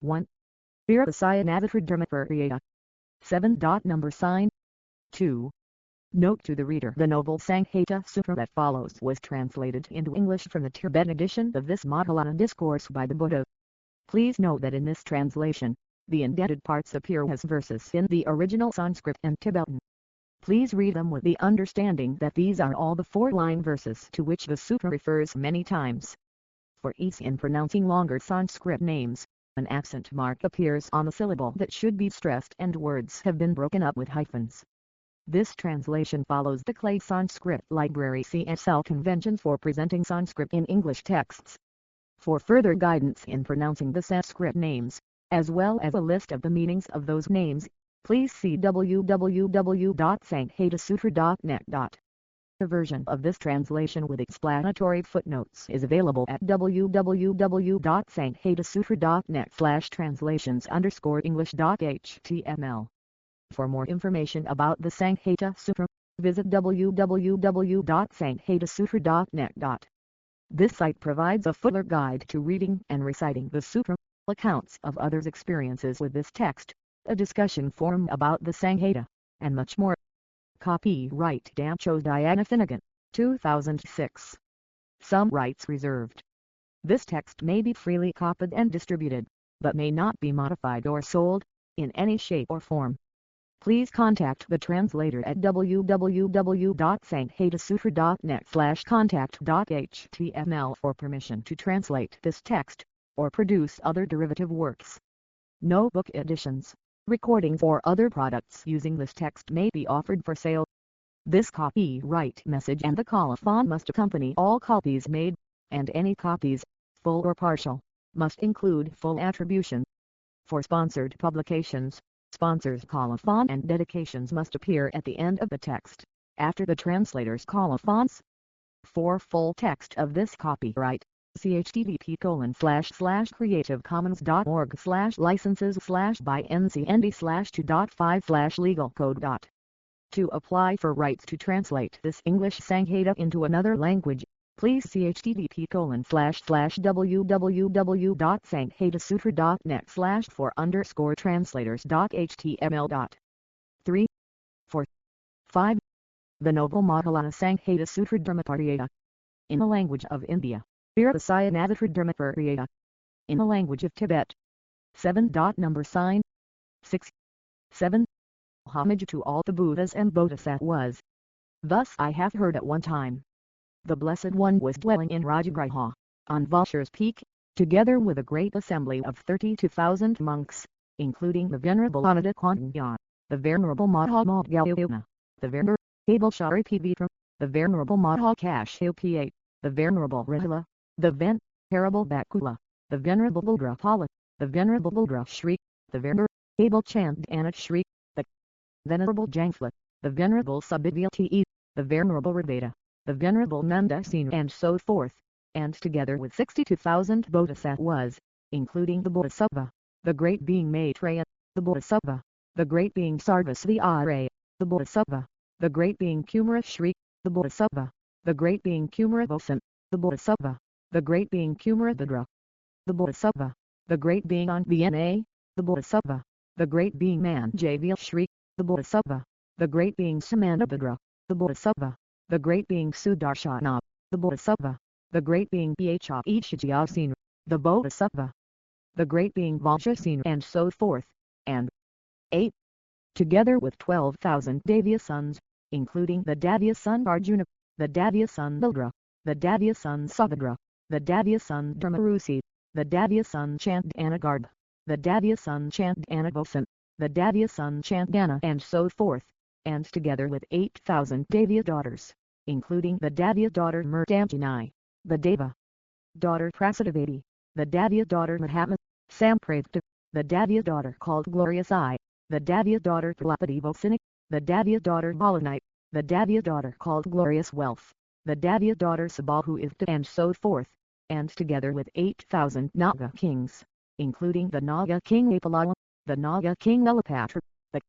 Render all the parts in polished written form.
1. Sanghatasutratraceablesept06lttr2. 7. Number sign. 2. Note to the reader: the Noble Sanghata Sutra that follows was translated into English from the Tibetan edition of this Mahayana discourse by the Buddha. Please note that in this translation, the indented parts appear as verses in the original Sanskrit and Tibetan. Please read them with the understanding that these are all the 4-line verses to which the sutra refers many times. For ease in pronouncing longer Sanskrit names, an accent mark appears on the syllable that should be stressed and words have been broken up with hyphens. This translation follows the Clay Sanskrit Library CSL conventions for presenting Sanskrit in English texts. For further guidance in pronouncing the Sanskrit names, as well as a list of the meanings of those names, please see www.sanghatasutra.net. A version of this translation with explanatory footnotes is available at www.sanghatasutra.net/translations_english.html. For more information about the Sanghata Sutra, visit www.sanghatasutra.net. This site provides a fuller guide to reading and reciting the sutra, accounts of others' experiences with this text, a discussion forum about the Sanghata, and much more. Copyright Dancho Diana Finnegan, 2006. Some rights reserved. This text may be freely copied and distributed, but may not be modified or sold, in any shape or form. Please contact the translator at www.sanghatasutra.net/contact.html for permission to translate this text, or produce other derivative works. No book editions, recordings or other products using this text may be offered for sale. This copyright message and the colophon must accompany all copies made, and any copies, full or partial, must include full attribution. For sponsored publications, sponsors' colophon and dedications must appear at the end of the text, after the translator's colophons. For full text of this copyright, see http://creativecommons.org/licenses/by-ncnd/2.5/legal-code. To apply for rights to translate this English Sanghata into another language, please see http://www.sanghatasutra.net/for_translators.html. 3. 4. 5. The Noble Mahayana Sanghata Sutra Dharmapariyaya. In the language of India, Sanghatasutratraceablesept06lttr2. In the language of Tibet. 7. Number sign. 6. 7. Homage to all the Buddhas and Bodhisattvas. Thus I have heard at one time. The Blessed One was dwelling in Rajagriha, on Vulture's Peak, together with a great assembly of 32,000 monks, including the Venerable Ananda Kondya, the Venerable Mahamadgalyana, the Venerable Sharipivitra, the Venerable Mahakashyopiya, the Venerable Rahula, the Venerable Bakula, the Venerable Budrapala, the Venerable Budrashri, the Venerable Chandana, the Venerable Jangfla, the Venerable Subhidhyati, the Venerable Raveda, the Venerable Nandasena and so forth, and together with 62,000 bodhisattvas, including the Bodhisattva, the great being Maitreya, the Bodhisattva, the great being Sarvasvara, the Bodhisattva, the great being Kumarashri, the Bodhisattva, the great being Kumaravosan, the Bodhisattva, the great being Kumarabhadra, the Bodhisattva, the great being Anvana, the Bodhisattva, the great being Manjavilshri, the Bodhisattva, the great being Samanabhadra, the Bodhisattva, the great being Sudarshana, the Bodhisattva, the great being Bhajayasena, the Bodhisattva, the great being Vajrasena and so forth, and 8. Together with 12,000 Davya sons, including the Davya son Arjuna, the Davya son Baldra, the Davya son Subhadra, the Davya son Dharmarusi, the Davya son Chandanagarba, the Davya son Chandanavasan, the Davya son Chandana and so forth, and together with 8,000 Davya daughters, including the Davya daughter Murdanjini, the Deva daughter Prasadavati, the Davya daughter Mahatma Sampradipta, the Davya daughter called Glorious Eye, the Davya daughter Pralapadivosini, the Davya daughter Balanite, the Davya daughter called Glorious Wealth, the Davya daughter Sabahuivta and so forth, and together with 8,000 Naga kings, including the Naga king Apalala, the Naga king Elapatra, the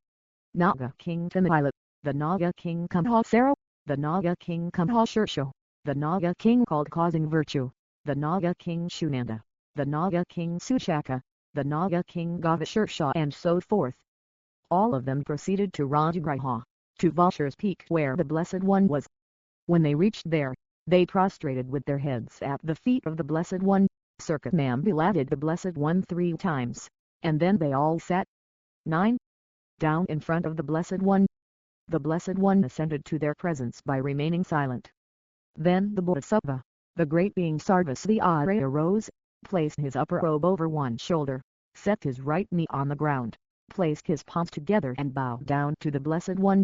Naga king Timahila, the Naga king Kamhasaro, the Naga king Kamhashirsho, the Naga king called Causing Virtue, the Naga king Shunanda, the Naga king Suchaka, the Naga king Gavashirsha and so forth. All of them proceeded to Rajagriha, to Vulture's Peak where the Blessed One was. When they reached there, they prostrated with their heads at the feet of the Blessed One, circumambulated the Blessed One 3 times, and then they all sat 9. Down in front of the Blessed One. The Blessed One ascended to their presence by remaining silent. Then the Bodhisattva, the great being Sarvasvara, arose, placed his upper robe over one shoulder, set his right knee on the ground, placed his palms together and bowed down to the Blessed One.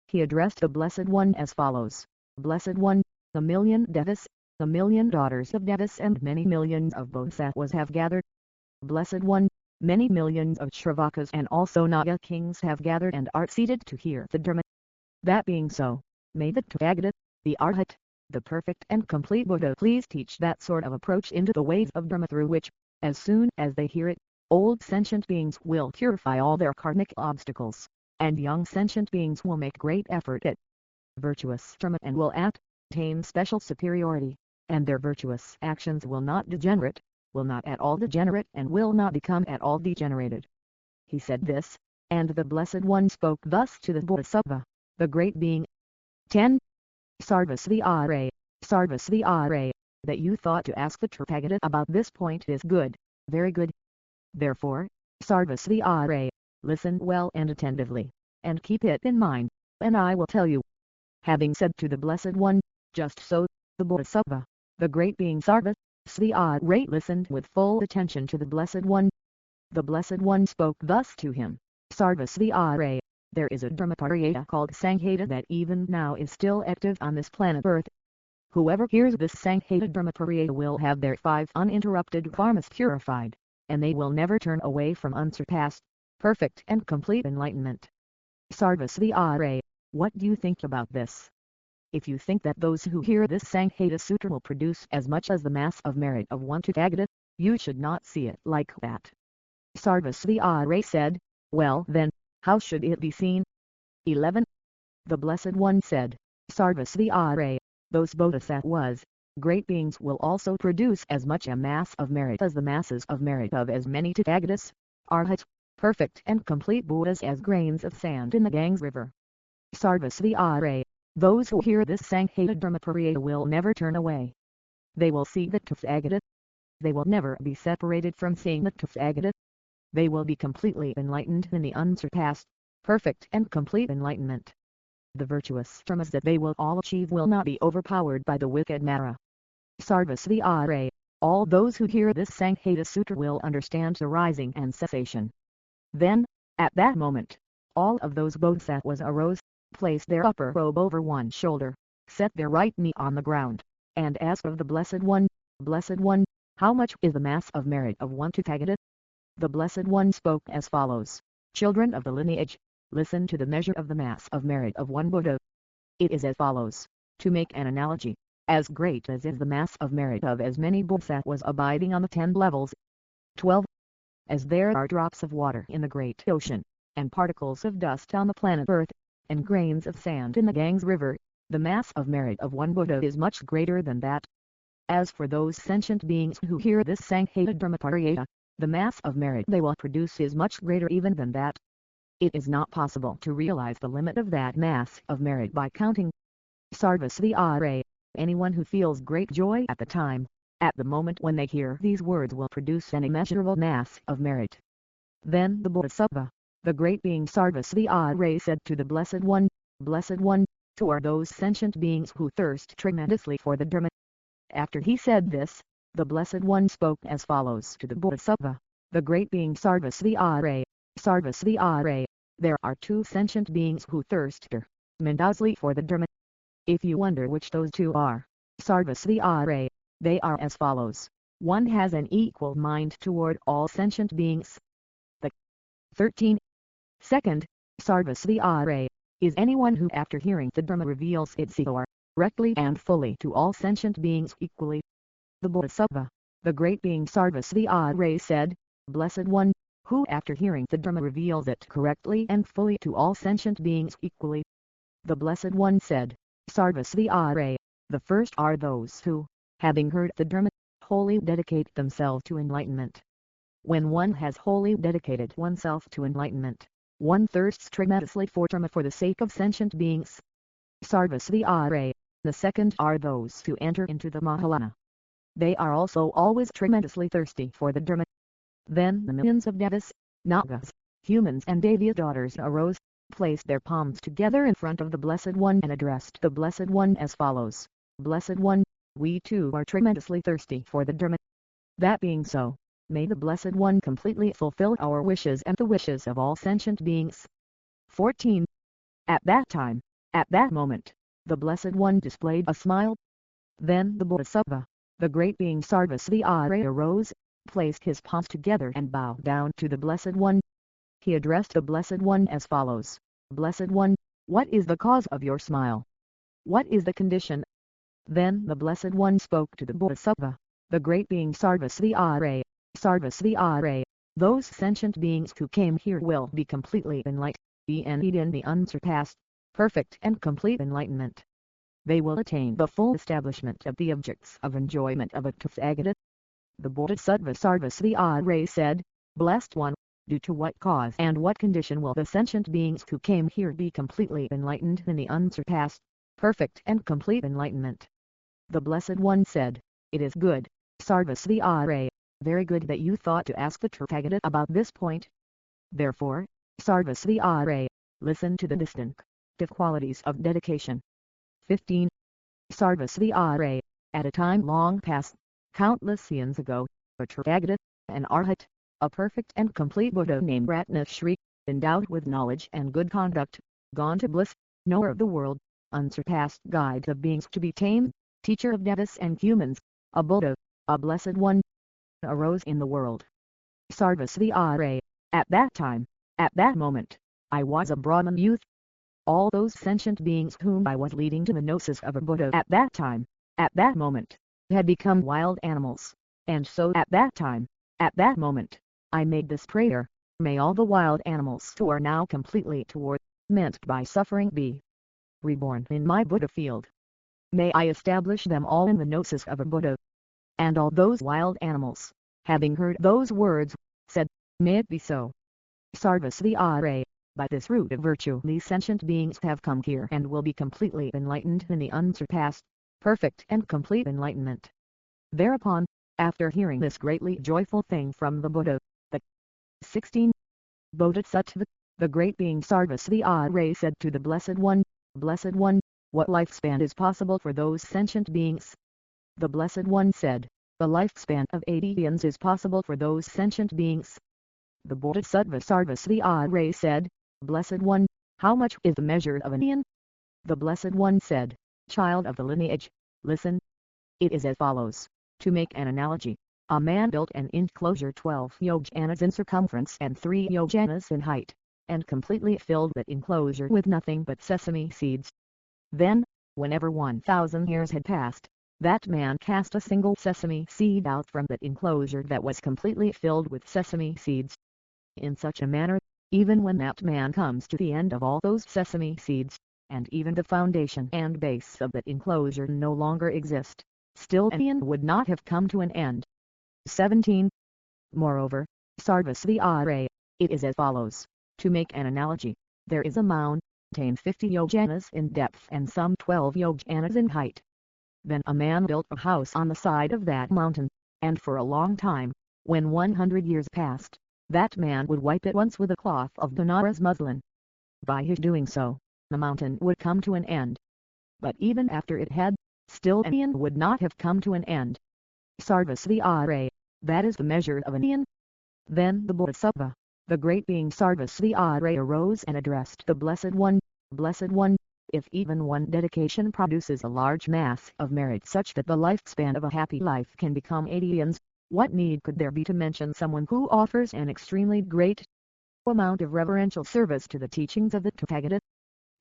He addressed the Blessed One as follows: Blessed One, a million Devas, a million daughters of Devas and many millions of Bodhisattvas have gathered. Blessed One, many millions of Shravakas and also Naga kings have gathered and are seated to hear the Dharma. That being so, may the Tathagata, the Arhat, the perfect and complete Buddha please teach that sort of approach into the ways of Dharma through which, as soon as they hear it, old sentient beings will purify all their karmic obstacles, and young sentient beings will make great effort at virtuous Dharma and will attain special superiority, and their virtuous actions will not degenerate, will not at all degenerate and will not become at all degenerated. He said this, and the Blessed One spoke thus to the Bodhisattva, the great being. 10. Sarvasvara, Sarvasvara, that you thought to ask the Tathagata about this point is good, very good. Therefore, Sarvasvara, listen well and attentively, and keep it in mind, and I will tell you. Having said to the Blessed One, just so, the Bodhisattva, the great being Sarvasvara listened with full attention to the Blessed One. The Blessed One spoke thus to him, Sarvasvara, there is a Dharmapariyata called Sanghata that even now is still active on this planet Earth. Whoever hears this Sanghata Dharmapariyata will have their 5 uninterrupted karmas purified, and they will never turn away from unsurpassed, perfect and complete enlightenment. Sarvasvara, what do you think about this? If you think that those who hear this Sanghata Sutra will produce as much as the mass of merit of one Tathagata, you should not see it like that. Sarvasvara said, well then, how should it be seen? 11. The Blessed One said, Sarvasvara, those bodhisattvas, great beings will also produce as much a mass of merit as the masses of merit of as many Tathagatas, Arhats, perfect and complete Buddhas as grains of sand in the Ganges river. Sarvasvara, those who hear this Sanghata Dharmapariyata will never turn away. They will see the Tathagata. They will never be separated from seeing the Tathagata. They will be completely enlightened in the unsurpassed, perfect and complete enlightenment. The virtuous dharmas that they will all achieve will not be overpowered by the wicked Mara. Sarvasvara, all those who hear this Sanghata Sutra will understand the rising and cessation. Then, at that moment, all of those bodhisattvas arose, placed their upper robe over one shoulder, set their right knee on the ground, and asked of the Blessed One, Blessed One, how much is the mass of merit of one Tathagata? The Blessed One spoke as follows, children of the lineage, listen to the measure of the mass of merit of one Buddha. It is as follows, to make an analogy, as great as is the mass of merit of as many bodhisattvas abiding on the 10 levels. 12. As there are drops of water in the great ocean, and particles of dust on the planet Earth, and grains of sand in the Ganges river, the mass of merit of one Buddha is much greater than that. As for those sentient beings who hear this Sanghata Dharmapariyata, the mass of merit they will produce is much greater even than that. It is not possible to realize the limit of that mass of merit by counting. Sarvasvara, anyone who feels great joy at the moment when they hear these words will produce an immeasurable mass of merit. Then the Bodhisattva, the great being Sarvasvara said to the Blessed One, Blessed One, who are those sentient beings who thirst tremendously for the Dharma? After he said this, the Blessed One spoke as follows to the Bodhisattva, the great being Sarvasvara, Sarvasvara, there are 2 sentient beings who thirst tremendously for the Dharma. If you wonder which those 2 are, Sarvasvara, they are as follows, one has an equal mind toward all sentient beings. The 13. Second, Sarvasvara, is anyone who after hearing the Dharma reveals it correctly and fully to all sentient beings equally. The Bodhisattva, the great being Sarvasvara said, Blessed One, who after hearing the Dharma reveals it correctly and fully to all sentient beings equally. The Blessed One said, Sarvasvara, the first are those who, having heard the Dharma, wholly dedicate themselves to enlightenment. When one has wholly dedicated oneself to enlightenment, one thirsts tremendously for Dharma for the sake of sentient beings. Sarvasvara. The second are those who enter into the Mahayana. They are also always tremendously thirsty for the Dharma. Then the millions of Devas, Nagas, humans and Deviya daughters arose, placed their palms together in front of the Blessed One and addressed the Blessed One as follows. Blessed One, we too are tremendously thirsty for the Dharma. That being so, may the Blessed One completely fulfill our wishes and the wishes of all sentient beings. 14. At that time, at that moment, the Blessed One displayed a smile. Then the Bodhisattva, the great being Sarvasvara, arose, placed his palms together and bowed down to the Blessed One. He addressed the Blessed One as follows. Blessed One, what is the cause of your smile? What is the condition? Then the Blessed One spoke to the Bodhisattva, the great being Sarvasvara. Sarvasvara, those sentient beings who came here will be completely enlightened, and in the unsurpassed, perfect and complete enlightenment. They will attain the full establishment of the objects of enjoyment of a Tathagata. The Bodhisattva Sarvasvara said, Blessed One, due to what cause and what condition will the sentient beings who came here be completely enlightened in the unsurpassed, perfect and complete enlightenment? The Blessed One said, It is good, Sarvasvara, very good that you thought to ask the Tathagata about this point. Therefore, Sarvasvara, listen to the distinctive qualities of dedication. 15. Sarvasvara, at a time long past, countless eons ago, a Tathagata, an Arhat, a perfect and complete Buddha named Ratnashri, endowed with knowledge and good conduct, gone to bliss, knower of the world, unsurpassed guide of beings to be tamed, teacher of Devas and humans, a Buddha, a Blessed One, arose in the world. Sarvasvara, at that time, at that moment, I was a Brahman youth. All those sentient beings whom I was leading to the gnosis of a Buddha at that time, at that moment, had become wild animals, and so at that time, at that moment, I made this prayer, may all the wild animals who are now completely tormented by suffering be reborn in my Buddha field. May I establish them all in the gnosis of a Buddha. And all those wild animals, having heard those words, said, May it be so. Sarvasvara, by this root of virtue these sentient beings have come here and will be completely enlightened in the unsurpassed, perfect and complete enlightenment. Thereupon, after hearing this greatly joyful thing from the Buddha, the 16. Bodhisattva, the great being Sarvasvara said to the Blessed One, Blessed One, what lifespan is possible for those sentient beings? The Blessed One said, the lifespan of 80 eons is possible for those sentient beings. The Bodhisattva Sarvasvara said, Blessed One, how much is the measure of an eon? The Blessed One said, Child of the lineage, listen. It is as follows. To make an analogy, a man built an enclosure 12 yojanas in circumference and 3 yojanas in height, and completely filled that enclosure with nothing but sesame seeds. Then, whenever 1,000 years had passed, that man cast a single sesame seed out from that enclosure that was completely filled with sesame seeds. In such a manner, even when that man comes to the end of all those sesame seeds, and even the foundation and base of that enclosure no longer exist, still an eon would not have come to an end. 17. Moreover, Sarvasvara, it is as follows. To make an analogy, there is a mountain, 50 yojanas in depth and some 12 yojanas in height. Then a man built a house on the side of that mountain, and for a long time, when 100 years passed, that man would wipe it once with a cloth of Benares muslin. By his doing so, the mountain would come to an end. But even after it had, still an eon would not have come to an end. Sarvasvara, that is the measure of an eon. Then the Bodhisattva, the great being Sarvasvara arose and addressed the Blessed One, Blessed One, if even one dedication produces a large mass of merit such that the lifespan of a happy life can become 80 eons, what need could there be to mention someone who offers an extremely great amount of reverential service to the teachings of the Tathagata?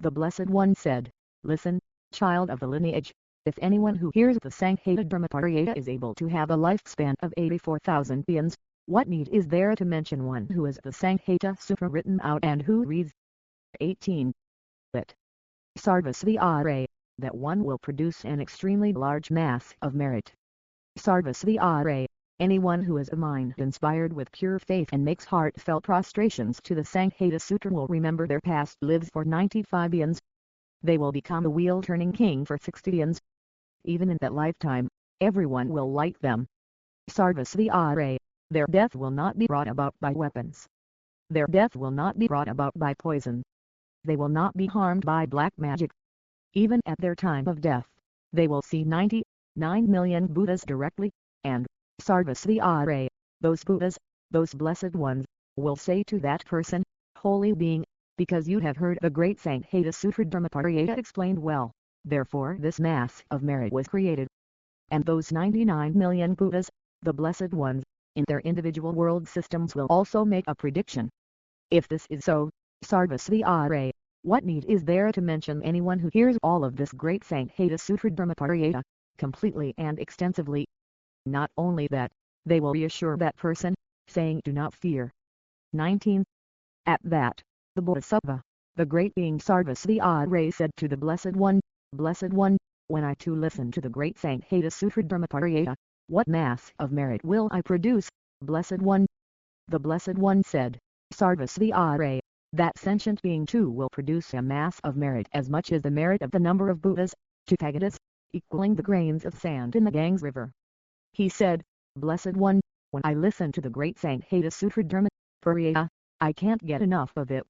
The Blessed One said, Listen, child of the lineage, if anyone who hears the Sanghatasutratraceablesept06lttr2 is able to have a lifespan of 84,000 eons, what need is there to mention one who has the Sanghata Sutra written out and who reads? 18. Lit. Sarvasvara, that one will produce an extremely large mass of merit. Sarvasvara, Anyone who is a mind inspired with pure faith and makes heartfelt prostrations to the Sanghata Sutra will remember their past lives for 95 eons. They will become a wheel-turning king for 60 eons. Even in that lifetime, everyone will like them. Sarvasvara, their death will not be brought about by weapons. Their death will not be brought about by poison. They will not be harmed by black magic. Even at their time of death, they will see 99 million Buddhas directly, and Sarvasvara, those Buddhas, those blessed ones, will say to that person, holy being, because you have heard the great sanghatasutratraceablesept06lttr2 explained well, therefore this mass of merit was created. And those 99 million Buddhas, the blessed ones, in their individual world systems will also make a prediction. If this is so, Sarvasvara, what need is there to mention anyone who hears all of this great sanghatasutratraceablesept06lttr2, completely and extensively? Not only that, they will reassure that person, saying do not fear. 19. At that, the Bodhisattva, the great being Sarvasvara said to the Blessed One, when I too listen to the great sanghatasutratraceablesept06lttr2, what mass of merit will I produce, Blessed One? The Blessed One said, Sarvasvara, that sentient being too will produce a mass of merit as much as the merit of the number of Buddhas, Tathagatas, equaling the grains of sand in the Ganges river. He said, Blessed One, when I listen to the great sanghatasutratraceablesept06lttr2, I can't get enough of it.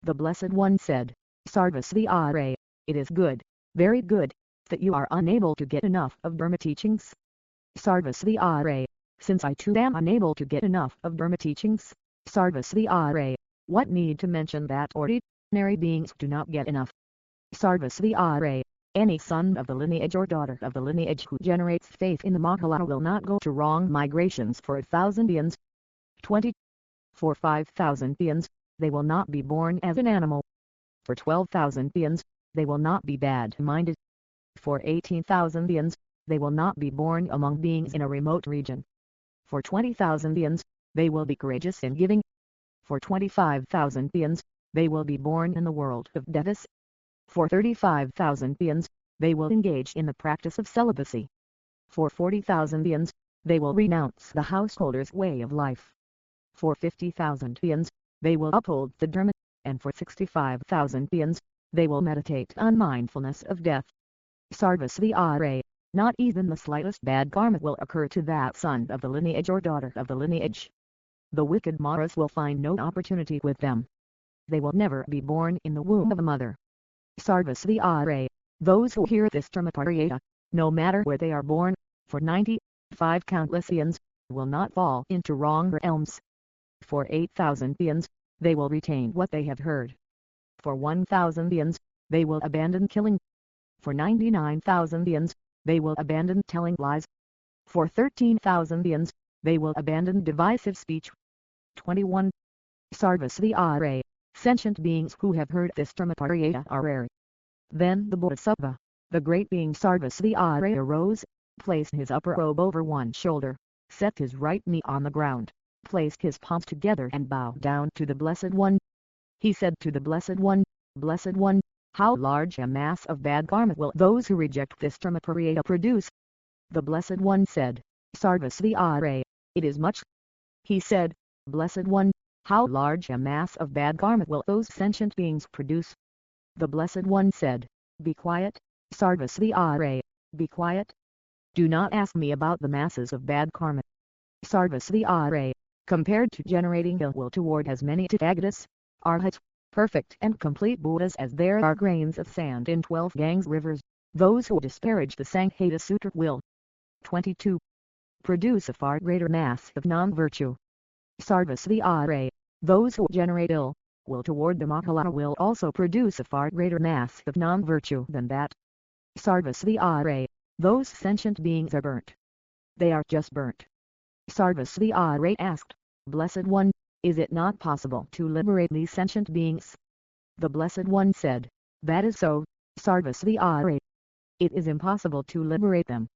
The Blessed One said, Sarvasvara, it is good, very good, that you are unable to get enough of Dharma teachings. Sarvasvara, since I too am unable to get enough of Dharma teachings, Sarvasvara, what need to mention that ordinary beings do not get enough? Sarvasvara, any son of the lineage or daughter of the lineage who generates faith in the Mahayana will not go to wrong migrations for 1,000 eons. 20. For 5,000 eons, they will not be born as an animal. For 12,000 eons, they will not be bad-minded. For 18,000 eons, they will not be born among beings in a remote region. For 20,000 eons, they will be courageous in giving. For 25,000 eons, they will be born in the world of devas. For 35,000 eons, they will engage in the practice of celibacy. For 40,000 eons, they will renounce the householder's way of life. For 50,000 eons, they will uphold the Dharma, and for 65,000 eons, they will meditate on mindfulness of death. Sarvasvara, not even the slightest bad karma will occur to that son of the lineage or daughter of the lineage. The wicked Maras will find no opportunity with them. They will never be born in the womb of a mother. Sarvasvara, those who hear this Dharmaparayana, no matter where they are born, for 95 countless eons, will not fall into wrong realms. For 8,000 eons, they will retain what they have heard. For 1,000 eons, they will abandon killing. For 99,000 eons, they will abandon telling lies. For 13,000 eons, they will abandon divisive speech. 21. Sarvasvara, sentient beings who have heard this Dharmaparayana are rare. Then the Bodhisattva, the great being Sarvasvara arose, placed his upper robe over one shoulder, set his right knee on the ground, placed his palms together and bowed down to the Blessed One. He said to the Blessed One, how large a mass of bad karma will those who reject this Dharmaparayana produce? The Blessed One said, Sarvasvara, it is much. He said, Blessed One, how large a mass of bad karma will those sentient beings produce? The Blessed One said, be quiet, Sarvasvara, be quiet. Do not ask me about the masses of bad karma. Sarvasvara, compared to generating ill will toward as many Tathagatas, Arhats, perfect and complete Buddhas as there are grains of sand in 12 Ganges rivers, those who disparage the Sanghata Sutra will 22. Produce a far greater mass of non-virtue. Sarvasvara, those who generate ill will toward the Mahayana will also produce a far greater mass of non-virtue than that. Sarvasvara, those sentient beings are burnt. They are just burnt. Sarvasvara asked, Blessed One, is it not possible to liberate these sentient beings? The Blessed One said, that is so, Sarvasvara. It is impossible to liberate them.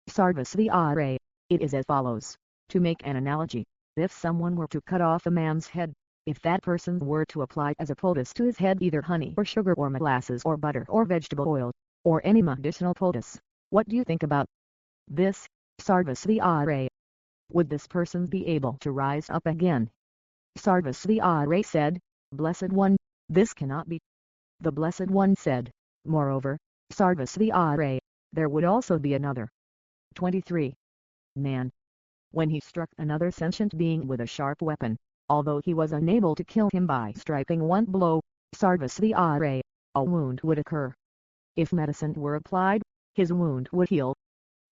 Sarvasvara, it is as follows. To make an analogy, if someone were to cut off a man's head, if that person were to apply as a poultice to his head either honey or sugar or molasses or butter or vegetable oil, or any medicinal poultice, what do you think about this, Sarvasvara? would this person be able to rise up again? Sarvasvara said, Blessed One, this cannot be. The Blessed One said, Moreover, Sarvasvara, there would also be another. 23. Man. When he struck another sentient being with a sharp weapon, although he was unable to kill him by striking one blow, Sarvasvara, a wound would occur. If medicine were applied, his wound would heal.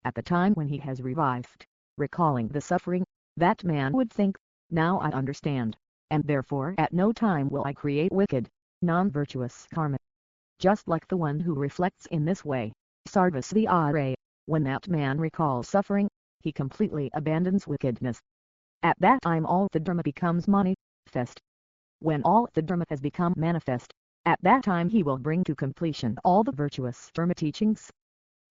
At the time when he has revived, recalling the suffering, that man would think, now I understand, and therefore at no time will I create wicked, non-virtuous karma. Just like the one who reflects in this way, Sarvasvara, when that man recalls suffering, he completely abandons wickedness. At that time all the Dharma becomes manifest. When all the Dharma has become manifest, at that time he will bring to completion all the virtuous Dharma teachings.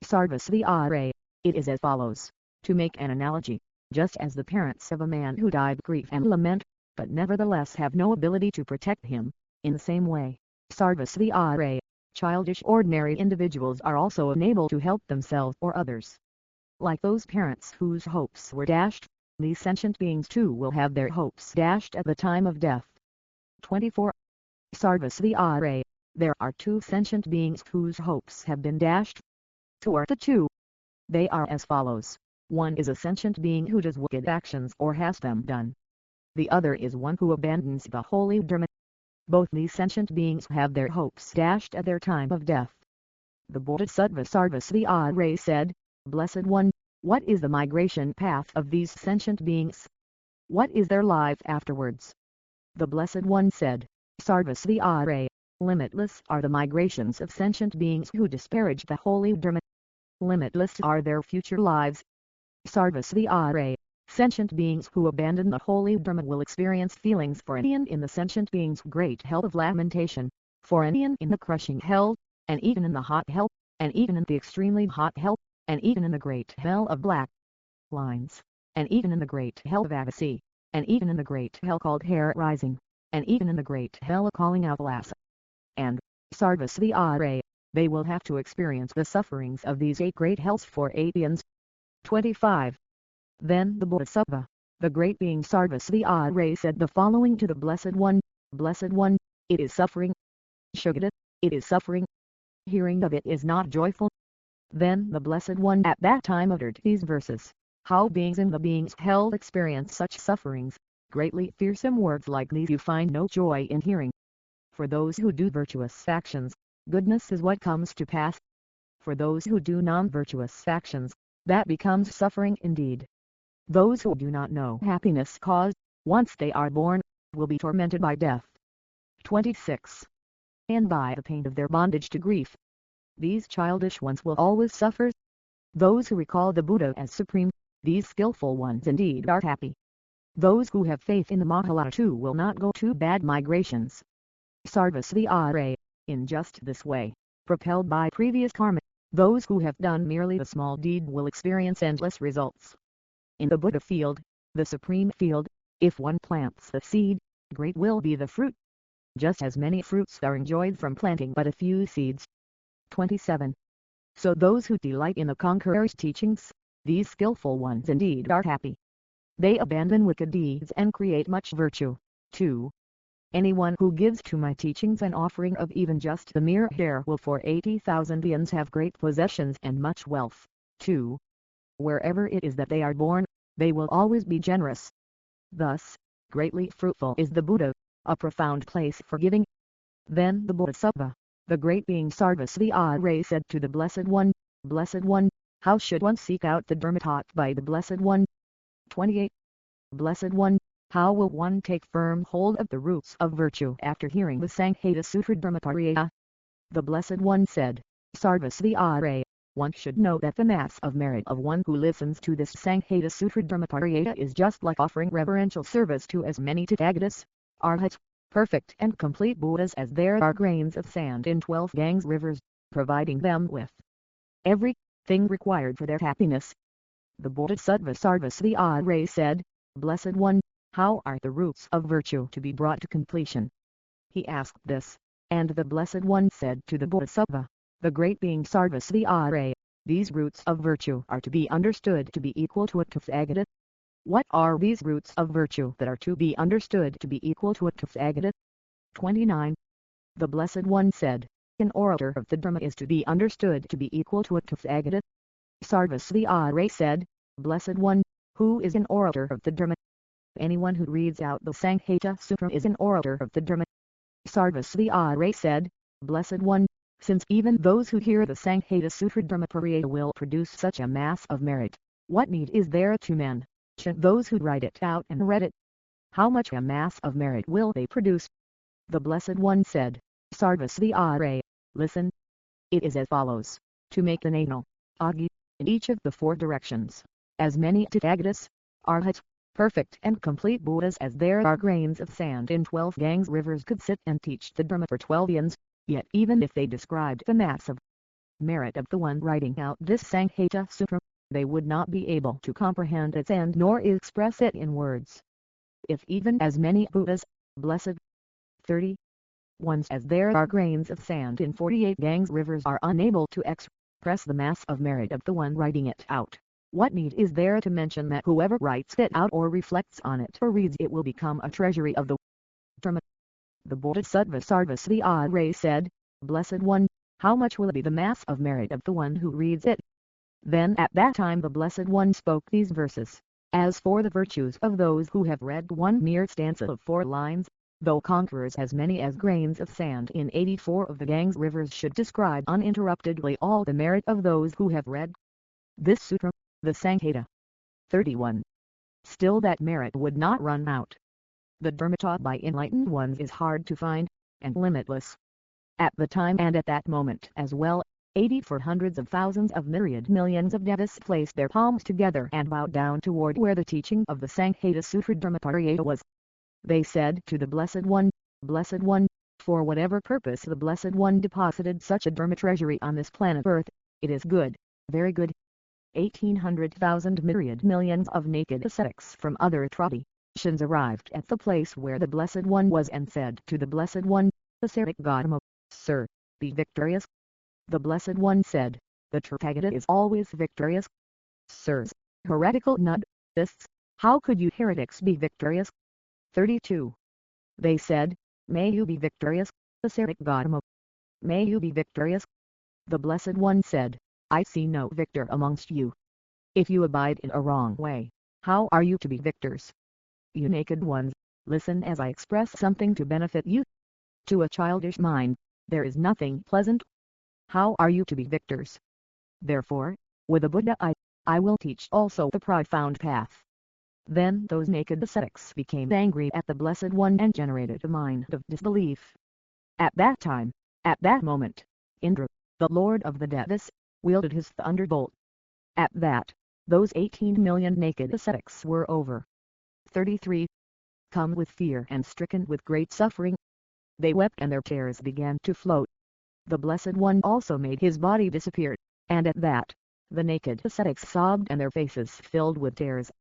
Sarvasvara, it is as follows. To make an analogy, just as the parents of a man who died grieve and lament, but nevertheless have no ability to protect him, in the same way, Sarvasvara, childish ordinary individuals are also unable to help themselves or others. Like those parents whose hopes were dashed, these sentient beings too will have their hopes dashed at the time of death. 24. Sarvasvara, there are two sentient beings whose hopes have been dashed. Who are the two? They are as follows. One is a sentient being who does wicked actions or has them done. The other is one who abandons the holy Dharma. Both these sentient beings have their hopes dashed at their time of death. The Bodhisattva Sarvasvara said, Blessed One, what is the migration path of these sentient beings? What is their life afterwards? The Blessed One said, Sarvasvara, limitless are the migrations of sentient beings who disparage the holy Dharma. Limitless are their future lives. Sarvasvara, sentient beings who abandon the holy Dharma will experience feelings for an in the sentient being's great hell of lamentation, for an in the crushing hell, and even in the hot hell, and even in the extremely hot hell, and even in the great hell of black lines, and even in the great hell of Avasi, and even in the great hell called hair rising, and even in the great hell of calling out lassa. And, Sarvasvara, they will have to experience the sufferings of these 8 great hells for 8 eons. 25. Then the Bodhisattva, the great being Sarvasvara said the following to the Blessed One, Blessed One, it is suffering. Shugata, it is suffering. Hearing of it is not joyful. Then the Blessed One at that time uttered these verses. How beings in the beings' hell experience such sufferings, greatly fearsome words like these you find no joy in hearing. For those who do virtuous actions, goodness is what comes to pass. For those who do non-virtuous actions, that becomes suffering indeed. Those who do not know happiness cause, once they are born, will be tormented by death. 26. And by the pain of their bondage to grief. These childish ones will always suffer. Those who recall the Buddha as supreme, these skillful ones indeed are happy. Those who have faith in the Mahayana too will not go to bad migrations. Sarvasvara, in just this way, propelled by previous karma, those who have done merely the small deed will experience endless results. In the Buddha field, the supreme field, if one plants the seed, great will be the fruit. Just as many fruits are enjoyed from planting but a few seeds. 27. So those who delight in the conqueror's teachings, these skillful ones indeed are happy. They abandon wicked deeds and create much virtue. 2. Anyone who gives to my teachings an offering of even just the mere hair will for 80,000 eons have great possessions and much wealth. 2. Wherever it is that they are born, they will always be generous. Thus, greatly fruitful is the Buddha, a profound place for giving. Then the Bodhisattva, the great being Sarvasvara said to the Blessed One, Blessed One, how should one seek out the Dharma taught by the Blessed One? 28. Blessed One, how will one take firm hold of the roots of virtue after hearing the sanghatasutratraceablesept06lttr2? The Blessed One said, Sarvasvara, one should know that the mass of merit of one who listens to this sanghatasutratraceablesept06lttr2 is just like offering reverential service to as many Tathagatas, Arhats, perfect and complete Buddhas as there are grains of sand in 12 Ganges rivers, providing them with everything required for their happiness. The Bodhisattva Sarvasvara said, Blessed One, how are the roots of virtue to be brought to completion? He asked this, and the Blessed One said to the Bodhisattva, the great being Sarvasvara, these roots of virtue are to be understood to be equal to a Tathagata. What are these roots of virtue that are to be understood to be equal to a Tathagata? 29. The Blessed One said, an orator of the Dharma is to be understood to be equal to a Tathagata. Sarvasvara said, Blessed One, who is an orator of the Dharma? Anyone who reads out the Sanghata Sutra is an orator of the Dharma. Sarvasvara said, Blessed One, since even those who hear the Sanghatasutratraceablesept06lttr2 will produce such a mass of merit, what need is there to mention those who write it out and read it? How much a mass of merit will they produce? The Blessed One said, Sarvasvara, listen. It is as follows, to make an anal, agi, in each of the 4 directions, as many Tathagatas, Arhats, perfect and complete Buddhas as there are grains of sand in 12 Ganges rivers could sit and teach the Dharma for 12 eons, yet even if they described the mass of merit of the one writing out this Sanghata Sutra, they would not be able to comprehend its end nor express it in words. If even as many Buddhas, blessed 30 ones as there are grains of sand in 48 Ganges rivers are unable to express the mass of merit of the one writing it out, what need is there to mention that whoever writes it out or reflects on it or reads it will become a treasury of the Dharma? The Bodhisattva Sarvasvara said, Blessed One, how much will be the mass of merit of the one who reads it? Then at that time the Blessed One spoke these verses. As for the virtues of those who have read one mere stanza of 4 lines, though conquerors as many as grains of sand in 84 of the Ganges rivers should describe uninterruptedly all the merit of those who have read this sutra, the Sanghata. 31. Still that merit would not run out. The Dharma taught by enlightened ones is hard to find, and limitless. At the time and at that moment as well, 84 hundreds of thousands of myriad millions of devas placed their palms together and bowed down toward where the teaching of the Sanghatasutratraceablesept06lttr2 was. They said to the Blessed One, for whatever purpose the Blessed One deposited such a Dharma treasury on this planet Earth, it is good, very good. 1800,000 myriad millions of naked ascetics from other traditions arrived at the place where the Blessed One was and said to the Blessed One, Ascetic Gautama, Sir, be victorious. The Blessed One said, the Tathagata is always victorious. Sirs, heretical nudists, how could you heretics be victorious? 32. They said, may you be victorious, Ascetic Gautama. May you be victorious. The Blessed One said, I see no victor amongst you. If you abide in a wrong way, how are you to be victors? You naked ones, listen as I express something to benefit you. To a childish mind, there is nothing pleasant. How are you to be victors? Therefore, with the Buddha I will teach also the profound path. Then those naked ascetics became angry at the Blessed One and generated a mind of disbelief. At that time, at that moment, Indra, the Lord of the Devas, wielded his thunderbolt. At that, those 18 million naked ascetics were over. 33. Come with fear and stricken with great suffering. They wept and their tears began to float. The Blessed One also made his body disappear, and at that, the naked ascetics sobbed and their faces filled with tears.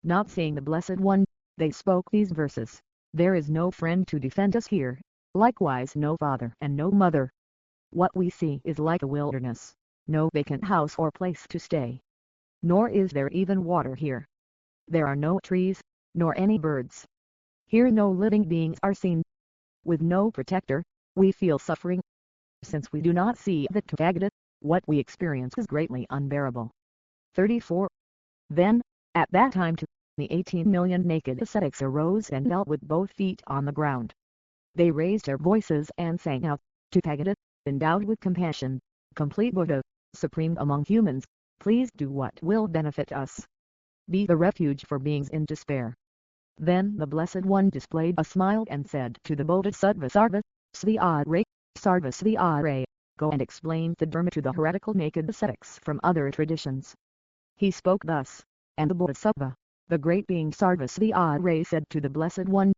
Not seeing the Blessed One, they spoke these verses, there is no friend to defend us here, likewise no father and no mother. What we see is like a wilderness, no vacant house or place to stay. Nor is there even water here. There are no trees, nor any birds. Here no living beings are seen. With no protector, we feel suffering. Since we do not see the Tathagata, what we experience is greatly unbearable. 34. Then, at that time the 18 million naked ascetics arose and knelt with both feet on the ground. They raised their voices and sang out, Tathagata, endowed with compassion, complete Buddha, supreme among humans, please do what will benefit us. Be the refuge for beings in despair. Then the Blessed One displayed a smile and said to the Bodhisattva Sarvasvara, go and explain the Dharma to the heretical naked ascetics from other traditions. He spoke thus, and the Bodhisattva, the great being Sarvasvara said to the Blessed One,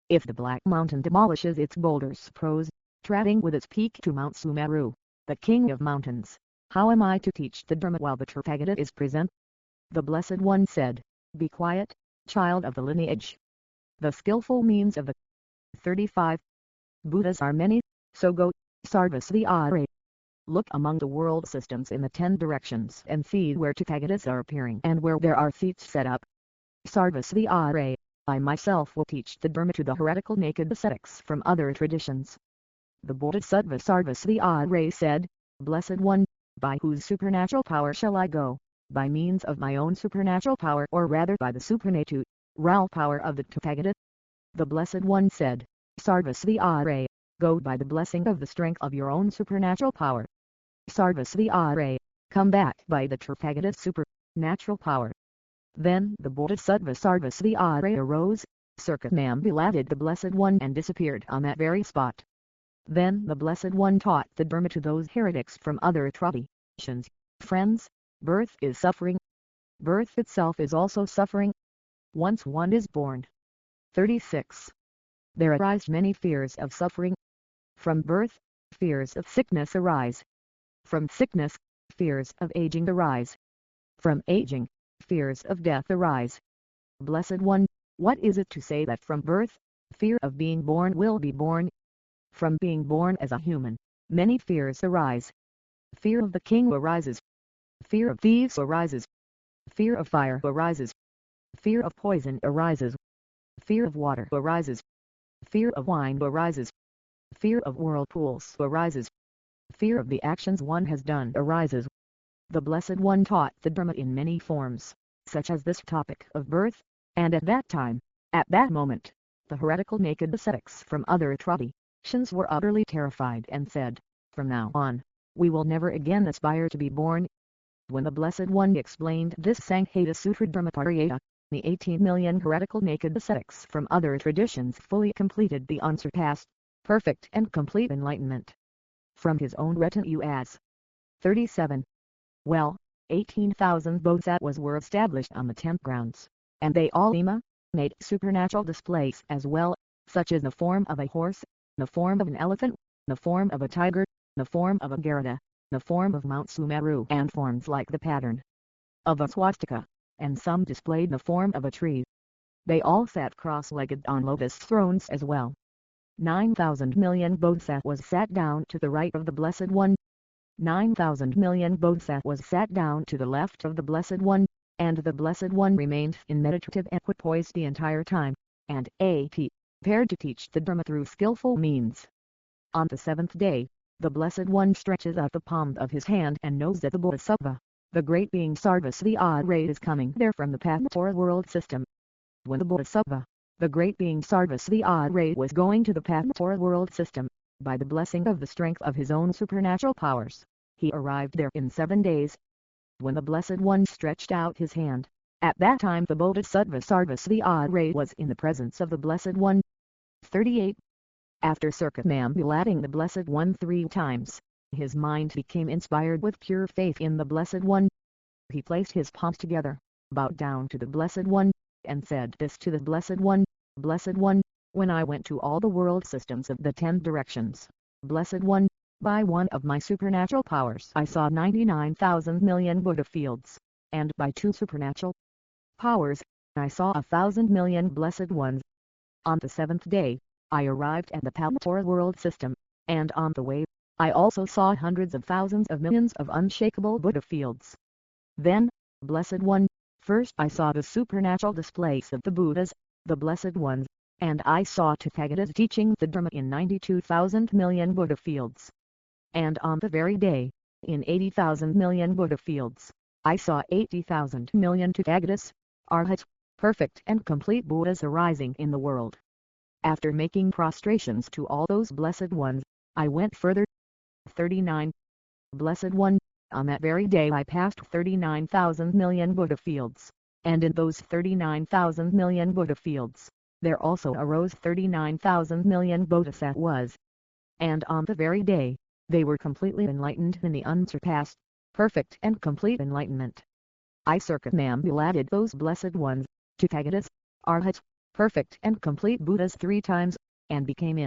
if the Black Mountain demolishes its boulders treading with its peak to Mount Sumeru, the king of mountains, how am I to teach the Dharma while the Tathagata is present? The Blessed One said, be quiet, child of the lineage. The skillful means of the 35. Buddhas are many, so go, Sarvasvara. Look among the world systems in the 10 directions and see where Tathagatas are appearing and where there are seats set up, Sarvasvara, I myself will teach the Dharma to the heretical naked ascetics from other traditions. The Bodhisattva Sarvasvara said, Blessed One, by whose supernatural power shall I go, by means of my own supernatural power or rather by the supernatural power of the Tathagata? The Blessed One said, Sarvasvara, go by the blessing of the strength of your own supernatural power. Sarvasvara, come back by the Tathagata's supernatural power. Then the Bodhisattva Sarvasvara arose, circumambulated the Blessed One and disappeared on that very spot. Then the Blessed One taught the Dharma to those heretics from other traditions. Friends, birth is suffering. Birth itself is also suffering. Once one is born. 36. There arise many fears of suffering. From birth, fears of sickness arise. From sickness, fears of aging arise. From aging, fears of death arise. Blessed One, what is it to say that from birth, fear of being born will be born? From being born as a human, many fears arise. Fear of the king arises. Fear of thieves arises. Fear of fire arises. Fear of poison arises. Fear of water arises. Fear of wine arises. Fear of whirlpools arises. Fear of the actions one has done arises. The Blessed One taught the Dharma in many forms, such as this topic of birth, and at that time, at that moment, the heretical naked ascetics from other traditions were utterly terrified and said, from now on, we will never again aspire to be born. When the Blessed One explained this Sanghatasutratraceablesept06lttr2, the 18 million heretical naked ascetics from other traditions fully completed the unsurpassed, perfect and complete enlightenment. From his own retinue as 37. Well, 18,000 bodhisattvas were established on the 10th grounds, and they all made supernatural displays as well, such as the form of a horse, the form of an elephant, the form of a tiger, the form of a Garuda, the form of Mount Sumeru and forms like the pattern of a swastika, and some displayed the form of a tree. They all sat cross-legged on lotus thrones as well. 9,000 million bodhisattvas sat down to the right of the Blessed One. 9,000 million bodhisattvas sat down to the left of the Blessed One, and the Blessed One remained in meditative equipoise the entire time, and prepared to teach the Dharma through skillful means. On the 7th day, the Blessed One stretches out the palm of his hand and knows that the Bodhisattva, the great being Sarvasvara, is coming there from the Pathmara world system. When the Bodhisattva, the great being Sarvasvara, was going to the Pathmara world system, by the blessing of the strength of his own supernatural powers, he arrived there in 7 days. When the Blessed One stretched out his hand, at that time the Bodhisattva Sarvasvara was in the presence of the Blessed One. 38. After circumambulating the Blessed One 3 times, his mind became inspired with pure faith in the Blessed One. He placed his palms together, bowed down to the Blessed One, and said this to the Blessed One, Blessed One, when I went to all the world systems of the 10 directions, Blessed One, by one of my supernatural powers I saw 99,000 million Buddha fields, and by 2 supernatural powers, I saw 1,000 million Blessed Ones. On the 7th day, I arrived at the Pathmara world system, and on the way, I also saw hundreds of thousands of millions of unshakable Buddha fields. Then, Blessed One, first I saw the supernatural displays of the Buddhas, the Blessed Ones, and I saw Tathagatas teaching the Dharma in 92,000 million Buddha fields. And on the very day, in 80,000 million Buddha fields, I saw 80,000 million Tathagatas, Arhats, perfect and complete Buddhas arising in the world. After making prostrations to all those Blessed Ones, I went further. 39. Blessed One, on that very day I passed 39,000 million Buddha fields, and in those 39,000 million Buddha fields, there also arose 39,000 million Bodhisattvas. And on the very day, they were completely enlightened in the unsurpassed, perfect and complete enlightenment. I circumambulated those Blessed Ones, Tathagatas, Arhats, perfect and complete Buddhas 3 times, and became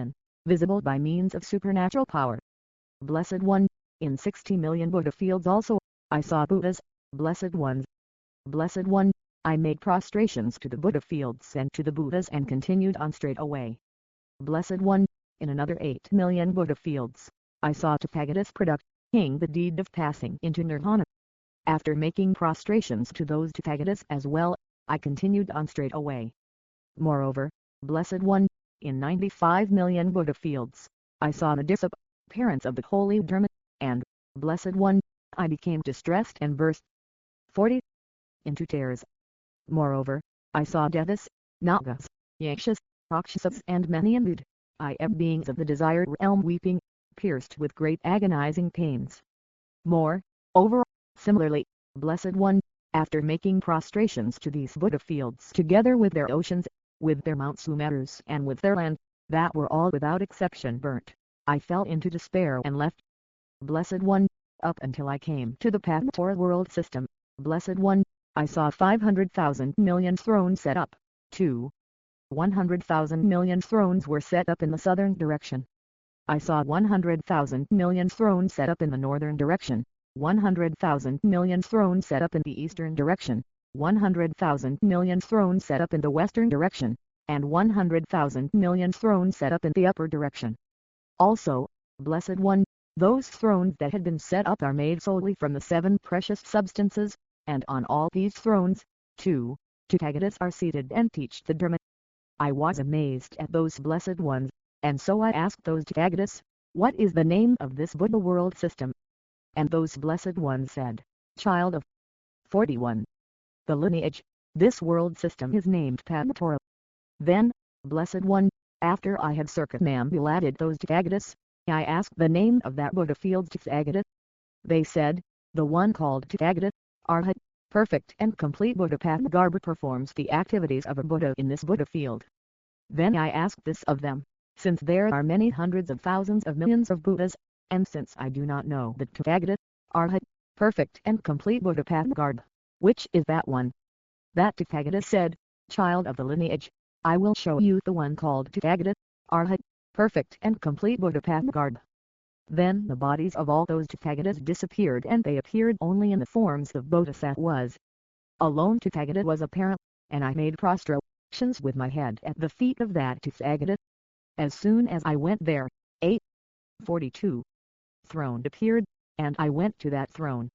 invisible by means of supernatural power. Blessed One, in 60 million Buddha fields also, I saw Buddhas, Blessed Ones. Blessed One, I made prostrations to the Buddha fields and to the Buddhas and continued on straight away. Blessed One, in another 8 million Buddha fields, I saw Tathagatas producing the deed of passing into Nirvana. After making prostrations to those Tathagatas as well, I continued on straight away. Moreover, Blessed One, in 95 million Buddha fields, I saw the disappearance of the holy Dharma, and, Blessed One, I became distressed and burst 40 into tears. Moreover, I saw Devas, Nagas, Yakshas, Rakshasas and many imbued beings of the desired realm weeping, pierced with great agonizing pains. Moreover, similarly, Blessed One, after making prostrations to these Buddha fields together with their oceans, with their Mount Sumerus and with their land, that were all without exception burnt, I fell into despair and left. Blessed One, up until I came to the Padmatora world system, Blessed One, I saw 500,000 million thrones set up, 100,000 million thrones were set up in the southern direction. I saw 100,000 million thrones set up in the northern direction, 100,000 million thrones set up in the eastern direction, 100,000 million thrones set up in the western direction, and 100,000 million thrones set up in the upper direction. Also, Blessed One, those thrones that had been set up are made solely from the 7 precious substances, and on all these thrones, 2 Tathagatas are seated and teach the Dharma. I was amazed at those Blessed Ones, and so I asked those Tathagatas, what is the name of this Buddha world system? And those Blessed Ones said, Child of 41. The lineage, this world system is named Padmatora. Then, Blessed One, after I had circumambulated those Tathagatas, I asked the name of that Buddha field Tathagata. They said, the one called Tathagata, Arhat, perfect and complete Buddha Padmagarbha performs the activities of a Buddha in this Buddha field. Then I asked this of them, since there are many hundreds of thousands of millions of Buddhas, and since I do not know the Tathagata, Arhat, perfect and complete Buddha Padmagarbha, which is that one? That Tathagata said, Child of the lineage, I will show you the one called Tathagata, Arhat, perfect and complete Buddha Padmagarbha. Then the bodies of all those Tathagatas disappeared and they appeared only in the forms of Bodhisattvas. Alone Tathagata was apparent, and I made prostrations with my head at the feet of that Tathagata. As soon as I went there, 42 throne appeared, and I went to that throne.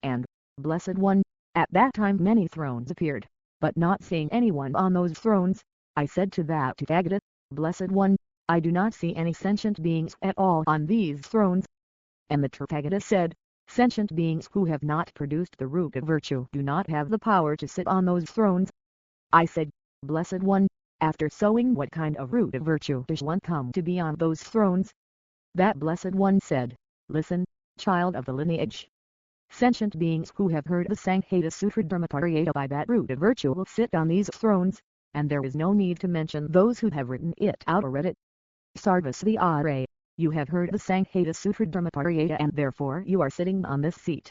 And, Blessed One, at that time many thrones appeared, but not seeing anyone on those thrones, I said to that Tathagata, Blessed One, I do not see any sentient beings at all on these thrones. And the Tathagata said, sentient beings who have not produced the root of virtue do not have the power to sit on those thrones. I said, Blessed One, after sowing what kind of root of virtue does one come to be on those thrones? That Blessed One said, listen, child of the lineage. Sentient beings who have heard the Sanghatasutratraceablesept06lttr2 by that root of virtue will sit on these thrones, and there is no need to mention those who have written it out or read it. Sarvasvara, you have heard the Sanghatasutratraceablesept06lttr2 and therefore you are sitting on this seat.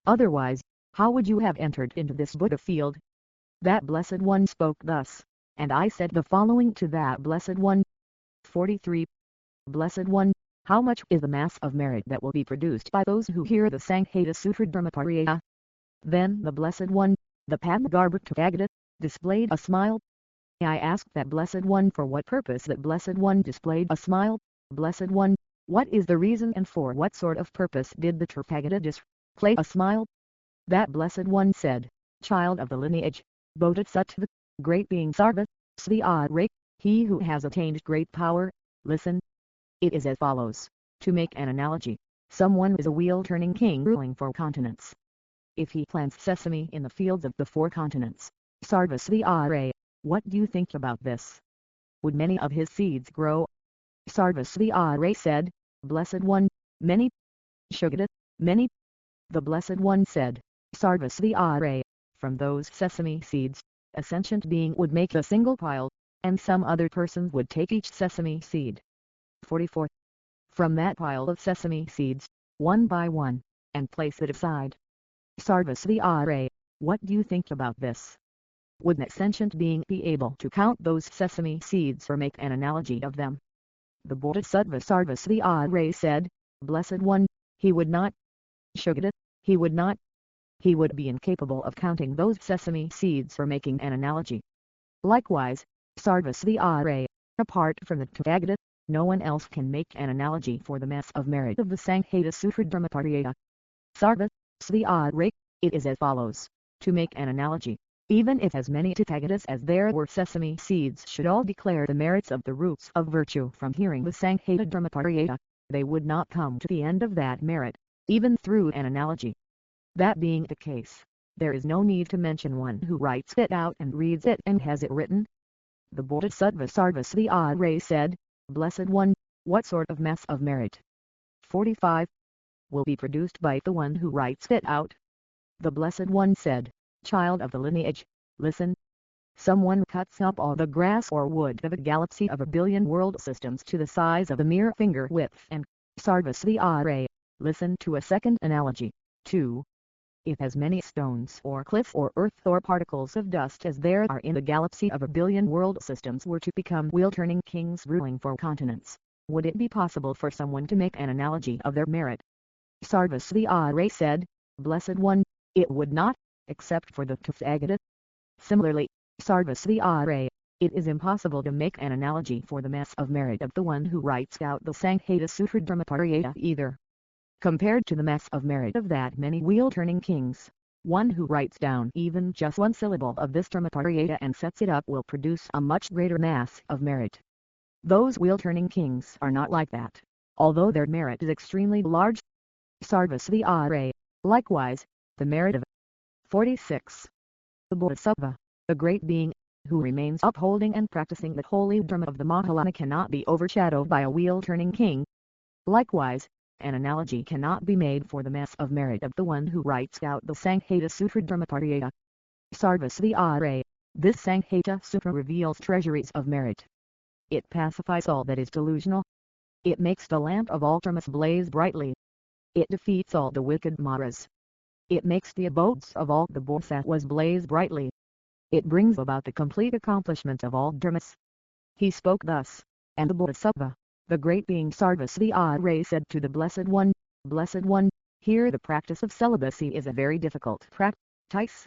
Otherwise, how would you have entered into this Buddha field? That Blessed One spoke thus, and I said the following to that Blessed One. 43. Blessed One, how much is the mass of merit that will be produced by those who hear the Sanghatasutratraceablesept06lttr2? Then the Blessed One, the Padmagarbha Tathagata, displayed a smile. I asked that Blessed One for what purpose that Blessed One displayed a smile. Blessed One, what is the reason and for what sort of purpose did the Tathagata display a smile? That Blessed One said, Child of the lineage, Bodhisattva, great being Sarvasvara, he who has attained great power, listen. It is as follows. To make an analogy, someone is a wheel-turning king ruling 4 continents. If he plants sesame in the fields of the 4 continents, Sarvasvara, what do you think about this? Would many of his seeds grow? Sarvasvara said, Blessed One, many. Shugata, many. The Blessed One said, Sarvasvara, from those sesame seeds, a sentient being would make a single pile, and some other person would take each sesame seed. 44. From that pile of sesame seeds, one by one, and place it aside. Sarvasvara, what do you think about this? Would that sentient being be able to count those sesame seeds or make an analogy of them? The Bodhisattva Sarvasvara said, Blessed One, he would not. Shugata, he would not. He would be incapable of counting those sesame seeds or making an analogy. Likewise, Sarvasvara, apart from the Tathagata, no one else can make an analogy for the mass of merit of the Sanghatasutratraceablesept06lttr2. Sarvasvara, it is as follows. To make an analogy, Even if as many Tathagatas as there were sesame seeds should all declare the merits of the roots of virtue from hearing the Sanghatasutratraceablesept06lttr2, they would not come to the end of that merit, even through an analogy. That being the case, there is no need to mention one who writes it out and reads it and has it written. The Bodhisattva Sarvasvati said, Blessed One, what sort of mass of merit 45 will be produced by the one who writes it out? The Blessed One said, Child of the lineage, listen. Someone cuts up all the grass or wood of a galaxy of 1,000,000,000 world systems to the size of a mere finger width and, Sarvasvati, listen to a second analogy. 2. If as many stones or cliffs or earth or particles of dust as there are in the galaxy of 1,000,000,000 world systems were to become wheel-turning kings ruling 4 continents, would it be possible for someone to make an analogy of their merit? Sarvasvati said, Blessed One, it would not, except for the Tathagata. Similarly, Sarvasvati, it is impossible to make an analogy for the mass of merit of the one who writes out the Sanghatasutratraceablesept06lttr2 either. Compared to the mass of merit of that many wheel-turning kings, one who writes down even just one syllable of this Dharmatarayata and sets it up will produce a much greater mass of merit. Those wheel-turning kings are not like that, although their merit is extremely large. Sarvasvati, likewise, the merit of 46. The Bodhisattva, the great being, who remains upholding and practicing the holy dharma of the Mahayana cannot be overshadowed by a wheel-turning king. Likewise, an analogy cannot be made for the mass of merit of the one who writes out the Sanghatasutratraceablesept06lttr2. Sarvasvati, this Sanghata Sutra reveals treasuries of merit. It pacifies all that is delusional. It makes the lamp of all dharmas blaze brightly. It defeats all the wicked maras. It makes the abodes of all the bodhisattvas blaze brightly. It brings about the complete accomplishment of all dharmas. He spoke thus, and the Bodhisattva, the great being Sarvasvati said to the Blessed One, Blessed One, here the practice of celibacy is a very difficult practice.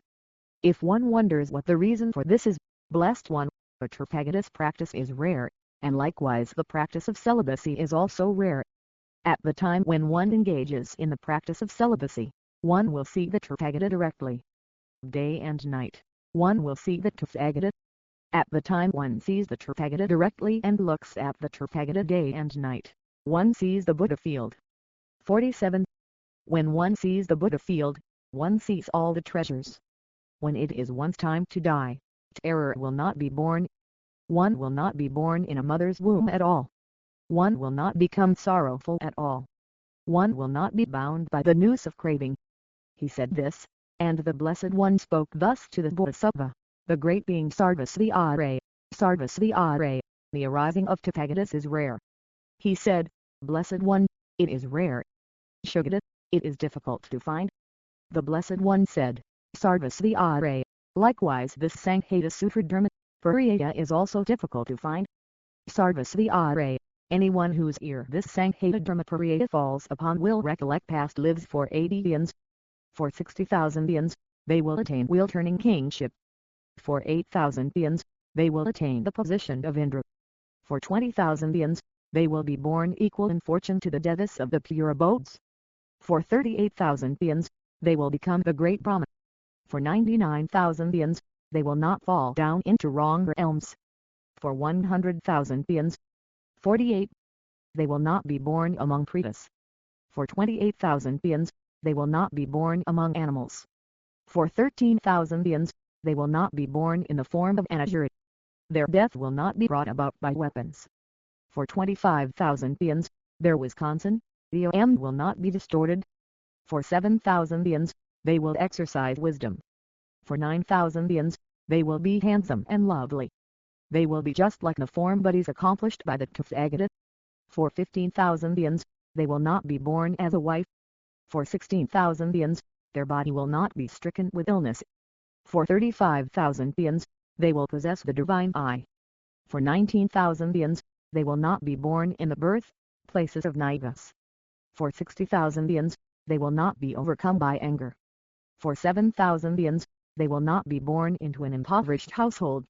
If one wonders what the reason for this is, Blessed One, the Tathagata's practice is rare, and likewise the practice of celibacy is also rare. At the time when one engages in the practice of celibacy, one will see the Tathagata directly. Day and night, one will see the Tathagata. At the time one sees the Tathagata directly and looks at the Tathagata day and night, one sees the Buddha field. 47. When one sees the Buddha field, one sees all the treasures. When it is one's time to die, terror will not be born. One will not be born in a mother's womb at all. One will not become sorrowful at all. One will not be bound by the noose of craving. He said this, and the Blessed One spoke thus to the Bodhisattva, the great being Sarvasvati. Sarvasvati, the arising of Tathagatas is rare. He said, Blessed One, it is rare. Shugata, it is difficult to find. The Blessed One said, Sarvasvati, likewise this Sanghatasutratraceablesept06lttr2 is also difficult to find. Sarvasvati, anyone whose ear this Sanghatasutratraceablesept06lttr2 falls upon will recollect past lives for 80 eons. For 60,000 eons, they will attain wheel-turning kingship. For 8,000 eons, they will attain the position of Indra. For 20,000 eons, they will be born equal in fortune to the devas of the pure abodes. For 38,000 eons, they will become the great Brahma. For 99,000 eons, they will not fall down into wrong realms. For 100,000 eons, 48, they will not be born among pretas. For 28,000 eons, they will not be born among animals. For 13,000 eons, they will not be born in the form of an asura. Their death will not be brought about by weapons. For 25,000 eons, their Wisconsin, the will not be distorted. For 7,000 eons, they will exercise wisdom. For 9,000 eons, they will be handsome and lovely. They will be just like the form bodies accomplished by the Tathagata. For 15,000 eons, they will not be born as a wife. For 16,000 eons, their body will not be stricken with illness. For 35,000 eons, they will possess the divine eye. For 19,000 eons, they will not be born in the birth places of Nivas. For 60,000 eons, they will not be overcome by anger. For 7,000 eons, they will not be born into an impoverished household.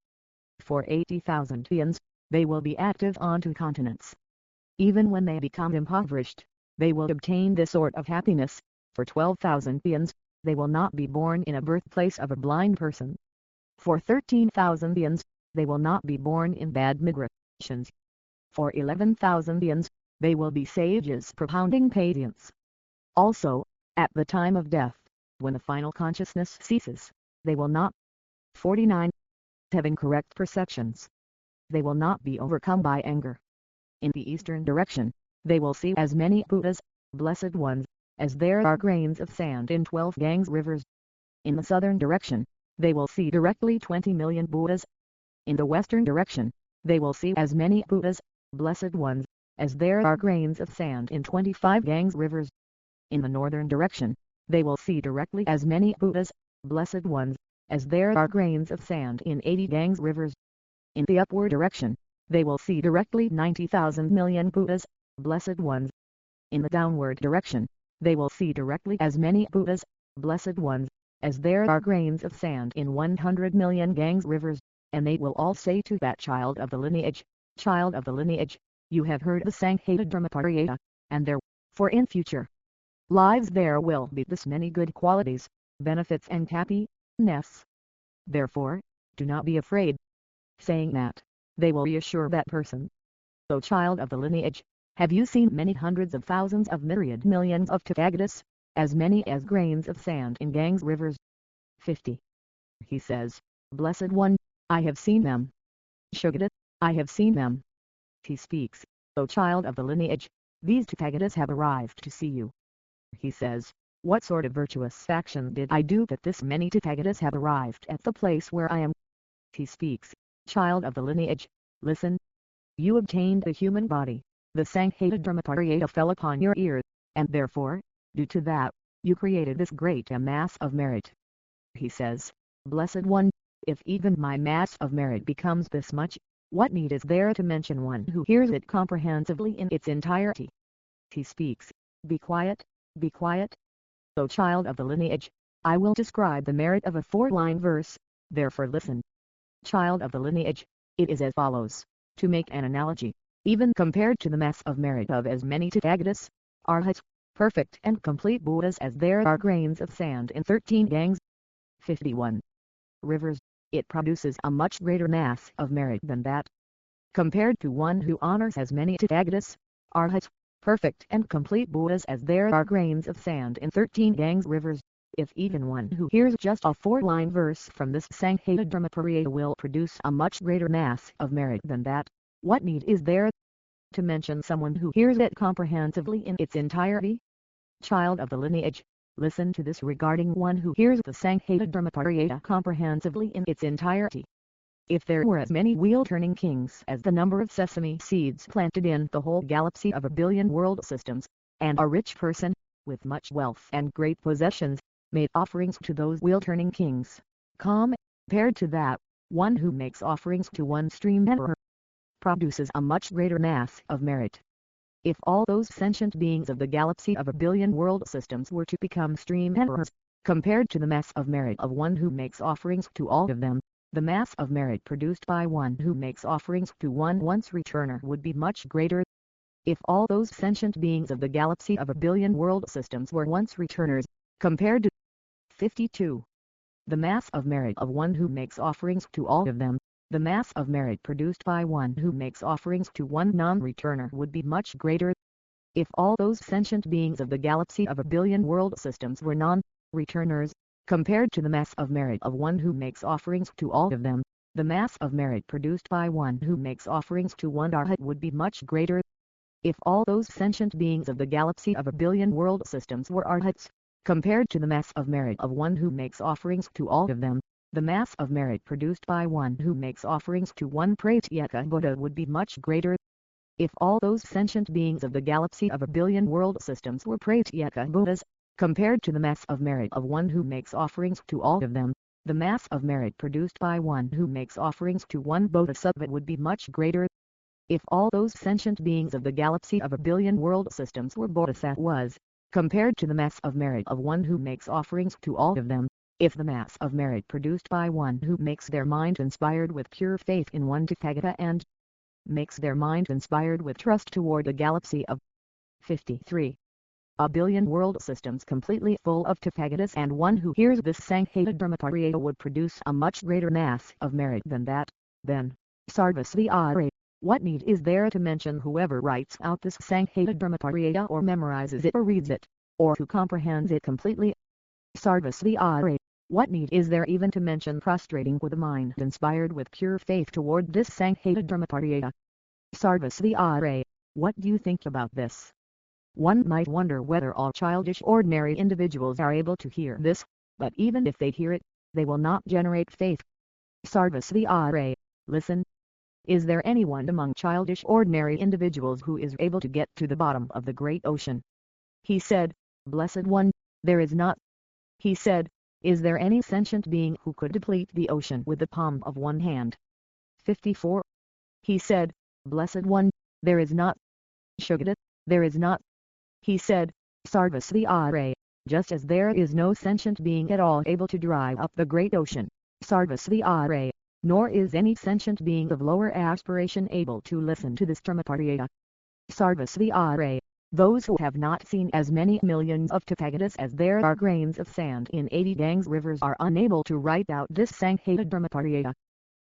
For 80,000 eons, they will be active on 2 continents. Even when they become impoverished, they will obtain this sort of happiness. For 12,000 eons, they will not be born in a birthplace of a blind person. For 13,000 ins, they will not be born in bad migrations. For 11,000 ins, they will be sages propounding patience. Also, at the time of death, when the final consciousness ceases, they will not 49. Having correct perceptions. They will not be overcome by anger. In the eastern direction, they will see as many Buddhas, blessed ones, as there are grains of sand in 12 Ganges rivers. In the southern direction, they will see directly 20 million Buddhas. In the western direction, they will see as many Buddhas, blessed ones, as there are grains of sand in 25 Ganges rivers. In the northern direction, they will see directly as many Buddhas, blessed ones, as there are grains of sand in 80 Ganges rivers. In the upward direction, they will see directly 90,000 million Buddhas, blessed ones. In the downward direction, they will see directly as many Buddhas, blessed ones, as there are grains of sand in 100 million Ganges rivers, and they will all say to that child of the lineage, you have heard the sanghatasutratraceablesept06lttr2, and for in future lives there will be this many good qualities, benefits and happiness. Therefore, do not be afraid. Saying that, they will reassure that person. O child of the lineage, have you seen many hundreds of thousands of myriad millions of Tathagatas, as many as grains of sand in Ganges rivers? 50. He says, Blessed One, I have seen them. Shugata, I have seen them. He speaks, O child of the lineage, these Tathagatas have arrived to see you. He says, what sort of virtuous action did I do that this many Tathagatas have arrived at the place where I am? He speaks, child of the lineage, listen. You obtained the human body, the sanghatasutratraceablesept fell upon your ear, and therefore, due to that, you created this great mass of merit. He says, Blessed One, if even my mass of merit becomes this much, what need is there to mention one who hears it comprehensively in its entirety? He speaks, be quiet, be quiet. O child of the lineage, I will describe the merit of a 4-line verse, therefore listen. Child of the lineage, it is as follows, to make an analogy, even compared to the mass of merit of as many Tathagatas, Arhats, perfect and complete Buddhas as there are grains of sand in 13 Ganges. 51. Rivers, it produces a much greater mass of merit than that. Compared to one who honors as many Tathagatas, Arhats, perfect and complete Buddhas as there are grains of sand in 13 Ganges rivers, if even one who hears just a 4-line verse from this sanghatasutratraceablesept will produce a much greater mass of merit than that, what need is there to mention someone who hears it comprehensively in its entirety? Child of the lineage, listen to this regarding one who hears the sanghatasutratraceablesept comprehensively in its entirety. If there were as many wheel-turning kings as the number of sesame seeds planted in the whole galaxy of 1,000,000,000 world systems, and a rich person, with much wealth and great possessions, made offerings to those wheel-turning kings, compared to that, one who makes offerings to one stream emperor, produces a much greater mass of merit. If all those sentient beings of the galaxy of 1,000,000,000 world systems were to become stream emperors, compared to the mass of merit of one who makes offerings to all of them, the mass of merit produced by one who makes offerings to one once returner would be much greater. If all those sentient beings of the galaxy of 1,000,000,000 world systems were once returners, compared to 52. The mass of merit of one who makes offerings to all of them, the mass of merit produced by one who makes offerings to one non-returner would be much greater. If all those sentient beings of the galaxy of 1,000,000,000 world systems were non-returners, compared to the mass of merit of one who makes offerings to all of them, the mass of merit produced by one who makes offerings to one arhat would be much greater. If all those sentient beings of the galaxy of 1,000,000,000 world systems were arhats, compared to the mass of merit of one who makes offerings to all of them, the mass of merit produced by one who makes offerings to one Pratyeka Buddha would be much greater. If all those sentient beings of the galaxy of 1,000,000,000 world systems were Pratyeka Buddhas, compared to the mass of merit of one who makes offerings to all of them, the mass of merit produced by one who makes offerings to one Bodhisattva would be much greater. If all those sentient beings of the galaxy of 1,000,000,000 world systems were Bodhisattvas, compared to the mass of merit of one who makes offerings to all of them, if the mass of merit produced by one who makes their mind inspired with pure faith in one Tathagata and makes their mind inspired with trust toward the galaxy of 53. a billion world systems completely full of Tathagatas, and one who hears this Sanghatasutratraceablesept06lttr2 would produce a much greater mass of merit than that. Then, Sarvasvara, what need is there to mention whoever writes out this Sanghatasutratraceablesept or memorizes it or reads it, or who comprehends it completely? Sarvasvara, what need is there even to mention prostrating with a mind inspired with pure faith toward this Sanghatasutratraceablesept? Sarvasvara, what do you think about this? One might wonder whether all childish ordinary individuals are able to hear this, but even if they hear it, they will not generate faith. Sarvasvara, listen. Is there anyone among childish ordinary individuals who is able to get to the bottom of the great ocean? He said, Blessed One, there is not. He said, is there any sentient being who could deplete the ocean with the palm of one hand? 54. He said, Blessed One, there is not. Shugata, there is not. He said, Sarvasvara, just as there is no sentient being at all able to drive up the great ocean, Sarvasvara, nor is any sentient being of lower aspiration able to listen to this Tramatarya. Sarvasvara, those who have not seen as many millions of Tathagatas as there are grains of sand in 80 Ganges rivers are unable to write out this Sanghatasutratraceablesept.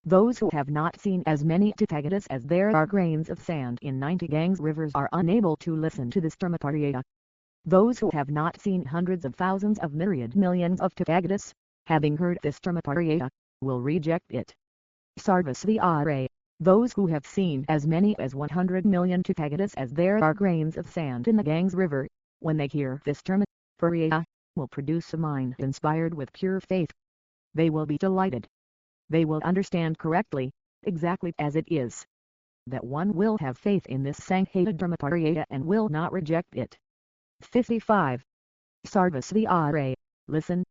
Those who have not seen as many Tathagatas as there are grains of sand in 90 Ganges rivers are unable to listen to this Tramatarya. Those who have not seen hundreds of thousands of myriad millions of Tathagatas, having heard this Tramatarya, will reject it. Sarvasvara, those who have seen as many as 100 million Tathagatas as there are grains of sand in the Ganges river, when they hear this Tramatarya, will produce a mind inspired with pure faith. They will be delighted. They will understand correctly, exactly as it is, that one will have faith in this Sanghatasutratraceablesept and will not reject it. 55. Sarvasvara, listen.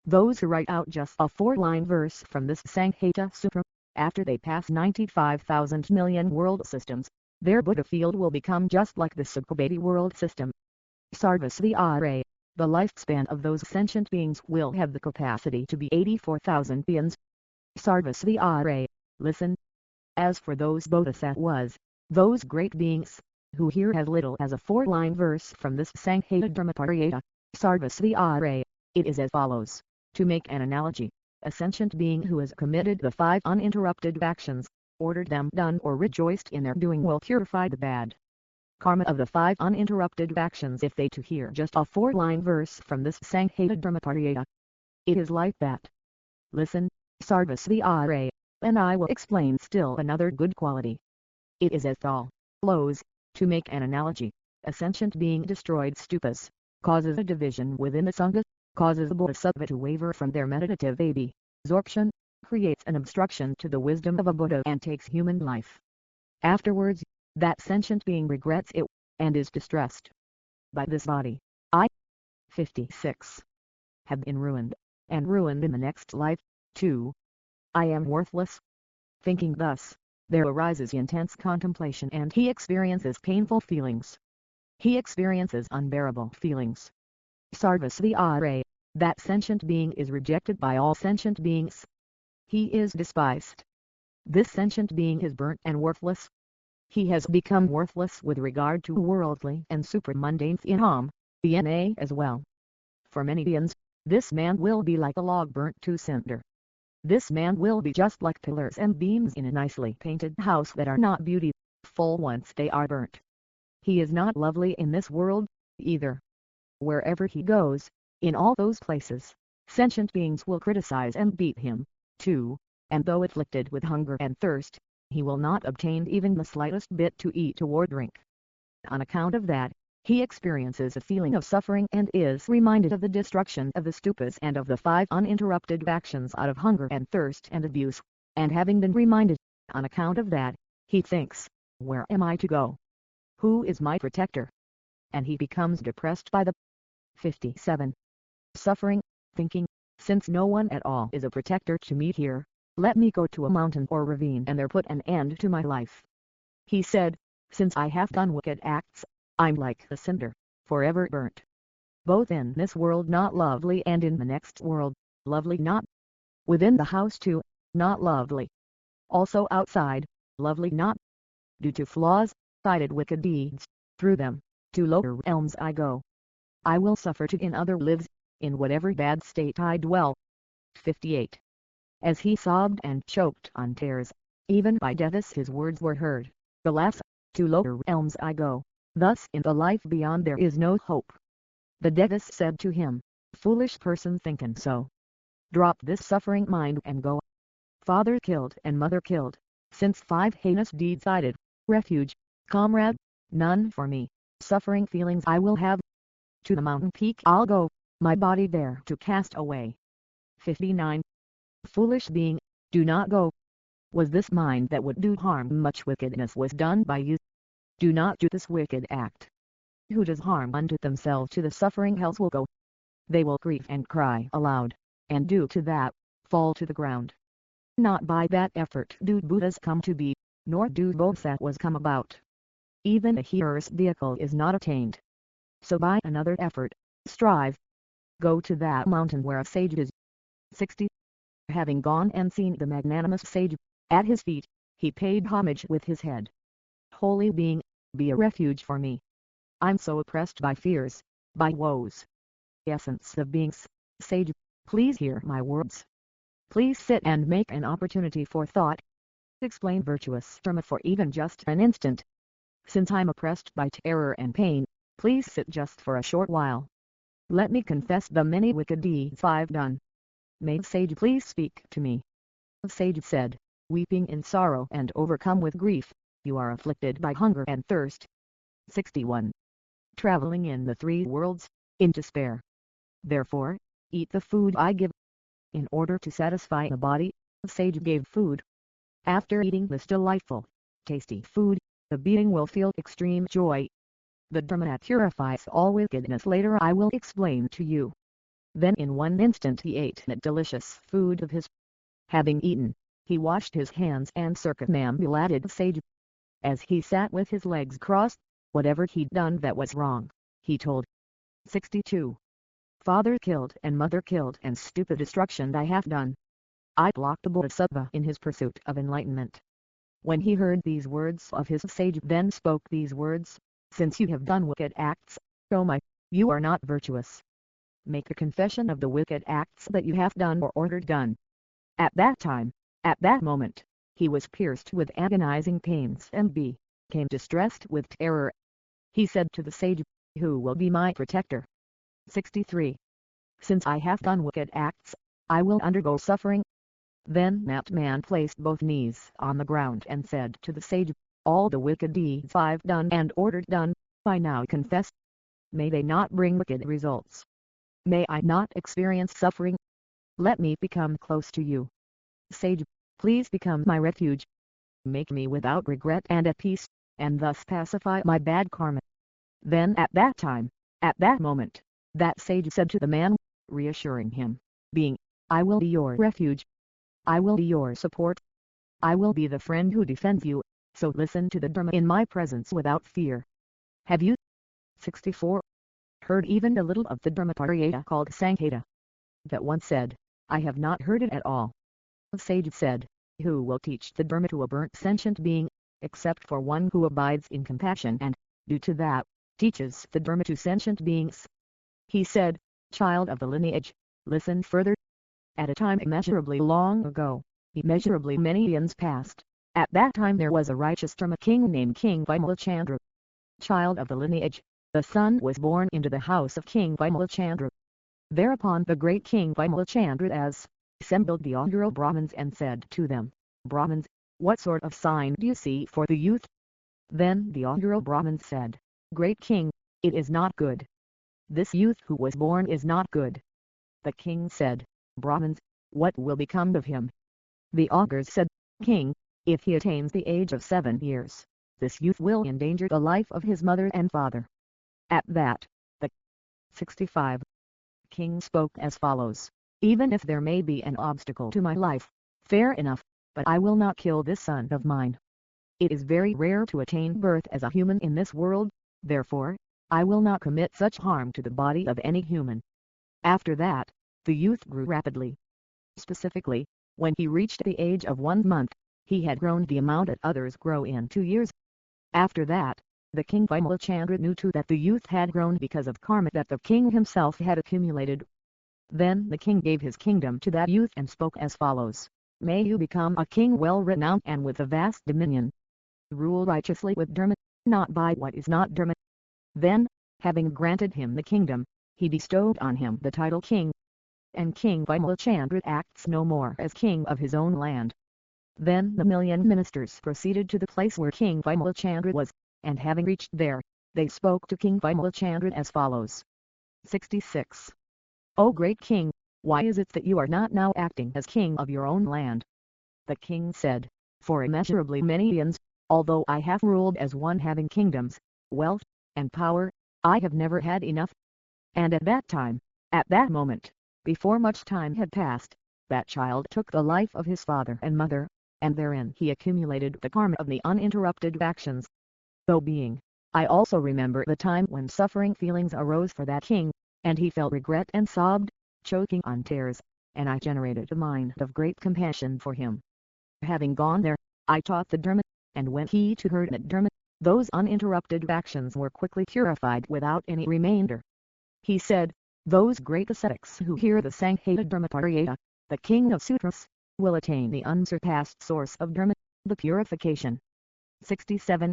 Those who write out just a 4-line verse from this Sanghatasutra, after they pass 95,000 million world systems, their Buddha field will become just like the Sukhabeti world system. Sarvasvara, the lifespan of those sentient beings will have the capacity to be 84,000 eons. Sarvasvara, listen. As for those bodhisattvas, those great beings, who hear as little as a 4-line verse from this Sanghatasutratraceablesept, Sarvasvara, it is as follows. To make an analogy, a sentient being who has committed the 5 uninterrupted actions, ordered them done or rejoiced in their doing will purify the bad karma of the 5 uninterrupted actions if they to hear just a 4-line verse from this Sanghatasutratraceablesept. It is like that. Listen, Sarvasvara, and I will explain still another good quality. It is as follows. To make an analogy, a sentient being destroyed stupas, causes a division within the Sangha, causes the Bodhisattva to waver from their meditative absorption, creates an obstruction to the wisdom of a Buddha and takes human life. Afterwards, that sentient being regrets it, and is distressed. By this body, I, 56, have been ruined, and ruined in the next life, too. I am worthless. Thinking thus, there arises intense contemplation and he experiences painful feelings. He experiences unbearable feelings. Sarvasvara, that sentient being is rejected by all sentient beings. He is despised. This sentient being is burnt and worthless. He has become worthless with regard to worldly and supramundane phenomena as well. For many eons, this man will be like a log burnt to cinder. This man will be just like pillars and beams in a nicely painted house that are not beautiful once they are burnt. He is not lovely in this world, either. Wherever he goes, in all those places, sentient beings will criticize and beat him, too, and though afflicted with hunger and thirst, he will not obtain even the slightest bit to eat or drink. On account of that, he experiences a feeling of suffering and is reminded of the destruction of the stupas and of the 5 uninterrupted actions out of hunger and thirst and abuse, and having been reminded, on account of that, he thinks, where am I to go? Who is my protector? And he becomes depressed by the 57. Suffering, thinking, since no one at all is a protector to me here, let me go to a mountain or ravine and there put an end to my life. He said, since I have done wicked acts, I'm like the cinder, forever burnt. Both in this world not lovely and in the next world, lovely not. Within the house too, not lovely. Also outside, lovely not. Due to flaws, cited wicked deeds, through them, to lower realms I go. I will suffer to in other lives, in whatever bad state I dwell. 58. As he sobbed and choked on tears, even by death his words were heard, alas, to lower realms I go, thus in the life beyond there is no hope. The Devis said to him, foolish person thinking so. Drop this suffering mind and go. Father killed and mother killed, since 5 heinous deeds I did, refuge, comrade, none for me, suffering feelings I will have. To the mountain peak I'll go, my body there to cast away. 59. Foolish being, do not go. Was this mind that would do harm? Much wickedness was done by you. Do not do this wicked act. Who does harm unto themselves to the suffering hells will go. They will grieve and cry aloud, and due to that, fall to the ground. Not by that effort do Buddhas come to be, nor do bodhisattvas come about. Even a hearer's vehicle is not attained. So by another effort, strive. Go to that mountain where a sage is. 60. Having gone and seen the magnanimous sage, at his feet, he paid homage with his head. Holy being, be a refuge for me. I'm so oppressed by fears, by woes. Essence of beings, sage, please hear my words. Please sit and make an opportunity for thought. Explain virtuous dharma for even just an instant. Since I'm oppressed by terror and pain, please sit just for a short while. Let me confess the many wicked deeds I've done. May the sage please speak to me. The sage said, weeping in sorrow and overcome with grief, you are afflicted by hunger and thirst. 61. Traveling in the 3 worlds, in despair. Therefore, eat the food I give. In order to satisfy the body, the sage gave food. After eating this delightful, tasty food, the being will feel extreme joy. The dharma that purifies all wickedness later I will explain to you. Then in one instant he ate that delicious food of his. Having eaten, he washed his hands and circumambulated the sage. As he sat with his legs crossed, whatever he'd done that was wrong, he told. 62. Father killed and mother killed and stupid destruction I have done. I blocked the Bodhisattva in his pursuit of enlightenment. When he heard these words of his sage then spoke these words, since you have done wicked acts, O my, you are not virtuous. Make a confession of the wicked acts that you have done or ordered done. At that time, at that moment, he was pierced with agonizing pains and became distressed with terror. He said to the sage, who will be my protector? 63. Since I have done wicked acts, I will undergo suffering. Then that man placed both knees on the ground and said to the sage, all the wicked deeds I've done and ordered done, I now confess. May they not bring wicked results. May I not experience suffering. Let me become close to you. Sage, please become my refuge. Make me without regret and at peace, and thus pacify my bad karma. Then at that time, at that moment, that sage said to the man, reassuring him, being, I will be your refuge. I will be your support. I will be the friend who defends you, so listen to the dharma in my presence without fear. Have you, 64, heard even a little of the dharmatarya called sanghata? That one said, I have not heard it at all. The sage said, who will teach the dharma to a burnt sentient being, except for one who abides in compassion and, due to that, teaches the dharma to sentient beings? He said, child of the lineage, listen further. At a time immeasurably long ago, immeasurably many eons past, at that time there was a righteous dharma king named King Vimalachandra. Child of the lineage, the son was born into the house of King Vimalachandra. Thereupon the great King Vimalachandra assembled the augural Brahmins and said to them, Brahmins, what sort of sign do you see for the youth? Then the augural Brahmins said, Great King, it is not good. This youth who was born is not good. The king said, Brahmins, what will become of him? The augurs said, King, if he attains the age of 7 years, this youth will endanger the life of his mother and father. At that, the 65 king spoke as follows, even if there may be an obstacle to my life, fair enough, but I will not kill this son of mine. It is very rare to attain birth as a human in this world, therefore, I will not commit such harm to the body of any human. After that, the youth grew rapidly. Specifically, when he reached the age of 1 month, he had grown the amount that others grow in 2 years. After that, The king Vimalachandra knew too that the youth had grown because of karma that the king himself had accumulated. Then the king gave his kingdom to that youth and spoke as follows: "May you become a king well renowned and with a vast dominion. Rule righteously with dharma, not by what is not dharma." Then, having granted him the kingdom, he bestowed on him the title king. And King Vimalachandra acts no more as king of his own land. Then the million ministers proceeded to the place where King Vimalachandra was, and having reached there, they spoke to King Vimalachandra as follows. 66. O great king, why is it that you are not now acting as king of your own land? The king said, for immeasurably many eons, although I have ruled as one having kingdoms, wealth, and power, I have never had enough. And at that time, at that moment, before much time had passed, that child took the life of his father and mother, and therein he accumulated the karma of the uninterrupted actions. So being, I also remember the time when suffering feelings arose for that king, and he felt regret and sobbed, choking on tears, and I generated a mind of great compassion for him. Having gone there, I taught the Dharma, and when he too heard that Dharma, those uninterrupted actions were quickly purified without any remainder. He said, those great ascetics who hear the Sanghatasutratraceablesept06lttr2, the king of sutras, will attain the unsurpassed source of Dharma, the purification. 67.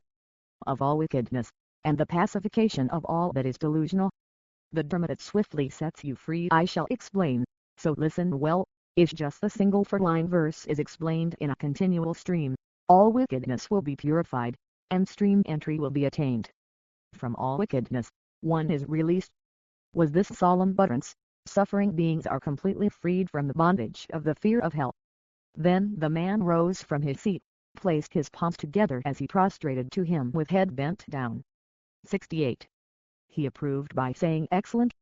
Of all wickedness, and the pacification of all that is delusional. The Dharma that swiftly sets you free I shall explain, so listen well. If just a single 4-line verse is explained in a continual stream, all wickedness will be purified, and stream entry will be attained. From all wickedness, one is released. Was this solemn utterance, suffering beings are completely freed from the bondage of the fear of hell. Then the man rose from his seat, placed his palms together as he prostrated to him with head bent down. 68. He approved by saying, excellent,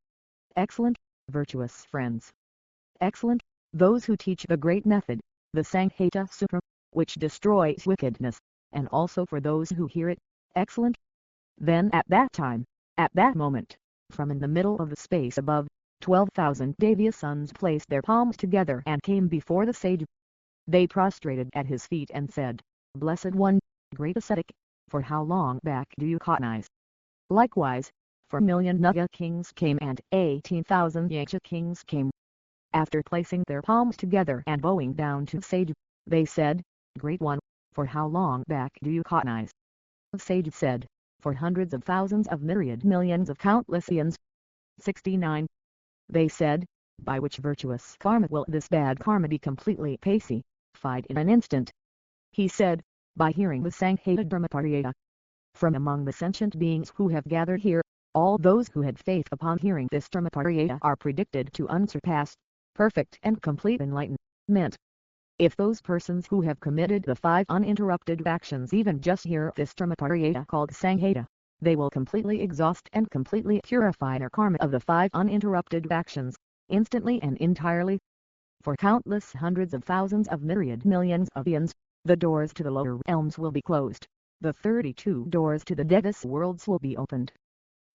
excellent, virtuous friends. Excellent, those who teach the great method, the Sanghata Sutra, which destroys wickedness, and also for those who hear it, excellent. Then at that time, at that moment, from in the middle of the space above, 12,000 Devya sons placed their palms together and came before the sage. They prostrated at his feet and said, Blessed One, great ascetic, for how long back do you cognize? Likewise, 4,000,000 Naga kings came and 18,000 Yaksha kings came. After placing their palms together and bowing down to the sage, they said, Great One, for how long back do you cognize? The sage said, for hundreds of thousands of myriad millions of countless eons. 69. They said, by which virtuous karma will this bad karma be completely pacified in an instant? He said, by hearing the Sanghatasutratraceablesept06lttr2. From among the sentient beings who have gathered here, all those who had faith upon hearing this Dharmaparayana are predicted to unsurpassed, perfect and complete enlightenment. If those persons who have committed the 5 uninterrupted actions even just hear this Dharmaparayana called Sanghata, they will completely exhaust and completely purify their karma of the 5 uninterrupted actions, instantly and entirely. For countless hundreds of thousands of myriad millions of eons, the doors to the lower realms will be closed, the 32 doors to the Devas worlds will be opened.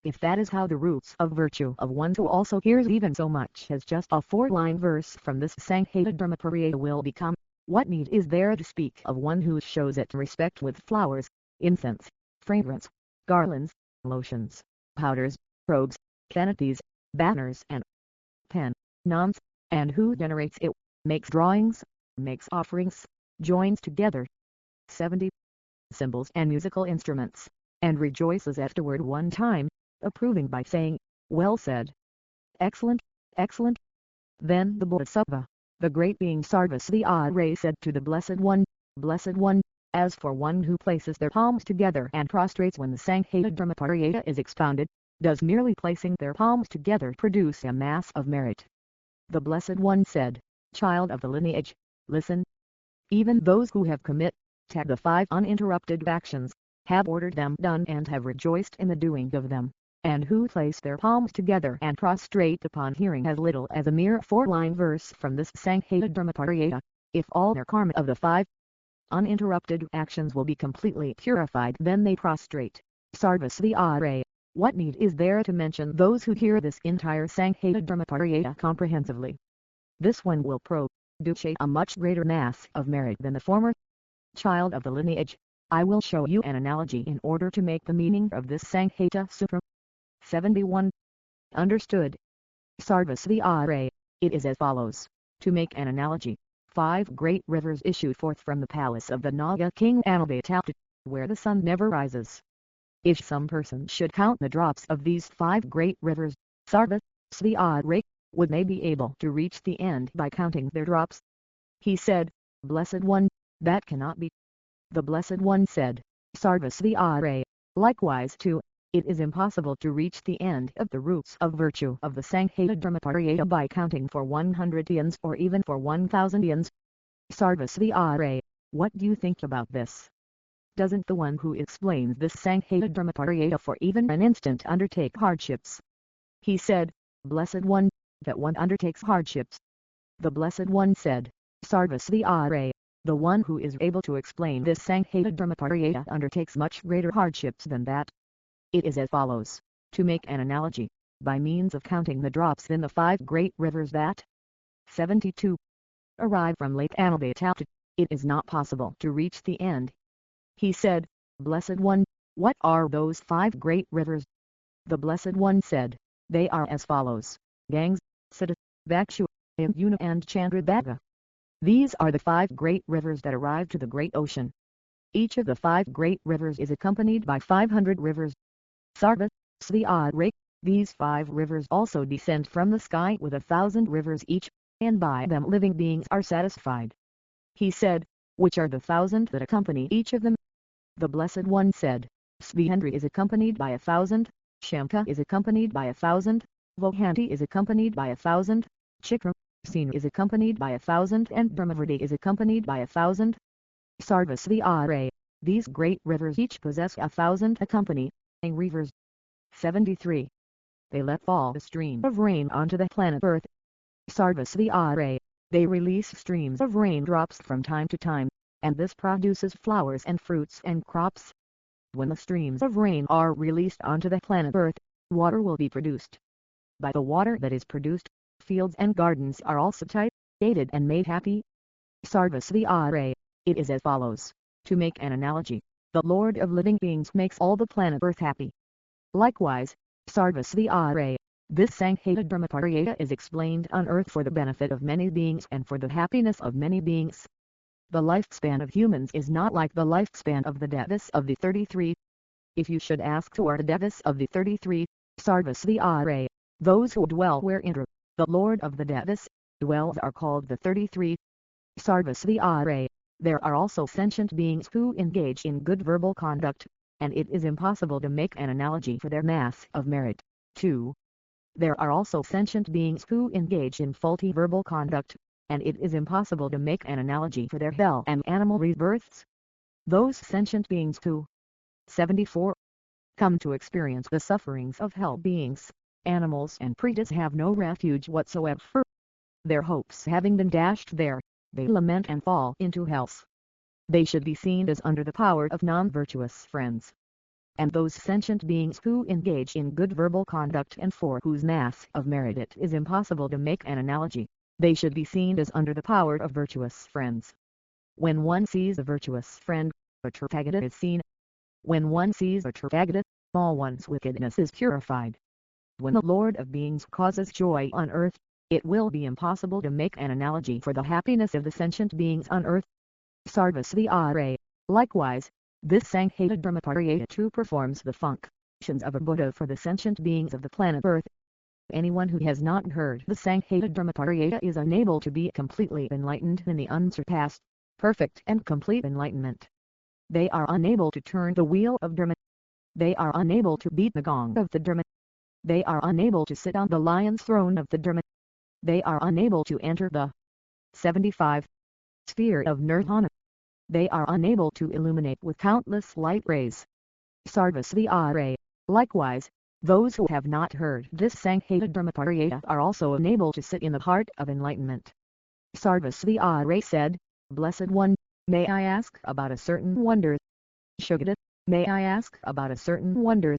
If that is how the roots of virtue of one who also hears even so much as just a 4-line verse from this Sanghatasutratraceablesept06lttr2 will become, what need is there to speak of one who shows it respect with flowers, incense, fragrance, garlands, lotions, powders, robes, canopies, banners and pennons, and who generates it, makes drawings, makes offerings, joins together 70 cymbals and musical instruments, and rejoices afterward one time, approving by saying, well said. Excellent, excellent. Then the Bodhisattva, the great being Sarvasvati said to the Blessed One, as for one who places their palms together and prostrates when the Sanghatasutratraceablesept06lttr2 is expounded, does merely placing their palms together produce a mass of merit? The Blessed One said, child of the lineage, listen. Even those who have committed the 5 uninterrupted actions, have ordered them done and have rejoiced in the doing of them, and who place their palms together and prostrate upon hearing as little as a mere 4-line verse from this Sanghatasutratraceablesept06lttr2, if all their karma of the 5 uninterrupted actions will be completely purified, then they prostrate. Sarvasvati, what need is there to mention those who hear this entire Sanghatasutratraceablesept06lttr2 comprehensively? This one will produce a much greater mass of merit than the former. Child of the lineage, I will show you an analogy in order to make the meaning of this Sanghata Sutra. 71. Understood. Sarvasvara. It is as follows. To make an analogy, 5 great rivers issue forth from the palace of the Naga king Anavatapta, where the sun never rises. If some person should count the drops of these 5 great rivers, Sarvasvara, would they be able to reach the end by counting their drops? He said, Blessed One, that cannot be. The Blessed One said, Sarvasvara, likewise too, it is impossible to reach the end of the roots of virtue of the Sanghatasutratraceablesept by counting for 100 yans or even for 1000 yans. Sarvasvara, what do you think about this? Doesn't the one who explains this Sanghatasutratraceablesept for even an instant undertake hardships? He said, Blessed One, that one undertakes hardships. The Blessed One said, Sarvasvara, the one who is able to explain this Sanghatasutratraceablesept undertakes much greater hardships than that. It is as follows. To make an analogy, by means of counting the drops in the 5 great rivers that 72 arrive from Lake Anavatapta, it is not possible to reach the end. He said, Blessed One, what are those 5 great rivers? The Blessed One said, they are as follows. Ganges, Siddha, Vakshu, Yamuna and Chandrabhaga. These are the 5 great rivers that arrive to the great ocean. Each of the 5 great rivers is accompanied by 500 rivers. Sarvasvara, these 5 rivers also descend from the sky with 1,000 rivers each, and by them living beings are satisfied. He said, which are the 1,000 that accompany each of them? The Blessed One said, Svihendra is accompanied by 1,000, Shamka is accompanied by 1,000, Vohanti is accompanied by 1,000, Chikra, Sena is accompanied by 1,000 and Brahmavrti is accompanied by 1,000. Sarvasvara, these great rivers each possess 1,000 accompanying rivers. 73. They let fall a stream of rain onto the planet Earth. Sarvasvara, they release streams of raindrops from time to time, and this produces flowers and fruits and crops. When the streams of rain are released onto the planet Earth, water will be produced. By the water that is produced, fields and gardens are also aided and made happy. Sarvasvara, it is as follows. To make an analogy, the Lord of living beings makes all the planet Earth happy. Likewise, Sarvasvara, this Sanghatasutratraceablesept is explained on earth for the benefit of many beings and for the happiness of many beings. The lifespan of humans is not like the lifespan of the Devas of the 33. If you should ask who are the Devas of the 33, Sarvasvara, those who dwell where Indra, the Lord of the Devas, dwells are called the 33. Sarvasvara, there are also sentient beings who engage in good verbal conduct, and it is impossible to make an analogy for their mass of merit. 2. There are also sentient beings who engage in faulty verbal conduct, and it is impossible to make an analogy for their hell and animal rebirths. Those sentient beings who 74. Come to experience the sufferings of hell beings, animals and pretas have no refuge whatsoever. Their hopes having been dashed there, they lament and fall into hells. They should be seen as under the power of non-virtuous friends. And those sentient beings who engage in good verbal conduct and for whose mass of merit it is impossible to make an analogy, they should be seen as under the power of virtuous friends. When one sees a virtuous friend, a Tathagata is seen. When one sees a Tathagata, all one's wickedness is purified. When the Lord of beings causes joy on earth, it will be impossible to make an analogy for the happiness of the sentient beings on earth. Sarvasvara, likewise, this Sanghatasutratraceablesept performs the functions of a Buddha for the sentient beings of the planet Earth. Anyone who has not heard the Sanghatasutratraceablesept is unable to be completely enlightened in the unsurpassed, perfect and complete enlightenment. They are unable to turn the wheel of Dharma. They are unable to beat the gong of the Dharma. They are unable to sit on the lion's throne of the Dharma. They are unable to enter the 75. Sphere of Nirvana. They are unable to illuminate with countless light rays. Sarvasvara, likewise, those who have not heard this Sanghatasutratraceablesept are also unable to sit in the heart of enlightenment. Sarvasvara said, Blessed One, may I ask about a certain wonder? Shugata, may I ask about a certain wonder?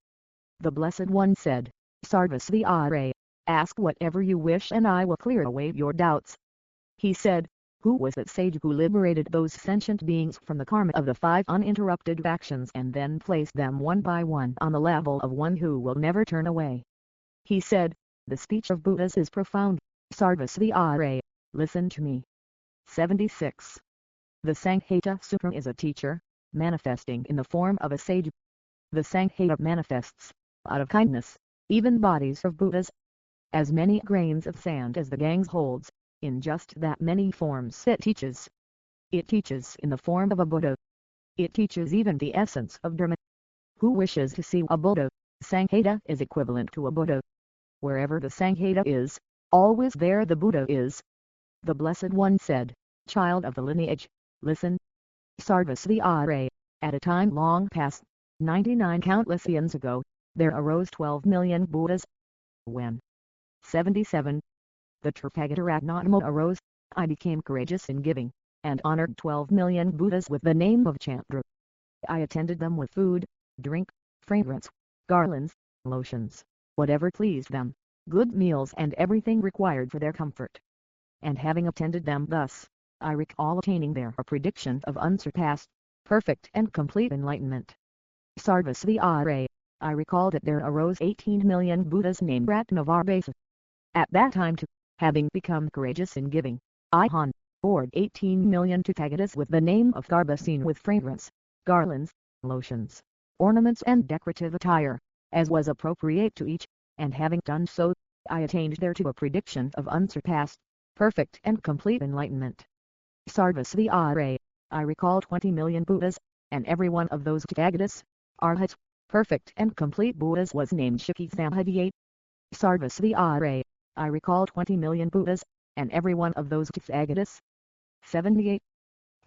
The Blessed One said, Sarvasvara, ask whatever you wish and I will clear away your doubts. He said, Who was that sage who liberated those sentient beings from the karma of the 5 uninterrupted actions and then placed them one by one on the level of one who will never turn away? He said, "The speech of Buddhas is profound, Sarvasvara, listen to me." 76. The Sanghata Sutra is a teacher, manifesting in the form of a sage. The Sanghata manifests, out of kindness, even bodies of Buddhas. As many grains of sand as the Ganges holds, in just that many forms it teaches. It teaches in the form of a Buddha. It teaches even the essence of Dharma. Who wishes to see a Buddha? Sanghata is equivalent to a Buddha. Wherever the Sanghata is, always there the Buddha is. The Blessed One said, "Child of the lineage, listen. Sarvasvara, at a time long past, 99 countless eons ago, there arose 12 million Buddhas. When 77. The Tripagataragnatama arose, I became courageous in giving, and honored 12 million Buddhas with the name of Chandra. I attended them with food, drink, fragrance, garlands, lotions, whatever pleased them, good meals and everything required for their comfort. And having attended them thus, I recall attaining there a prediction of unsurpassed, perfect and complete enlightenment. Sarvasvara, I recall that there arose 18 million Buddhas named Ratnavarbhasa. At that time too, having become courageous in giving, I bored 18 million Tathagatas with the name of Garbhasena with fragrance, garlands, lotions, ornaments and decorative attire, as was appropriate to each, and having done so, I attained thereto a prediction of unsurpassed, perfect and complete enlightenment. Sarvasvara, I recall 20 million Buddhas, and every one of those Tathagatas, Arhats, perfect and complete Buddhas was named Shikhi-Samhadiyate. Sarvasvara, I recall 20 million Buddhas, and every one of those Tathagatas, 78.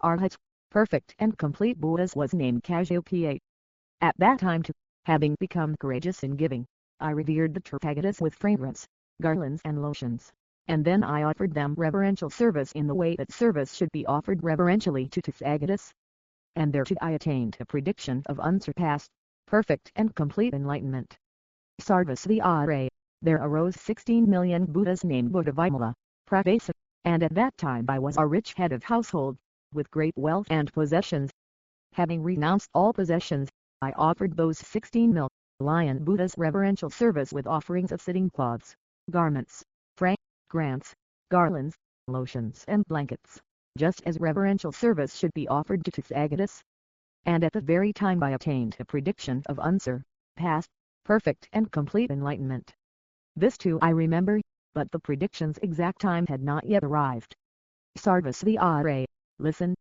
Arhats, perfect and complete Buddhas was named Kajyapayate. At that time too, having become courageous in giving, I revered the Tathagatas with fragrance, garlands and lotions, and then I offered them reverential service in the way that service should be offered reverentially to Tathagatas. And thereto I attained a prediction of unsurpassed, perfect and complete enlightenment. Sarvasvara, there arose 16 million Buddhas named Buddhavimala, Pravasa, and at that time I was a rich head of household, with great wealth and possessions. Having renounced all possessions, I offered those 16 million Buddhas reverential service with offerings of sitting cloths, garments, fragrance, garlands, lotions and blankets, just as reverential service should be offered to Tathagatas. And at the very time I attained a prediction of unsurpassed, perfect and complete enlightenment. This too I remember, but the prediction's exact time had not yet arrived. Sarvasvara, listen.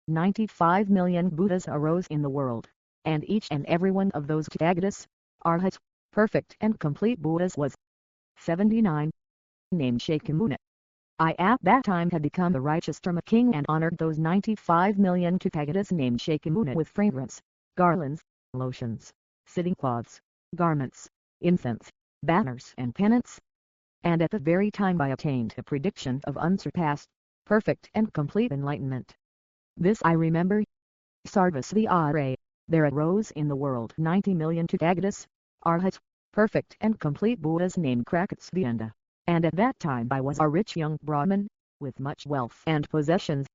95 million Buddhas arose in the world, and each and every one of those Tathagatas, Arhats, perfect and complete Buddhas was 79. Named Shakyamuni. I at that time had become the righteous Dharma king and honored those 95 million Tathagatas named Shakyamuni with fragrance, garlands, lotions, sitting cloths, garments, incense, banners and pennants. And at the very time I attained a prediction of unsurpassed, perfect and complete enlightenment. This I remember. Sarvasvara, there arose in the world 90 million Tathagatas, Arhats, perfect and complete Buddhas named Krakatsvyanda, and at that time I was a rich young Brahmin, with much wealth and possessions.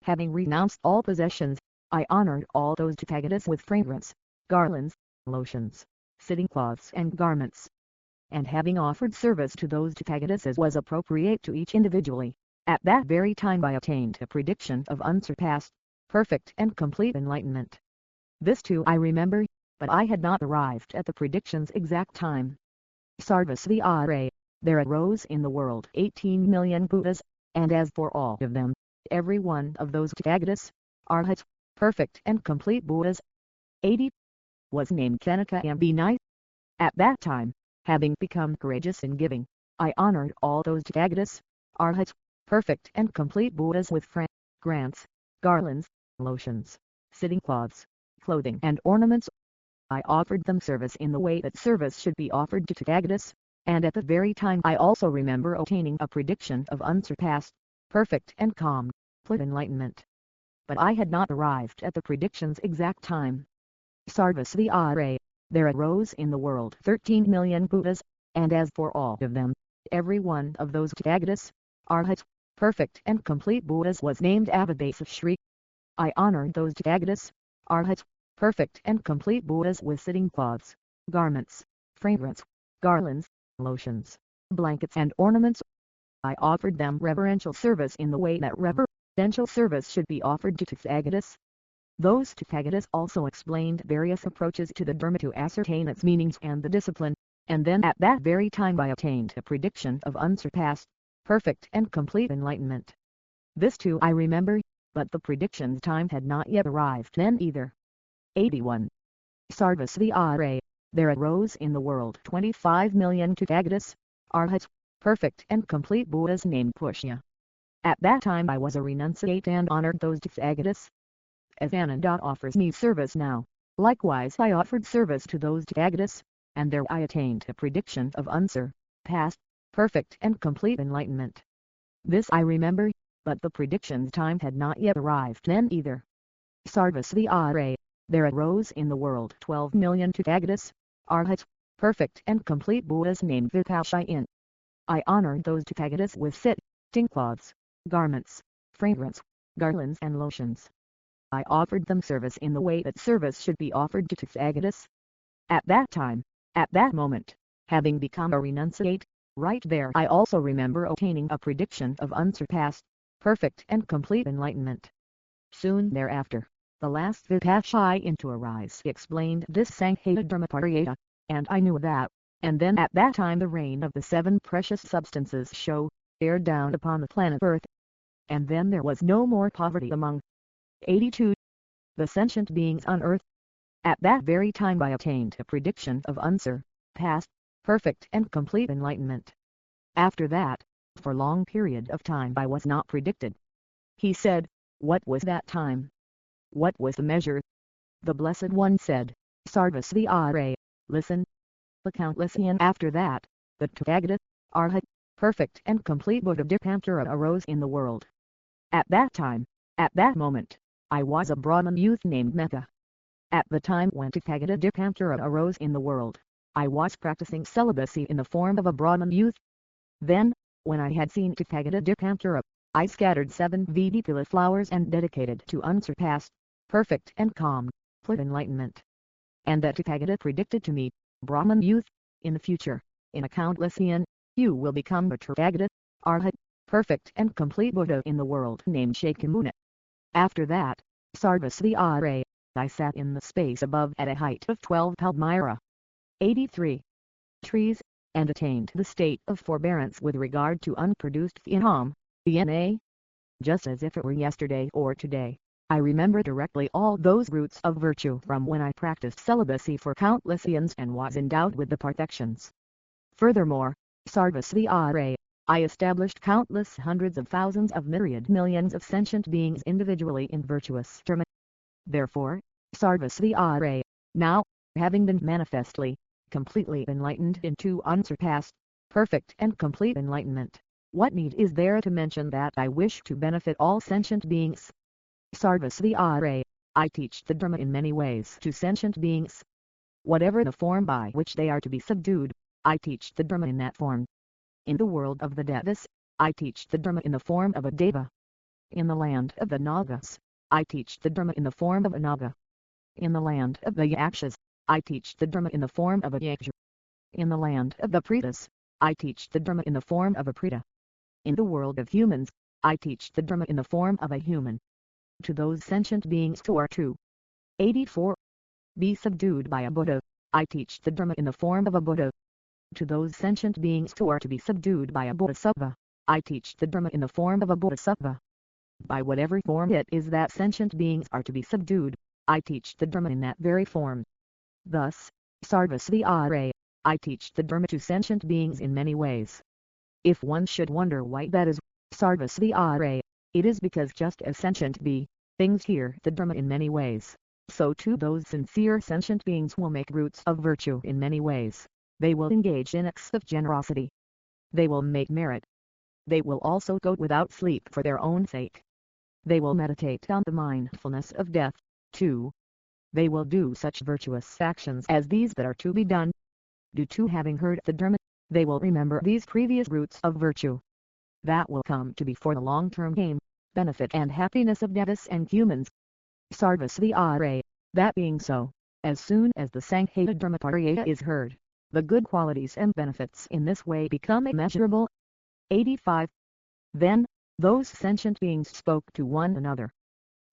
Having renounced all possessions, I honored all those Tathagatas with fragrance, garlands, lotions, sitting cloths and garments. And having offered service to those Tathagatas as was appropriate to each individually, at that very time I attained a prediction of unsurpassed, perfect and complete enlightenment. This too I remember, but I had not arrived at the prediction's exact time. Sarvasvara, there arose in the world 18 million Buddhas, and as for all of them, every one of those Tathagatas, Arhats, perfect and complete Buddhas, 80, was named Kanakayambini. At that time, having become courageous in giving, I honored all those Tathagatas, Arhats, perfect and complete Buddhas with fragrance, garlands, lotions, sitting cloths, clothing and ornaments. I offered them service in the way that service should be offered to Tathagatas, and at the very time I also remember attaining a prediction of unsurpassed, perfect and complete enlightenment. But I had not arrived at the prediction's exact time. Sarvasvara, there arose in the world 13 million Buddhas, and as for all of them, every one of those Tathagatas, Arhats, perfect and complete Buddhas was named Abhidhasa Shri. I honored those Tathagatas, Arhats, perfect and complete Buddhas with sitting cloths, garments, fragrance, garlands, lotions, blankets and ornaments. I offered them reverential service in the way that reverential service should be offered to Tathagatas. Those Tathagatas also explained various approaches to the Dharma to ascertain its meanings and the discipline, and then at that very time I attained a prediction of unsurpassed, perfect and complete enlightenment. This too I remember, but the prediction's time had not yet arrived then either. 81. Sarvasvara, there arose in the world 25 million Tathagatas, Arhats, perfect and complete Buddhas named Pushya. At that time I was a renunciate and honored those Tathagatas. As Ananda offers me service now, likewise I offered service to those Tathagatas, and there I attained a prediction of unsurpassed, perfect and complete enlightenment. This I remember, but the prediction's time had not yet arrived then either. Sarvasvara, there arose in the world 12 million Tathagatas, Arhats, perfect and complete Buddhas named Vipasshayin. I honored those Tathagatas with sitting cloths, garments, fragrance, garlands and lotions. I offered them service in the way that service should be offered to Tathagatas. At that time, at that moment, having become a renunciate, right there I also remember attaining a prediction of unsurpassed, perfect and complete enlightenment. Soon thereafter, the last Vipasshayin to arise explained this Sanghatasutratraceablesept06lttr2, and I knew that, and then at that time the rain of the 7 precious substances showered down upon the planet Earth. And then there was no more poverty among 82. The sentient beings on earth. At that very time I attained a prediction of unsurpassed, perfect and complete enlightenment. After that, for long period of time I was not predicted. He said, what was that time? What was the measure? The Blessed One said, Sarvasvara, listen. The countless and after that, the Tathagata, Arhat, perfect and complete Buddha Dipankara arose in the world. At that time, at that moment, I was a Brahman youth named Mecca. At the time when Tathagata Dipankara arose in the world, I was practicing celibacy in the form of a Brahman youth. Then, when I had seen Tathagata Dipankara, I scattered 7 Vedipula flowers and dedicated to unsurpassed, perfect and complete enlightenment. And that Tathagata predicted to me, Brahman youth, in the future, in a countless aeon, you will become a Tathagata, Arhat, perfect and complete Buddha in the world named Shakyamuni. After that, Sarvasvara, I sat in the space above at a height of 12 Palmyra. 83. Trees, and attained the state of forbearance with regard to unproduced phenomena. Just as if it were yesterday or today, I remember directly all those roots of virtue from when I practiced celibacy for countless eons and was endowed with the perfections. Furthermore, Sarvasvara, I established countless hundreds of thousands of myriad millions of sentient beings individually in virtuous dharma. Therefore, Sarvasvara, now, having been manifestly, completely enlightened into unsurpassed, perfect and complete enlightenment, what need is there to mention that I wish to benefit all sentient beings? Sarvasvara, I teach the Dharma in many ways to sentient beings. Whatever the form by which they are to be subdued, I teach the Dharma in that form. In the world of the Devas, I teach the Dharma in the form of a Deva. In the land of the Nagas, I teach the Dharma in the form of a Naga. In the land of the Yakshas, I teach the Dharma in the form of a Yaksha. In the land of the Pretas, I teach the Dharma in the form of a Preta. In the world of humans, I teach the Dharma in the form of a human. To those sentient beings who are to 84. Be subdued by a Buddha, I teach the Dharma in the form of a Buddha. To those sentient beings who are to be subdued by a Bodhisattva, I teach the Dharma in the form of a Bodhisattva. By whatever form it is that sentient beings are to be subdued, I teach the Dharma in that very form. Thus, Sarvasvara, I teach the Dharma to sentient beings in many ways. If one should wonder why that is, Sarvasvara, it is because just as sentient beings hear the Dharma in many ways, so too those sincere sentient beings will make roots of virtue in many ways. They will engage in acts of generosity. They will make merit. They will also go without sleep for their own sake. They will meditate on the mindfulness of death, too. They will do such virtuous actions as these that are to be done. Due to having heard the Dharma, they will remember these previous roots of virtue. that will come to be for the long-term aim, benefit and happiness of devas and humans. Sarvasvara. That being so, as soon as the Sanghatasutratraceablesept is heard, the good qualities and benefits in this way become immeasurable. 85. Then, those sentient beings spoke to one another.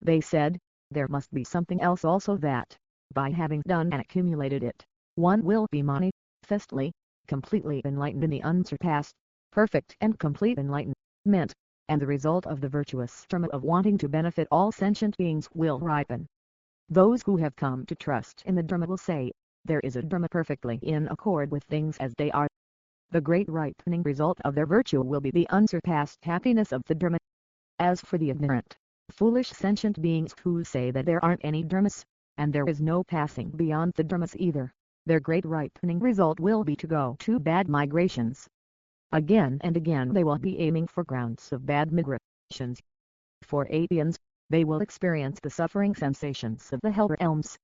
They said, there must be something else also that, by having done and accumulated it, one will be manifestly, completely enlightened in the unsurpassed, perfect and complete enlightenment, and the result of the virtuous dharma of wanting to benefit all sentient beings will ripen. Those who have come to trust in the dharma will say, there is a dharma perfectly in accord with things as they are. The great ripening result of their virtue will be the unsurpassed happiness of the dharma. As for the ignorant, foolish sentient beings who say that there aren't any dharmas, and there is no passing beyond the dharmas either, their great ripening result will be to go to bad migrations. Again and again they will be aiming for grounds of bad migrations. For 8 eons, they will experience the suffering sensations of the hell realms.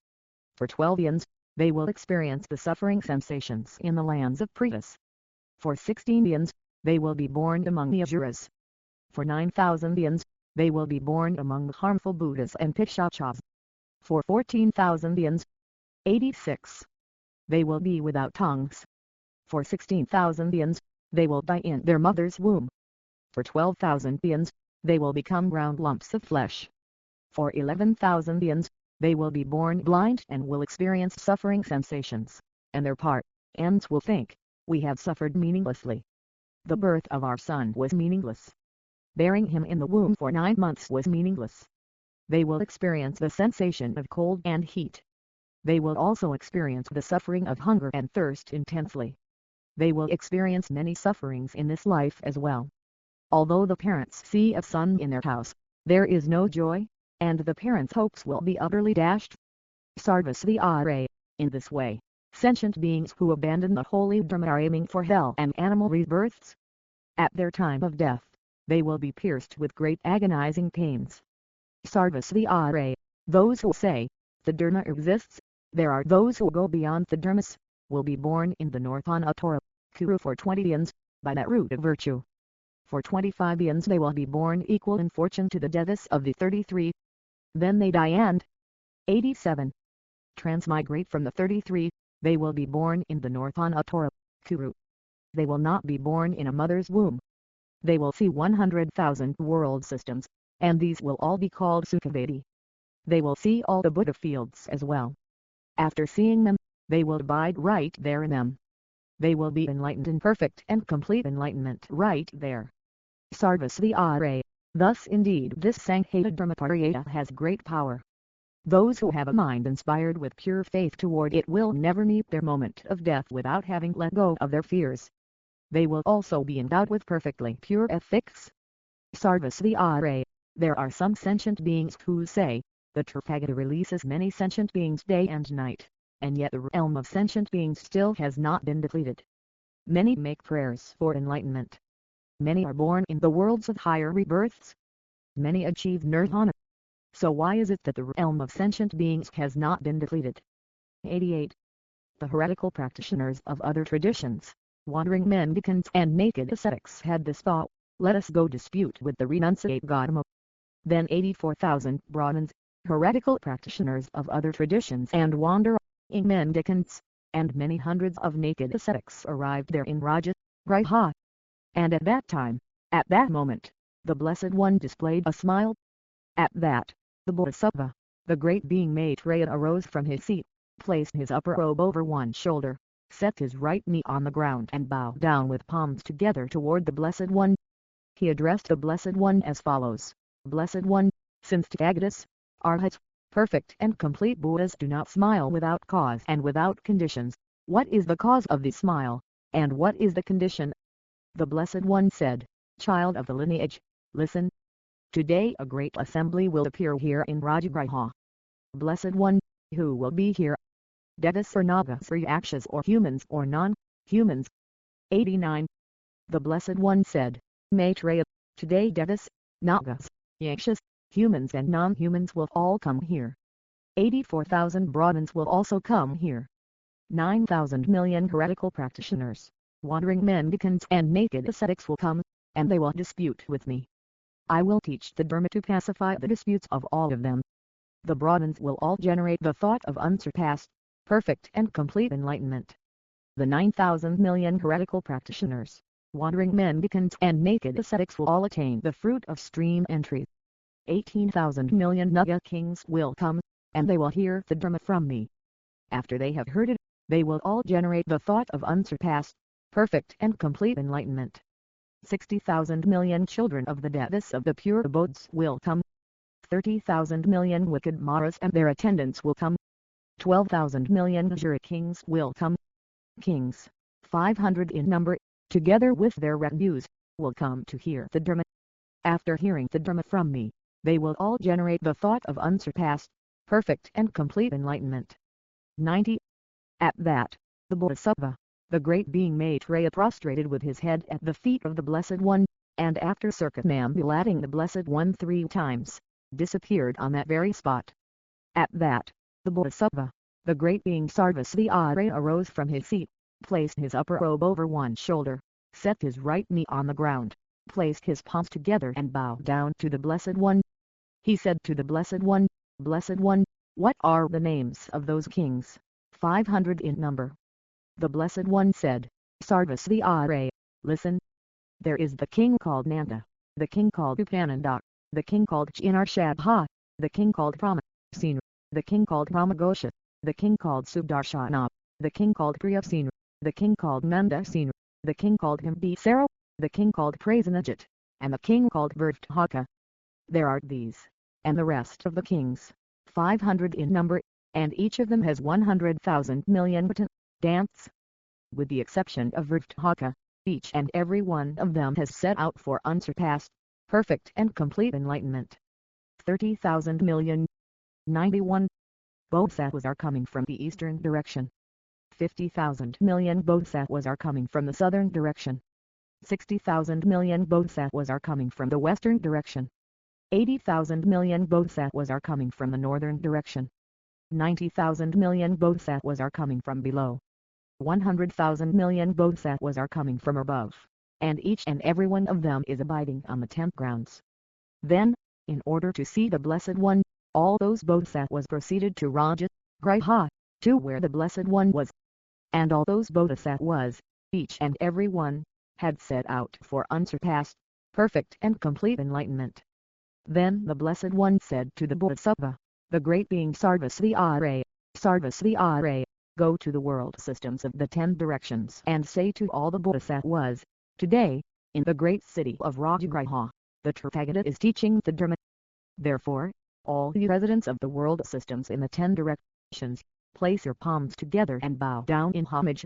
For 12 eons, they will experience the suffering sensations in the lands of Pretas. For 16 eons, they will be born among the Asuras. For 9,000 eons, they will be born among the harmful Buddhas and Pikshachas. For 14,000 eons, 86, they will be without tongues. For 16,000 eons, they will die in their mother's womb. For 12,000 eons, they will become round lumps of flesh. For 11,000 eons, they will be born blind and will experience suffering sensations, and their parents will think, we have suffered meaninglessly. The birth of our son was meaningless. Bearing him in the womb for 9 months was meaningless. They will experience the sensation of cold and heat. They will also experience the suffering of hunger and thirst intensely. They will experience many sufferings in this life as well. Although the parents see a son in their house, there is no joy, and the parents' hopes will be utterly dashed. Sarvasvara. In this way, sentient beings who abandon the holy dharma are aiming for hell and animal rebirths. At their time of death, they will be pierced with great agonizing pains. Sarvasvara. Those who say, the dharma exists, there are those who go beyond the dharmas, will be born in the north on Kuru for 20 eons, by that root of virtue. For 25 eons they will be born equal in fortune to the devas of the 33. Then they die and 87. Transmigrate from the 33, they will be born in the north on Kuru. They will not be born in a mother's womb. They will see 100,000 world systems, and these will all be called Sukhavati. They will see all the Buddha fields as well. After seeing them, they will abide right there in them. They will be enlightened in perfect and complete enlightenment right there. Sarvasvara. Thus indeed this Sanghatasutratraceablesept has great power. Those who have a mind inspired with pure faith toward it will never meet their moment of death without having let go of their fears. They will also be endowed with perfectly pure ethics. Sarvasvara. There are some sentient beings who say, the Tathagata releases many sentient beings day and night, and yet the realm of sentient beings still has not been depleted. Many make prayers for enlightenment. Many are born in the worlds of higher rebirths. Many achieve nirvana. So why is it that the realm of sentient beings has not been depleted? 88. The heretical practitioners of other traditions, wandering mendicants and naked ascetics had this thought, let us go dispute with the renunciate Gautama. Then 84,000 Brahmins, heretical practitioners of other traditions and wandering mendicants, and many hundreds of naked ascetics arrived there in Griha. And at that moment, the Blessed One displayed a smile. At that, the Bodhisattva, the great being Maitreya arose from his seat, placed his upper robe over one shoulder, set his right knee on the ground and bowed down with palms together toward the Blessed One. He addressed the Blessed One as follows, Blessed One, since Tathagatas, Arhats, perfect and complete Buddhas do not smile without cause and without conditions, what is the cause of the smile, and what is the condition? The Blessed One said, child of the lineage, listen. Today a great assembly will appear here in Rajagriha. Blessed One, who will be here? Devas or Nagas or Yakshas or humans or non-humans? 89. The Blessed One said, Maitreya, today Devas, Nagas, Yakshas, humans and non-humans will all come here. 84,000 Brahmins will also come here. 9,000 million heretical practitioners, wandering mendicants and naked ascetics will come. and they will dispute with me. I will teach the Dharma to pacify the disputes of all of them. The Brahmins will all generate the thought of unsurpassed, perfect and complete enlightenment. The 9,000 million heretical practitioners, wandering mendicants and naked ascetics will all attain the fruit of stream entry. 18,000 million Naga kings will come, and they will hear the Dharma from me. After they have heard it, they will all generate the thought of unsurpassed, perfect and complete enlightenment. 60,000 million children of the Devas of the pure abodes will come. 30,000 million wicked Maras and their attendants will come. 12,000 million Jura kings will come. Kings, 500 in number, together with their retinues, will come to hear the Dharma. After hearing the Dharma from me, they will all generate the thought of unsurpassed, perfect and complete enlightenment. 90. At that, the Bodhisattva, the great being Maitreya prostrated with his head at the feet of the Blessed One, and after circumambulating the Blessed One 3 times, disappeared on that very spot. At that, the Bodhisattva, the great being Sarvasvati arose from his seat, placed his upper robe over one shoulder, set his right knee on the ground, placed his palms together and bowed down to the Blessed One. He said to the Blessed One, Blessed One, what are the names of those kings, 500 in number? The Blessed One said, Sarvasvati, listen. There is the king called Nanda, the king called Upananda, the king called Chinarshadha, the king called Brahmasena, the king called Brahmagosha, the king called Sudarshana, the king called Priyasena, the king called Mandasena, the king called Himbisara, the king called Prasenajit, and the king called Virthaka. There are these, and the rest of the kings, 500 in number, and each of them has 100,000 million dance. With the exception of Virthaka, each and every one of them has set out for unsurpassed, perfect and complete enlightenment. 30,000 million. 91. Bodhisattvas are coming from the eastern direction. 50,000 million bodhisattvas are coming from the southern direction. 60,000 million bodhisattvas are coming from the western direction. 80,000 million bodhisattvas are coming from the northern direction. 90,000 million bodhisattvas are coming from below. 100,000 million bodhisattvas are coming from above, and each and every one of them is abiding on the 10th grounds. Then, in order to see the Blessed One, all those bodhisattvas proceeded to Raja, Griha, to where the Blessed One was. And all those bodhisattvas, each and every one, had set out for unsurpassed, perfect and complete enlightenment. Then the Blessed One said to the Bodhisattva, the great being Sarvasvati, Sarvasvati, go to the world systems of the 10 directions and say to all the bodhisattvas, today, in the great city of Rajagriha, the Tathagata is teaching the Dharma. Therefore, all you residents of the world systems in the 10 directions, place your palms together and bow down in homage.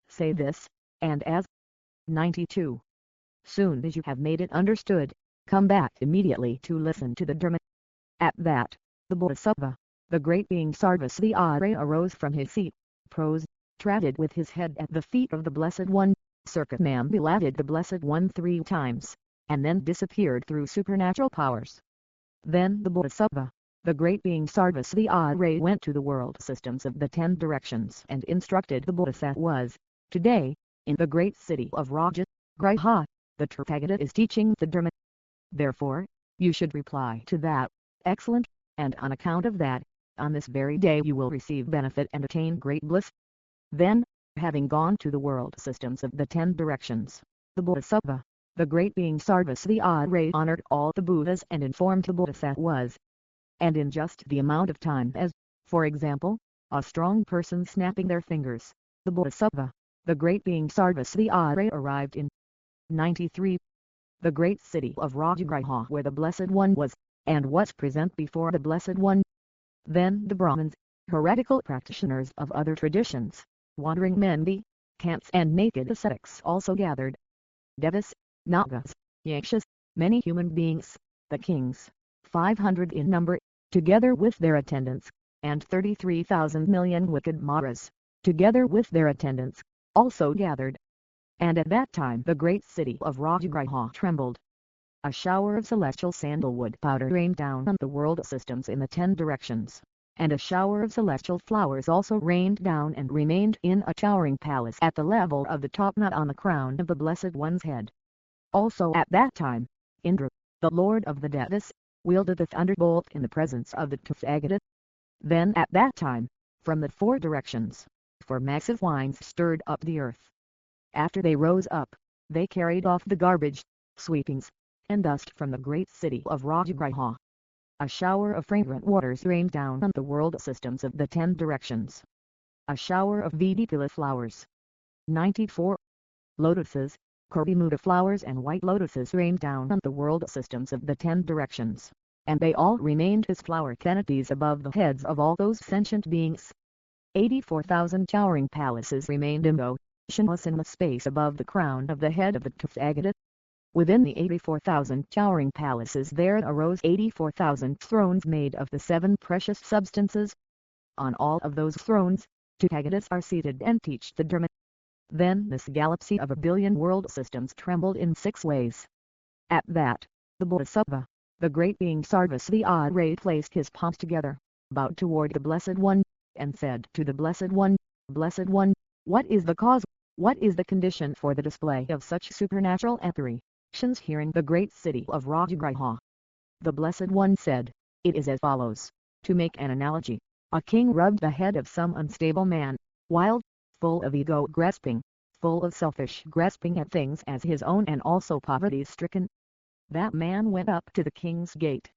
Say this, and as 92. Soon as you have made it understood, come back immediately to listen to the Dharma. At that, the Bodhisattva, the great being Sarvasvati arose from his seat, prostrated with his head at the feet of the Blessed One, circumambulated the Blessed One 3 times, and then disappeared through supernatural powers. Then the Bodhisattva, the great being Sarvasvati went to the world systems of the 10 directions and instructed the bodhisattvas, today, in the great city of Raja, Griha, the Tathagata is teaching the Dharma. Therefore, you should reply to that, excellent, and on account of that, on this very day you will receive benefit and attain great bliss. Then, having gone to the world systems of the 10 directions, the Bodhisattva, the great being Sarvasvati honored all the Buddhas and informed the bodhisattvas. And in just the amount of time as, for example, a strong person snapping their fingers, the Bodhisattva, the great being Sarvasvati arrived in 93. The great city of Rajagriha where the Blessed One was, and was present before the Blessed One. Then the Brahmins, heretical practitioners of other traditions, wandering mendicants and naked ascetics also gathered. Devas, Nagas, Yakshas, many human beings, the kings, 500 in number, together with their attendants, and 33,000 million wicked Maras, together with their attendants, also gathered. And at that time the great city of Rajagriha trembled. A shower of celestial sandalwood powder rained down on the world systems in the 10 directions, and a shower of celestial flowers also rained down and remained in a towering palace at the level of the top knot on the crown of the Blessed One's head. Also at that time, Indra, the lord of the Devas, wielded the thunderbolt in the presence of the Tathagata. Then at that time, from the four directions, four massive winds stirred up the earth. After they rose up, they carried off the garbage, sweepings, and dust from the great city of Rajagriha. A shower of fragrant waters rained down on the world systems of the 10 directions. A shower of Vedipula flowers. 94. Lotuses, Kurimuta flowers and white lotuses rained down on the world systems of the 10 directions, and they all remained as flower canopies above the heads of all those sentient beings. 84,000 towering palaces remained motionless in the space above the crown of the head of the Tathagata. Within the 84,000 towering palaces there arose 84,000 thrones made of the 7 precious substances. On all of those thrones, Tathagatas are seated and teach the Dharma. Then this galaxy of a billion world systems trembled in 6 ways. At that, the Bodhisattva, the great being Sarvasvi Adray, placed his palms together, bowed toward the Blessed One, and said to the Blessed One, Blessed One, what is the cause, what is the condition for the display of such supernatural apparitions here in the great city of Rajagriha? The Blessed One said, it is as follows. To make an analogy, a king rubbed the head of some unstable man, wild, full of ego grasping, full of selfish grasping at things as his own and also poverty-stricken. That man went up to the king's gate.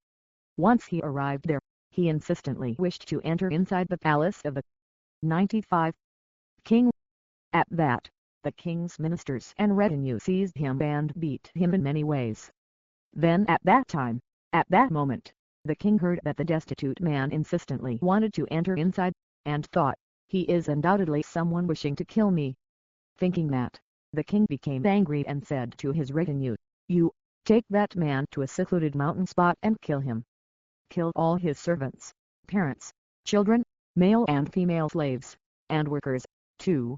Once he arrived there, he insistently wished to enter inside the palace of the 95 king. At that, the king's ministers and retinue seized him and beat him in many ways. Then at that time, at that moment, the king heard that the destitute man insistently wanted to enter inside, and thought, he is undoubtedly someone wishing to kill me. Thinking that, the king became angry and said to his retinue, you, take that man to a secluded mountain spot and kill him. Kill all his servants, parents, children, male and female slaves, and workers, too.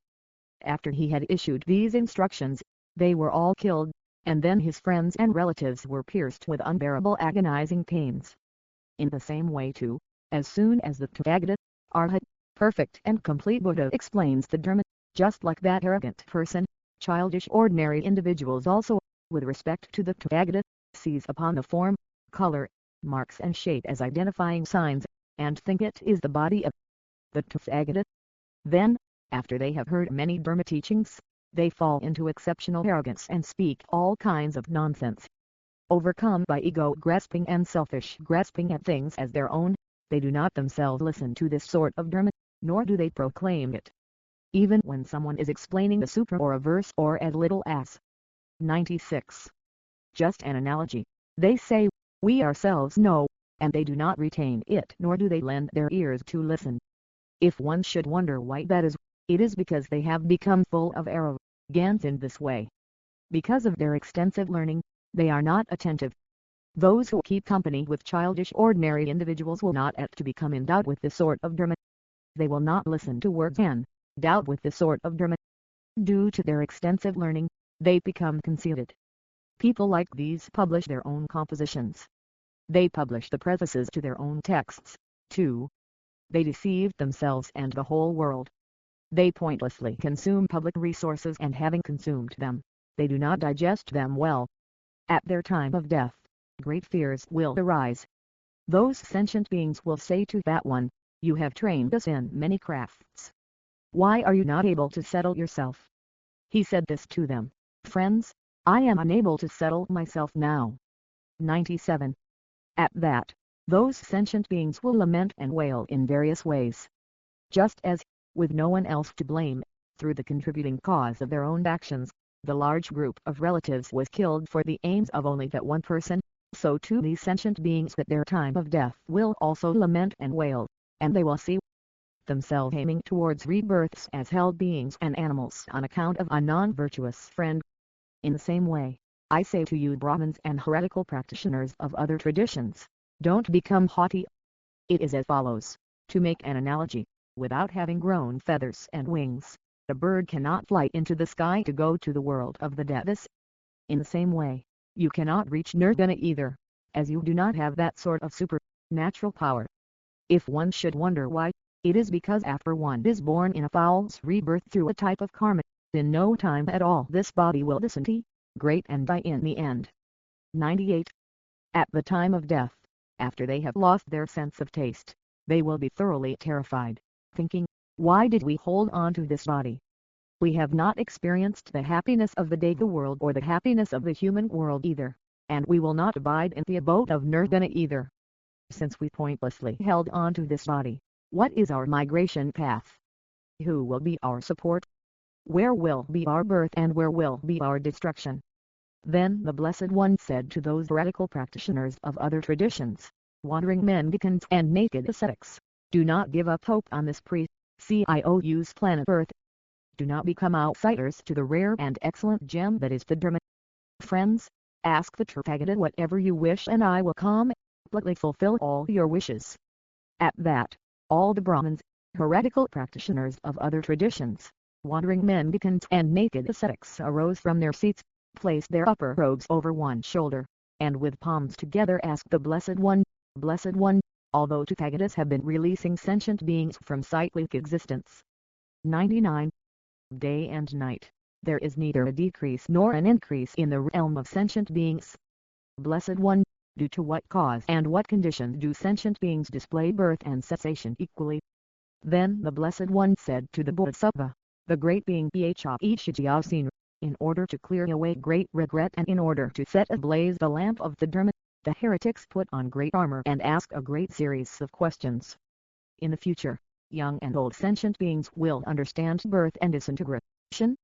After he had issued these instructions, they were all killed, and then his friends and relatives were pierced with unbearable agonizing pains. In the same way too, as soon as the Tathagata, Arhat, perfect and complete Buddha explains the Dharma, just like that arrogant person, childish ordinary individuals also, with respect to the Tathagata, seize upon the form, color, marks and shape as identifying signs, and think it is the body of the Tathagata. Then, after they have heard many Dharma teachings, they fall into exceptional arrogance and speak all kinds of nonsense. Overcome by ego grasping and selfish grasping at things as their own, they do not themselves listen to this sort of Dharma, nor do they proclaim it. Even when someone is explaining the sutra or a verse or as little as 96. Just an analogy, they say, we ourselves know, and they do not retain it nor do they lend their ears to listen. If one should wonder why that is, it is because they have become full of arrogance in this way. Because of their extensive learning, they are not attentive. Those who keep company with childish ordinary individuals will not apt to become endowed with this sort of Dharma. They will not listen to words and doubt with this sort of Dharma. Due to their extensive learning, they become conceited. People like these publish their own compositions. They publish the prefaces to their own texts, too. They deceive themselves and the whole world. They pointlessly consume public resources and having consumed them, they do not digest them well. At their time of death, great fears will arise. Those sentient beings will say to that one, you have trained us in many crafts. Why are you not able to settle yourself? He said this to them, friends, I am unable to settle myself now. 97. At that, those sentient beings will lament and wail in various ways. Just as, with no one else to blame, through the contributing cause of their own actions, the large group of relatives was killed for the aims of only that one person, so too these sentient beings at their time of death will also lament and wail, and they will see themselves aiming towards rebirths as hell beings and animals on account of a non-virtuous friend. In the same way, I say to you Brahmins and heretical practitioners of other traditions, don't become haughty. It is as follows, to make an analogy, without having grown feathers and wings, a bird cannot fly into the sky to go to the world of the Devas. In the same way, you cannot reach Nirvana either, as you do not have that sort of supernatural power. If one should wonder why, it is because after one is born in a false rebirth through a type of karma, in no time at all this body will dissipate, great and die in the end. 98. At the time of death, after they have lost their sense of taste, they will be thoroughly terrified, thinking, why did we hold on to this body? We have not experienced the happiness of the Deva world or the happiness of the human world either, and we will not abide in the abode of Nirvana either. Since we pointlessly held on to this body, what is our migration path? Who will be our support? Where will be our birth and where will be our destruction? Then the Blessed One said to those heretical practitioners of other traditions, wandering mendicants and naked ascetics, do not give up hope on this precious's planet Earth. Do not become outsiders to the rare and excellent gem that is the Dharma. Friends, ask the Tathagata whatever you wish and I will completely fulfill all your wishes. At that, all the Brahmins, heretical practitioners of other traditions, wandering mendicants and naked ascetics arose from their seats, placed their upper robes over one shoulder, and with palms together asked the Blessed One, although Tathagatas have been releasing sentient beings from cyclic existence. 99. Day and night, there is neither a decrease nor an increase in the realm of sentient beings. Blessed One, due to what cause and what condition do sentient beings display birth and cessation equally? Then the Blessed One said to the Bodhisattva, the great being Bhajit, in order to clear away great regret and in order to set ablaze the lamp of the Dharma, the heretics put on great armor and ask a great series of questions. In the future, young and old sentient beings will understand birth and disintegration.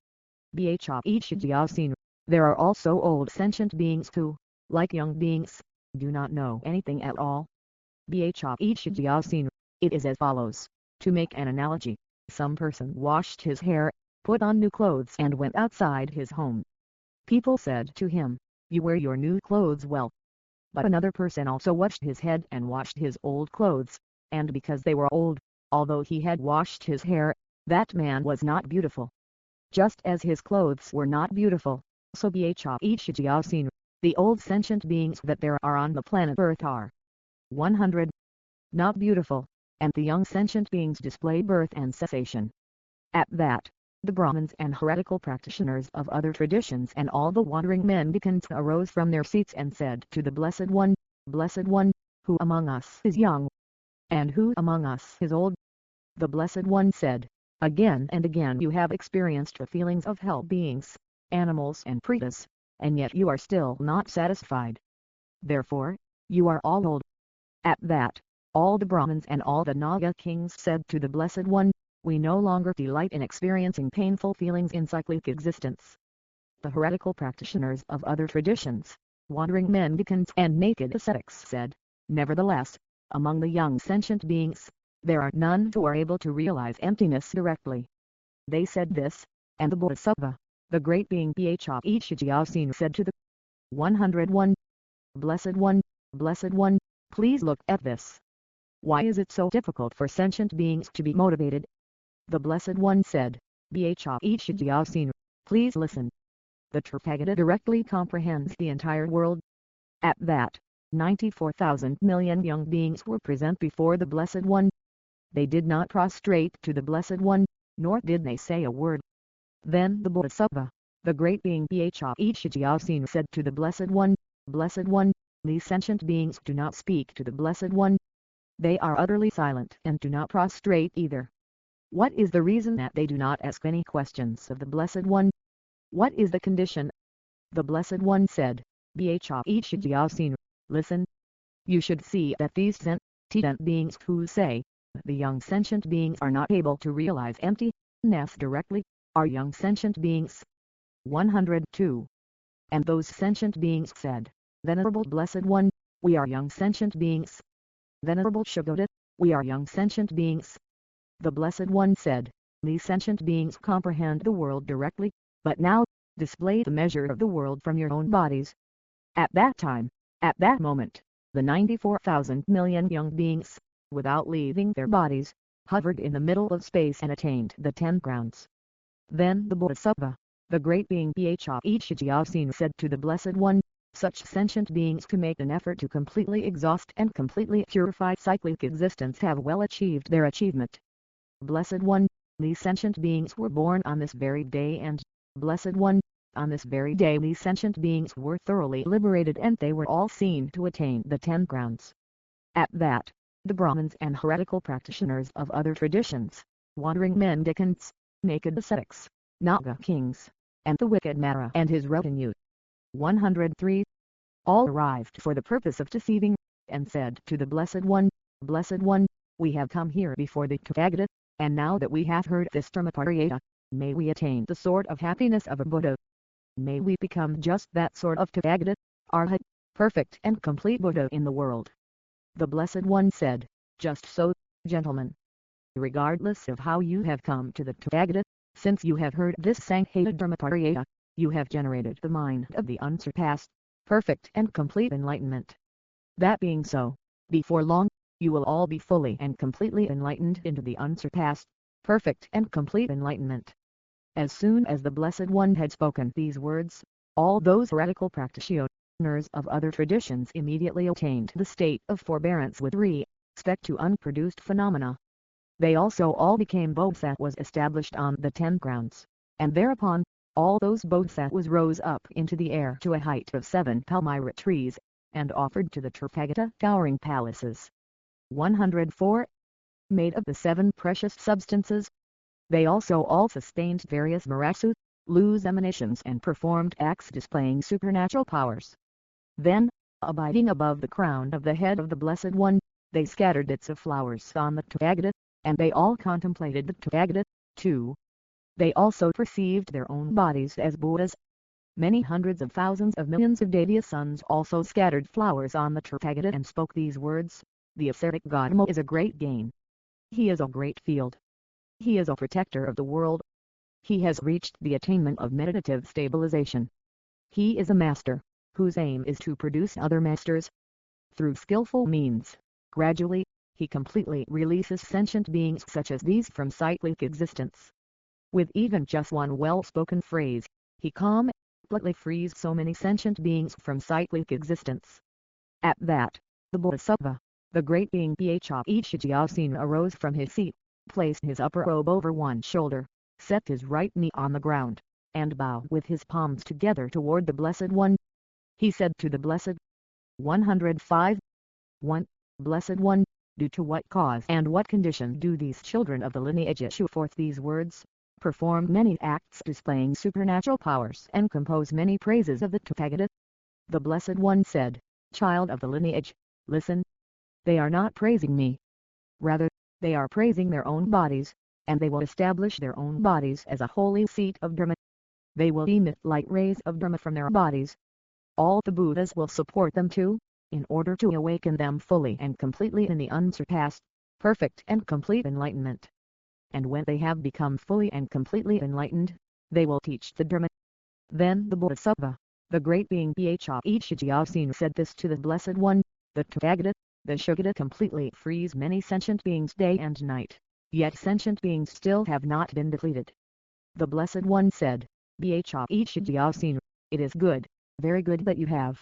Bhajit, there are also old sentient beings who, like young beings, do not know anything at all. Bhajit, it is as follows. To make an analogy, some person washed his hair, put on new clothes and went outside his home. People said to him, you wear your new clothes well. But another person also washed his head and washed his old clothes, and because they were old, although he had washed his hair, that man was not beautiful. Just as his clothes were not beautiful, so Bhajit, the old sentient beings that there are on the planet Earth are 100. Not beautiful, and the young sentient beings display birth and cessation. At that, the Brahmins and heretical practitioners of other traditions and all the wandering mendicants arose from their seats and said to the Blessed One, who among us is young? And who among us is old? The Blessed One said, again and again you have experienced the feelings of hell beings, animals and pretas, and yet you are still not satisfied. Therefore, you are all old. At that, all the Brahmins and all the Naga kings said to the Blessed One, we no longer delight in experiencing painful feelings in cyclic existence. The heretical practitioners of other traditions, wandering mendicants and naked ascetics said, nevertheless, among the young sentient beings, there are none who are able to realize emptiness directly. They said this, and the Bodhisattva, the great being Bhajit, said to the 101, Blessed One, please look at this. Why is it so difficult for sentient beings to be motivated? The Blessed One said, Bhajit, please listen. The Tathagata directly comprehends the entire world. At that, 94,000 million young beings were present before the Blessed One. They did not prostrate to the Blessed One, nor did they say a word. Then the Bodhisattva, the great being Bhajit, said to the Blessed One, these sentient beings do not speak to the Blessed One. They are utterly silent and do not prostrate either. What is the reason that they do not ask any questions of the Blessed One? What is the condition? The Blessed One said, Bhajit, listen. You should see that these sentient beings who say, the young sentient beings are not able to realize emptiness directly, are young sentient beings. 102. And those sentient beings said, Venerable Blessed One, we are young sentient beings. Venerable Shagoda, we are young sentient beings. The Blessed One said, these sentient beings comprehend the world directly, but now, display the measure of the world from your own bodies. At that time, at that moment, the 94,000 million young beings, without leaving their bodies, hovered in the middle of space and attained the 10 grounds. Then the Bodhisattva, the great being Bhajit, said to the Blessed One, such sentient beings who make an effort to completely exhaust and completely purify cyclic existence have well achieved their achievement. Blessed One, these sentient beings were born on this very day and, Blessed One, On this very day these sentient beings were thoroughly liberated and they were all seen to attain the 10 grounds. At that, the Brahmins and heretical practitioners of other traditions, wandering mendicants, naked ascetics, Naga kings, and the wicked Mara and his retinue, 103, all arrived for the purpose of deceiving, and said to the Blessed One, Blessed One, we have come here before the Tathagata, and now that we have heard this Dharmaparayana, may we attain the sort of happiness of a Buddha. May we become just that sort of Tathagata, Arhat, perfect and complete Buddha in the world. The Blessed One said, just so, gentlemen. Regardless of how you have come to the Tathagata, since you have heard this Sanghata Dharmaparayana, you have generated the mind of the unsurpassed, perfect and complete enlightenment. That being so, before long, you will all be fully and completely enlightened into the unsurpassed, perfect and complete enlightenment. As soon as the Blessed One had spoken these words, all those heretical practitioners of other traditions immediately attained the state of forbearance with respect to unproduced phenomena. They also all became bodhisattvas established on the 10 grounds, and thereupon, all those bodhisattvas rose up into the air to a height of 7 palmyra trees, and offered to the Tathagata gowering palaces. 104. Made of the 7 precious substances. They also all sustained various miraculous emanations and performed acts displaying supernatural powers. Then, abiding above the crown of the head of the Blessed One, they scattered bits of flowers on the Tathagata, and they all contemplated the Tathagata, too. They also perceived their own bodies as Buddhas. Many hundreds of thousands of millions of Daiya sons also scattered flowers on the Tathagata and spoke these words, the ascetic Gautama is a great gain. He is a great field. He is a protector of the world. He has reached the attainment of meditative stabilization. He is a master, whose aim is to produce other masters. Through skillful means, gradually, he completely releases sentient beings such as these from cyclic existence. With even just one well-spoken phrase, he completely frees so many sentient beings from cyclic existence. At that, the Bodhisattva, the great being Bhajyasena arose from his seat, placed his upper robe over one shoulder, set his right knee on the ground, and bowed with his palms together toward the Blessed One. He said to the Blessed 105. 1. Blessed One, due to what cause and what condition do these children of the lineage issue forth these words, perform many acts displaying supernatural powers and compose many praises of the Tathagata? The Blessed One said, Child of the lineage, listen. They are not praising me. Rather, they are praising their own bodies, and they will establish their own bodies as a holy seat of Dharma. They will emit light rays of Dharma from their bodies. All the Buddhas will support them too, in order to awaken them fully and completely in the unsurpassed, perfect and complete enlightenment. And when they have become fully and completely enlightened, they will teach the Dharma. Then the Bodhisattva, the great being Bhajyasena said this to the Blessed One, the Tathagata, the Shugata completely frees many sentient beings day and night, yet sentient beings still have not been depleted. The Blessed One said, Bhajyasena, it is good, very good that you have.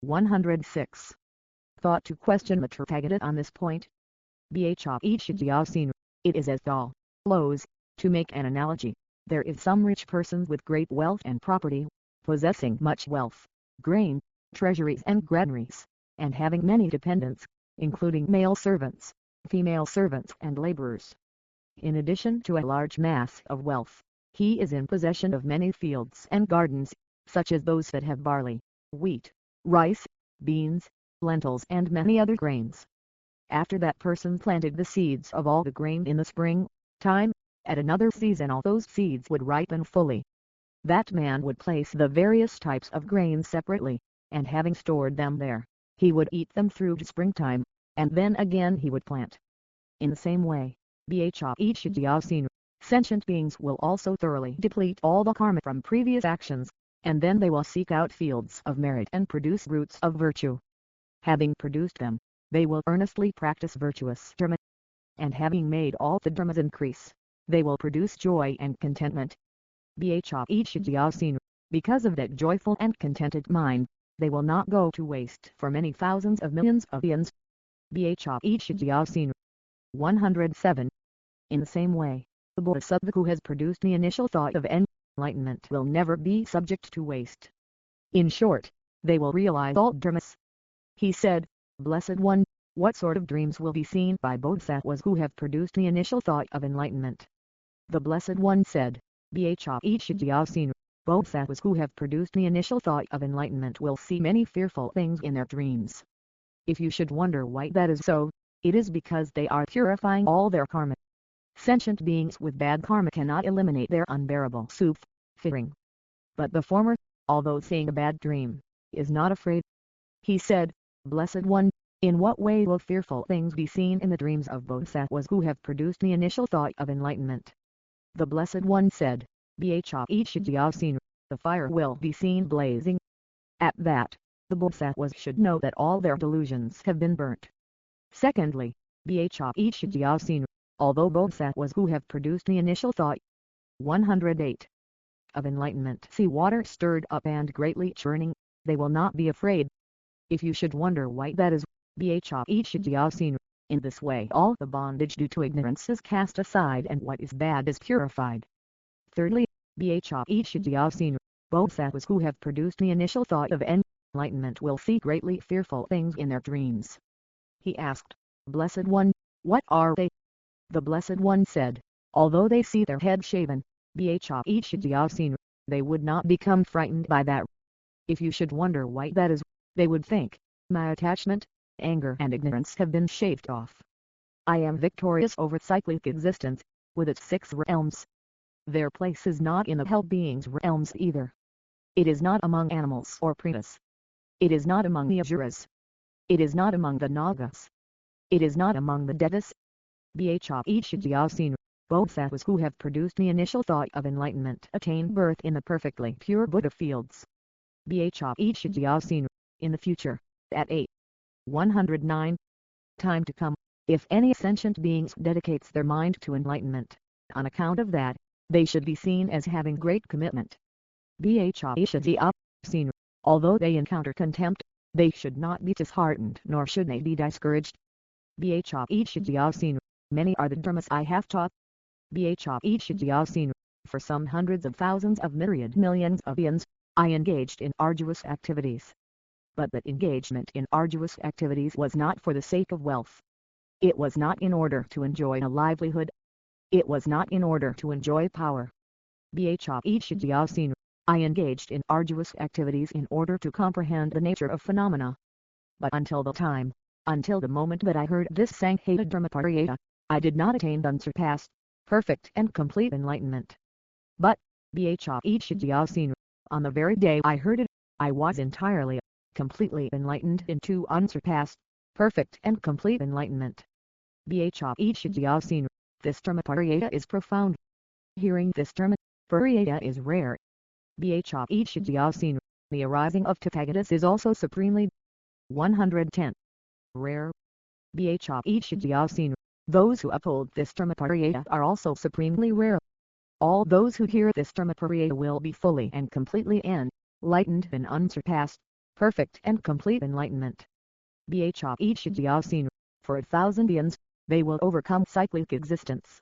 106. Thought to question the Tathagata on this point. Bhajyasena, it is as follows, to make an analogy, there is some rich person with great wealth and property, possessing much wealth, grain, treasuries and granaries, and having many dependents, including male servants, female servants and laborers. In addition to a large mass of wealth, he is in possession of many fields and gardens, such as those that have barley, wheat, rice, beans, lentils and many other grains. After that person planted the seeds of all the grain in the spring time, at another season all those seeds would ripen fully. That man would place the various types of grain separately, and having stored them there, he would eat them through to springtime, and then again he would plant. In the same way, Bhajyasena, sentient beings will also thoroughly deplete all the karma from previous actions, and then they will seek out fields of merit and produce roots of virtue. Having produced them, they will earnestly practice virtuous dharma, and having made all the dharmas increase, they will produce joy and contentment. Bhajyasena, because of that joyful and contented mind, they will not go to waste for many thousands of millions of eons. Bhajyasena. 107. In the same way, the Bodhisattva who has produced the initial thought of enlightenment will never be subject to waste. In short, they will realize all dharmas. He said, Blessed One, what sort of dreams will be seen by bodhisattvas who have produced the initial thought of enlightenment? The Blessed One said, Bhajyasina, bodhisattvas who have produced the initial thought of enlightenment will see many fearful things in their dreams. If you should wonder why that is so, it is because they are purifying all their karma. Sentient beings with bad karma cannot eliminate their unbearable suffering. But the former, although seeing a bad dream, is not afraid. He said, Blessed One, in what way will fearful things be seen in the dreams of bodhisattvas who have produced the initial thought of enlightenment? The Blessed One said, Bhajyasina, the fire will be seen blazing. At that, the bodhisattvas should know that all their delusions have been burnt. Secondly, Bhajyasina, although bodhisattvas who have produced the initial thought 108 of enlightenment see water stirred up and greatly churning, they will not be afraid. If you should wonder why that is, Bhajyasina, in this way all the bondage due to ignorance is cast aside and what is bad is purified. Thirdly, Bhajyasina, bodhisattvas who have produced the initial thought of enlightenment will see greatly fearful things in their dreams. He asked, Blessed One, what are they? The Blessed One said, although they see their head shaven, Bhajyasina, they would not become frightened by that. If you should wonder why that is, they would think, my attachment, anger and ignorance have been shaved off. I am victorious over cyclic existence, with its 6 realms. Their place is not in the hell beings' realms either. It is not among animals or pretas. It is not among the asuras. It is not among the nagas. It is not among the devas. Bhajyasina, bodhisattvas who have produced the initial thought of enlightenment attain birth in the perfectly pure Buddha fields. Bhajyasina, in the future, at 109 time to come, if any sentient beings dedicates their mind to enlightenment, on account of that, they should be seen as having great commitment. Bhajyasina, although they encounter contempt, they should not be disheartened nor should they be discouraged. Bhajyasina, many are the dharmas I have taught. Bhajyasina, for some hundreds of thousands of myriad millions of eons, I engaged in arduous activities. But that engagement in arduous activities was not for the sake of wealth. It was not in order to enjoy a livelihood. It was not in order to enjoy power. Bhajyasina, I engaged in arduous activities in order to comprehend the nature of phenomena. But until the moment that I heard this sanghatasutratraceablesept06lttr2, I did not attain unsurpassed, perfect and complete enlightenment. But, Bhajyasina, on the very day I heard it, I was entirely, completely enlightened into unsurpassed, perfect and complete enlightenment. Bhajyasina, this dharmapariyata is profound. Hearing this dharmapariyata is rare. Bhajyasina, the arising of Tathagatas is also supremely 110 rare. Bhajyasina, those who uphold this dharmapariyata are also supremely rare. All those who hear this dharmapariyata will be fully and completely enlightened in unsurpassed, perfect and complete enlightenment. Bhajyasina, for 1,000 eons, they will overcome cyclic existence.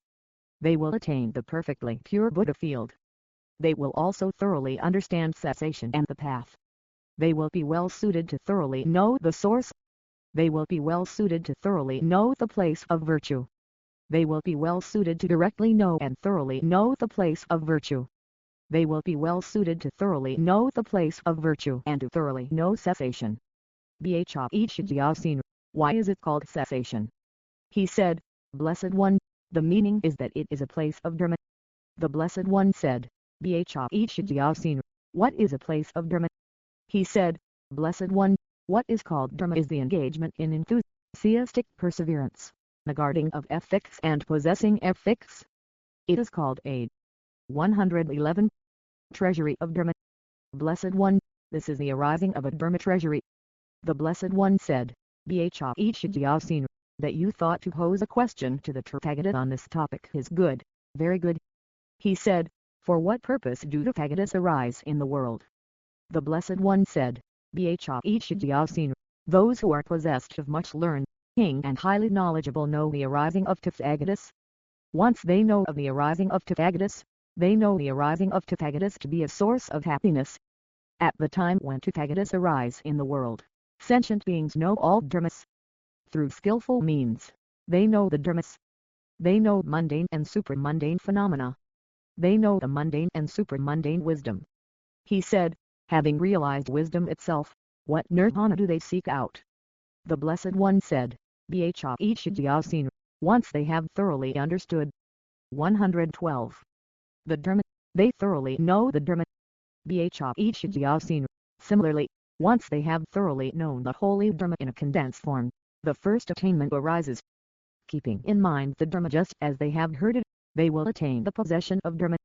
They will attain the perfectly pure Buddha field. They will also thoroughly understand cessation and the path. They will be well suited to thoroughly know the source. They will be well suited to thoroughly know the place of virtue. They will be well suited to directly know and thoroughly know the place of virtue. They will be well suited to thoroughly know the place of virtue and to thoroughly know cessation. Bhajyasina, why is it called cessation? He said, Blessed One, the meaning is that it is a place of dharma. The Blessed One said, Bhajyasina, what is a place of dharma? He said, Blessed One, what is called dharma is the engagement in enthusiastic perseverance, the guarding of ethics and possessing ethics. It is called a 111 treasury of dharma. Blessed One, this is the arising of a dharma treasury. The Blessed One said, Bhajyasina, that you thought to pose a question to the Tathagata on this topic is good, very good. He said, for what purpose do Tathagatas arise in the world? The Blessed One said, Bhajyasina, those who are possessed of much learning and highly knowledgeable know the arising of Tathagatas. Once they know of the arising of Tathagatas, They know the arising of Tathagatas to be a source of happiness. At the time when Tathagatas arise in the world, sentient beings know all dharmas. Through skillful means, they know the dharmas. They know mundane and supramundane phenomena. They know the mundane and supramundane wisdom. He said, having realized wisdom itself, what nirvana do they seek out? The Blessed One said, Bhajyasin, once they have thoroughly understood. 112. The Dharma, they thoroughly know the Dharma. Bhajyasin, similarly, once they have thoroughly known the holy Dharma in a condensed form, the first attainment arises. Keeping in mind the Dharma just as they have heard it, they will attain the possession of Dharma.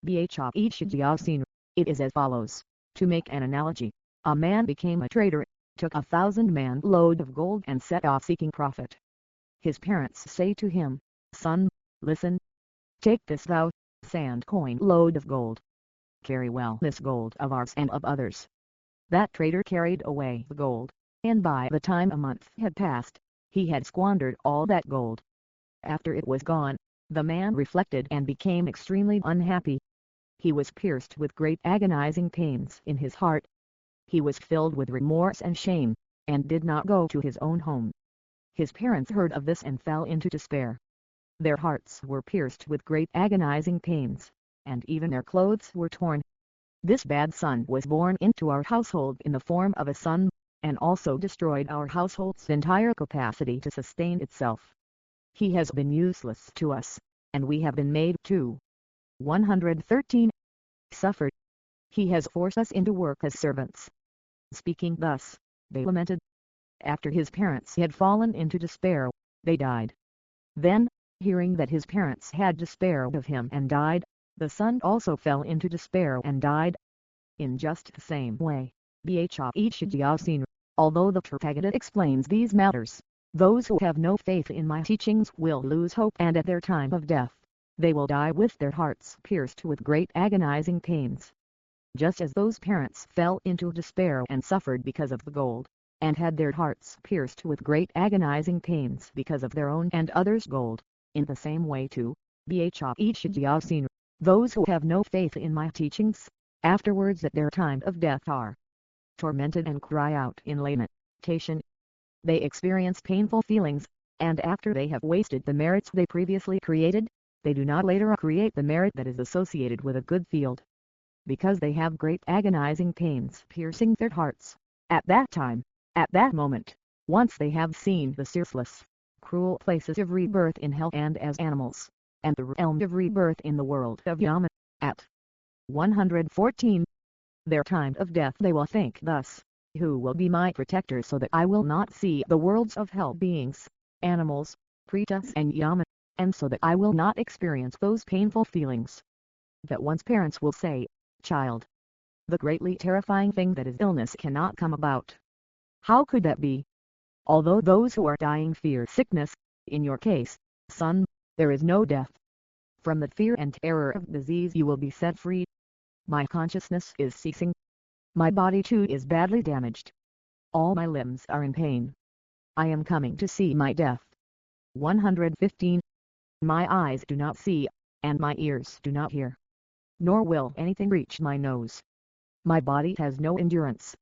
Bhajyasin, it is as follows. To make an analogy, a man became a trader, took 1,000 man load of gold and set off seeking profit. His parents say to him, son, listen. Take this thou, sand coin load of gold. Carry well this gold of ours and of others. That trader carried away the gold, and by the time a month had passed, he had squandered all that gold. After it was gone, the man reflected and became extremely unhappy. He was pierced with great agonizing pains in his heart. He was filled with remorse and shame, and did not go to his own home. His parents heard of this and fell into despair. Their hearts were pierced with great agonizing pains, and even their clothes were torn. This bad son was born into our household in the form of a son, and also destroyed our household's entire capacity to sustain itself. He has been useless to us, and we have been made to 113. Suffered. He has forced us into work as servants. Speaking thus, they lamented. After his parents had fallen into despair, they died. Then, hearing that his parents had despaired of him and died, the son also fell into despair and died. In just the same way, Bhajyasin, although the Tathagata explains these matters, those who have no faith in my teachings will lose hope, and at their time of death, they will die with their hearts pierced with great agonizing pains. Just as those parents fell into despair and suffered because of the gold, and had their hearts pierced with great agonizing pains because of their own and others' gold, in the same way too, Bhajyasin, those who have no faith in my teachings, afterwards at their time of death are tormented and cry out in lamentation. They experience painful feelings, and after they have wasted the merits they previously created, they do not later create the merit that is associated with a good field. Because they have great agonizing pains piercing their hearts, at that time, at that moment, once they have seen the ceaseless, cruel places of rebirth in hell and as animals, and the realm of rebirth in the world of Yama, at 114. Their time of death they will think thus, who will be my protector so that I will not see the worlds of hell beings, animals, pretas and Yama, and so that I will not experience those painful feelings. That one's parents will say, child, the greatly terrifying thing that is illness cannot come about. How could that be? Although those who are dying fear sickness, in your case, son, there is no death. From the fear and terror of disease you will be set free. My consciousness is ceasing. My body too is badly damaged. All my limbs are in pain. I am coming to see my death. 115. My eyes do not see, and my ears do not hear. Nor will anything reach my nose. My body has no endurance.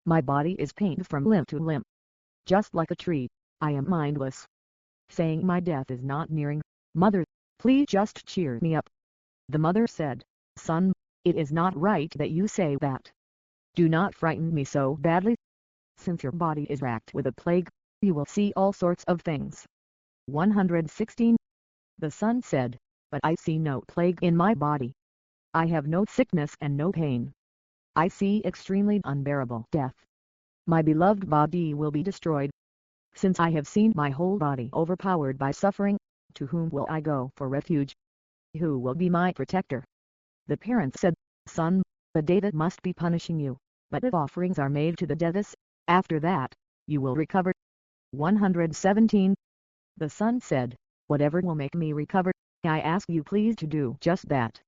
My body is pained from limb to limb. Just like a tree, I am mindless. Saying my death is not nearing, mother, please just cheer me up. The mother said, son, it is not right that you say that. Do not frighten me so badly. Since your body is racked with a plague, you will see all sorts of things. 116. The son said, but I see no plague in my body. I have no sickness and no pain. I see extremely unbearable death. My beloved body will be destroyed. Since I have seen my whole body overpowered by suffering, to whom will I go for refuge? Who will be my protector? The parents said, son, the deva must be punishing you, but if offerings are made to the devas, after that, you will recover. 117. The son said, whatever will make me recover, I ask you please to do just that.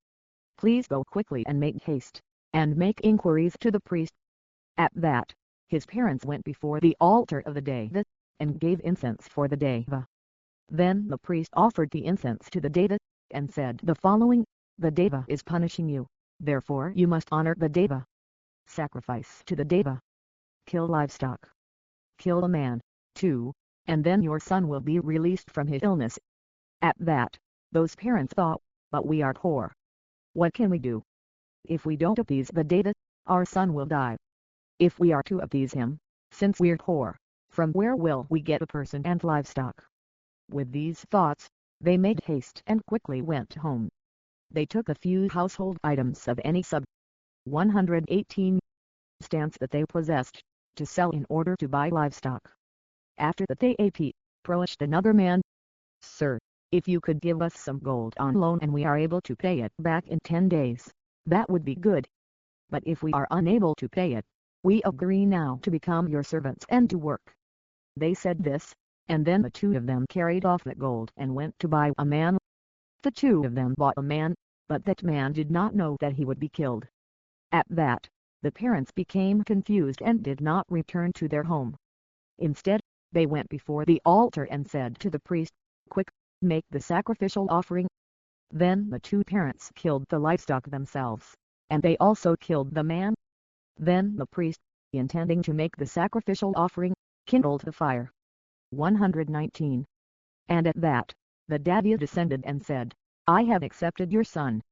Please go quickly and make haste, and make inquiries to the priest. At that, his parents went before the altar of the deva, and gave incense for the deva. Then the priest offered the incense to the deva, and said the following, The Deva is punishing you, therefore you must honor the Deva. Sacrifice to the Deva. Kill livestock. Kill a man, too, and then your son will be released from his illness. At that, those parents thought, but we are poor. What can we do? If we don't appease the Deva, our son will die. If we are to appease him, since we're poor, from where will we get a person and livestock? With these thoughts, they made haste and quickly went home. They took a few household items of any sub 118 stance that they possessed, to sell in order to buy livestock. After that they approached another man. Sir, if you could give us some gold on loan and we are able to pay it back in 10 days, that would be good. But if we are unable to pay it, we agree now to become your servants and to work. They said this, and then the two of them carried off the gold and went to buy a man. The two of them bought a man, but that man did not know that he would be killed. At that, the parents became confused and did not return to their home. Instead, they went before the altar and said to the priest, "Quick, make the sacrificial offering." Then the two parents killed the livestock themselves, and they also killed the man. Then the priest, intending to make the sacrificial offering, kindled the fire. 119. And at that, the Deva descended and said, "I have accepted your son."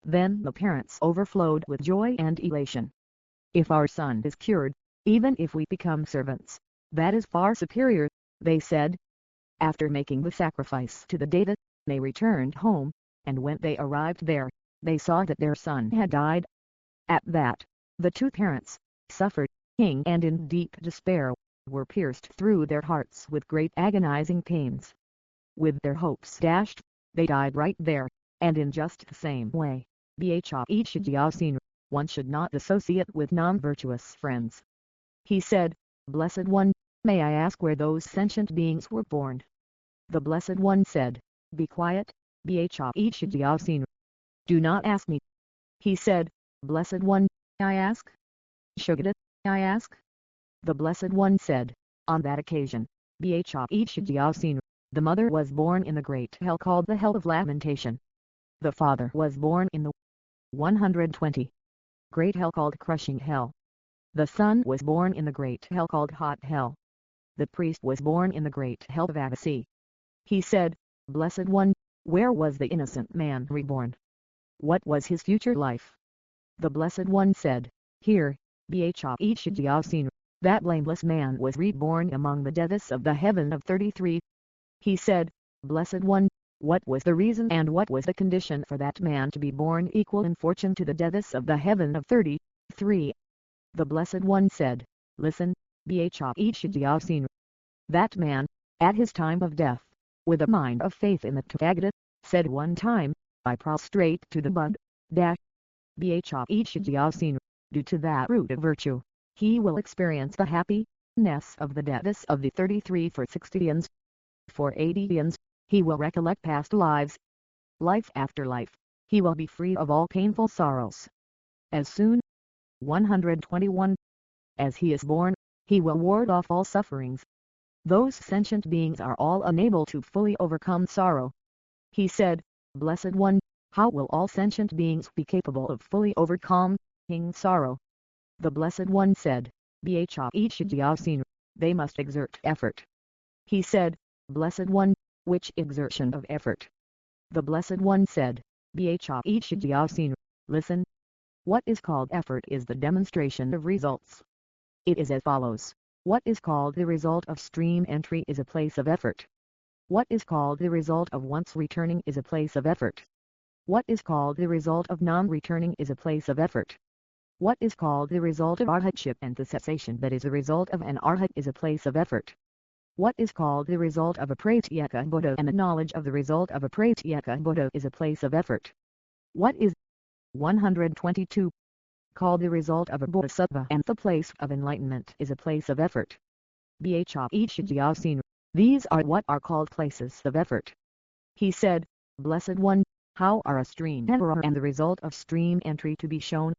Then the parents overflowed with joy and elation. "If our son is cured, even if we become servants, that is far superior," they said. After making the sacrifice to the Deva, they returned home, and when they arrived there, they saw that their son had died. At that, the two parents, suffering and in deep despair, were pierced through their hearts with great agonizing pains. With their hopes dashed, they died right there, and in just the same way, one should not associate with non-virtuous friends. He said, "Blessed One, may I ask where those sentient beings were born?" The Blessed One said, "Be quiet, do not ask me." He said, "Blessed One, I ask? Shugata, I ask?" The Blessed One said, "On that occasion, the mother was born in the great hell called the Hell of Lamentation. The father was born in the 120 great hell called Crushing Hell. The son was born in the great hell called Hot Hell. The priest was born in the great hell of Avicii." He said, "Blessed One, where was the innocent man reborn? What was his future life?" The Blessed One said, "Here, that blameless man was reborn among the Devas of the heaven of 33. He said, "Blessed One, what was the reason and what was the condition for that man to be born equal in fortune to the Devas of the heaven of 33? The Blessed One said, "Listen, that man, at his time of death, with a mind of faith in the Tathagata, said one time, 'I prostrate to the Buddha, due to that root of virtue, he will experience the happiness of the Devas of the 33 for 60 eons. For 80 eons, he will recollect past lives. Life after life, he will be free of all painful sorrows. As soon 121 as he is born, he will ward off all sufferings. Those sentient beings are all unable to fully overcome sorrow." He said, "Blessed One, how will all sentient beings be capable of fully overcoming sorrow?" The Blessed One said, "They must exert effort." He said, "Blessed One, which exertion of effort?" The Blessed One said, "Listen. What is called effort is the demonstration of results. It is as follows. What is called the result of stream entry is a place of effort. What is called the result of once returning is a place of effort. What is called the result of non-returning is a place of effort. What is called the result of arhatship and the cessation that is the result of an arhat is a place of effort. What is called the result of a pratyeka Buddha and the knowledge of the result of a pratyeka Buddha is a place of effort. What is 122 called the result of a bodhisattva and the place of enlightenment is a place of effort. These are what are called places of effort." He said, "Blessed One, how are a stream enterer and the result of stream entry to be shown?"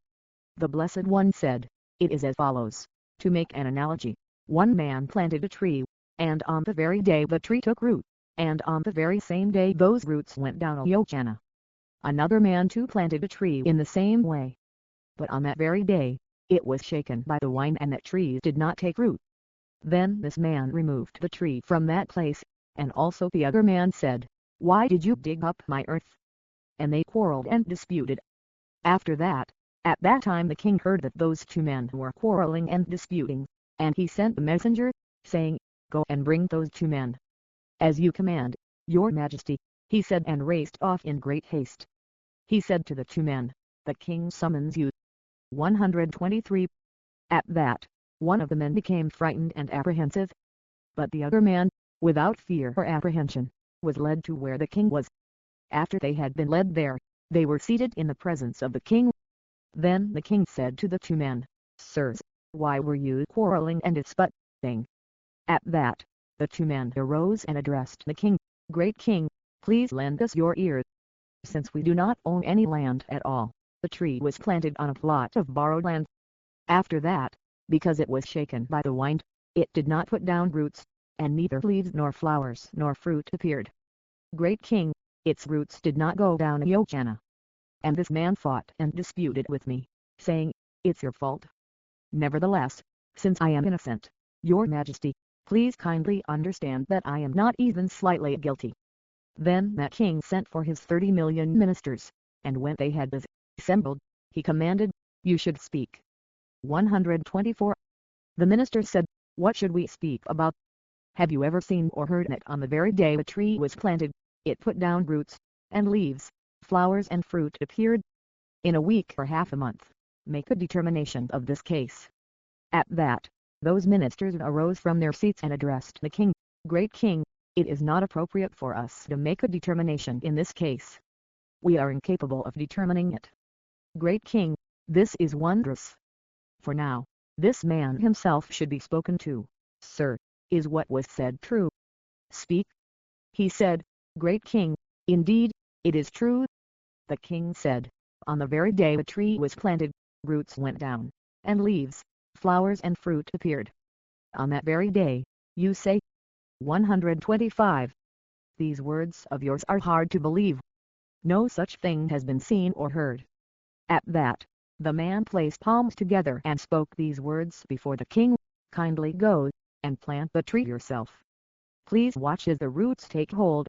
The Blessed One said, "It is as follows. To make an analogy, one man planted a tree, and on the very day the tree took root, and on the very same day those roots went down a yojana. Another man too planted a tree in the same way. But on that very day, it was shaken by the wind and that tree did not take root. Then this man removed the tree from that place, and also the other man said, "Why did you dig up my earth?" And they quarreled and disputed. After that, at that time the king heard that those two men were quarreling and disputing, and he sent a messenger, saying, "Go and bring those two men." "As you command, your majesty," he said, and raced off in great haste. He said to the two men, "The king summons you." 123. At that, one of the men became frightened and apprehensive. But the other man, without fear or apprehension, was led to where the king was. After they had been led there, they were seated in the presence of the king. Then the king said to the two men, "Sirs, why were you quarreling and disputing?" At that, the two men arose and addressed the king, "Great king, please lend us your ear. Since we do not own any land at all, the tree was planted on a plot of borrowed land. After that, because it was shaken by the wind, it did not put down roots, and neither leaves nor flowers nor fruit appeared. Great king, its roots did not go down a yochana. And this man fought and disputed with me, saying, 'It's your fault.' Nevertheless, since I am innocent, your majesty, please kindly understand that I am not even slightly guilty." Then that king sent for his 30 million ministers, and when they had assembled, he commanded, "You should speak." 124. The ministers said, "What should we speak about? Have you ever seen or heard that on the very day a tree was planted, it put down roots, and leaves, flowers and fruit appeared? In a week or half a month, make a determination of this case." At that, those ministers arose from their seats and addressed the king, "Great king, it is not appropriate for us to make a determination in this case. We are incapable of determining it. Great king, this is wondrous. For now, this man himself should be spoken to. Sir, is what was said true? Speak." He said, "Great king, indeed, it is true." The king said, "On the very day a tree was planted, roots went down, and leaves, flowers and fruit appeared. On that very day, you say." 125. These words of yours are hard to believe. No such thing has been seen or heard. At that, the man placed palms together and spoke these words before the king, "Kindly go, and plant the tree yourself. Please watch as the roots take hold."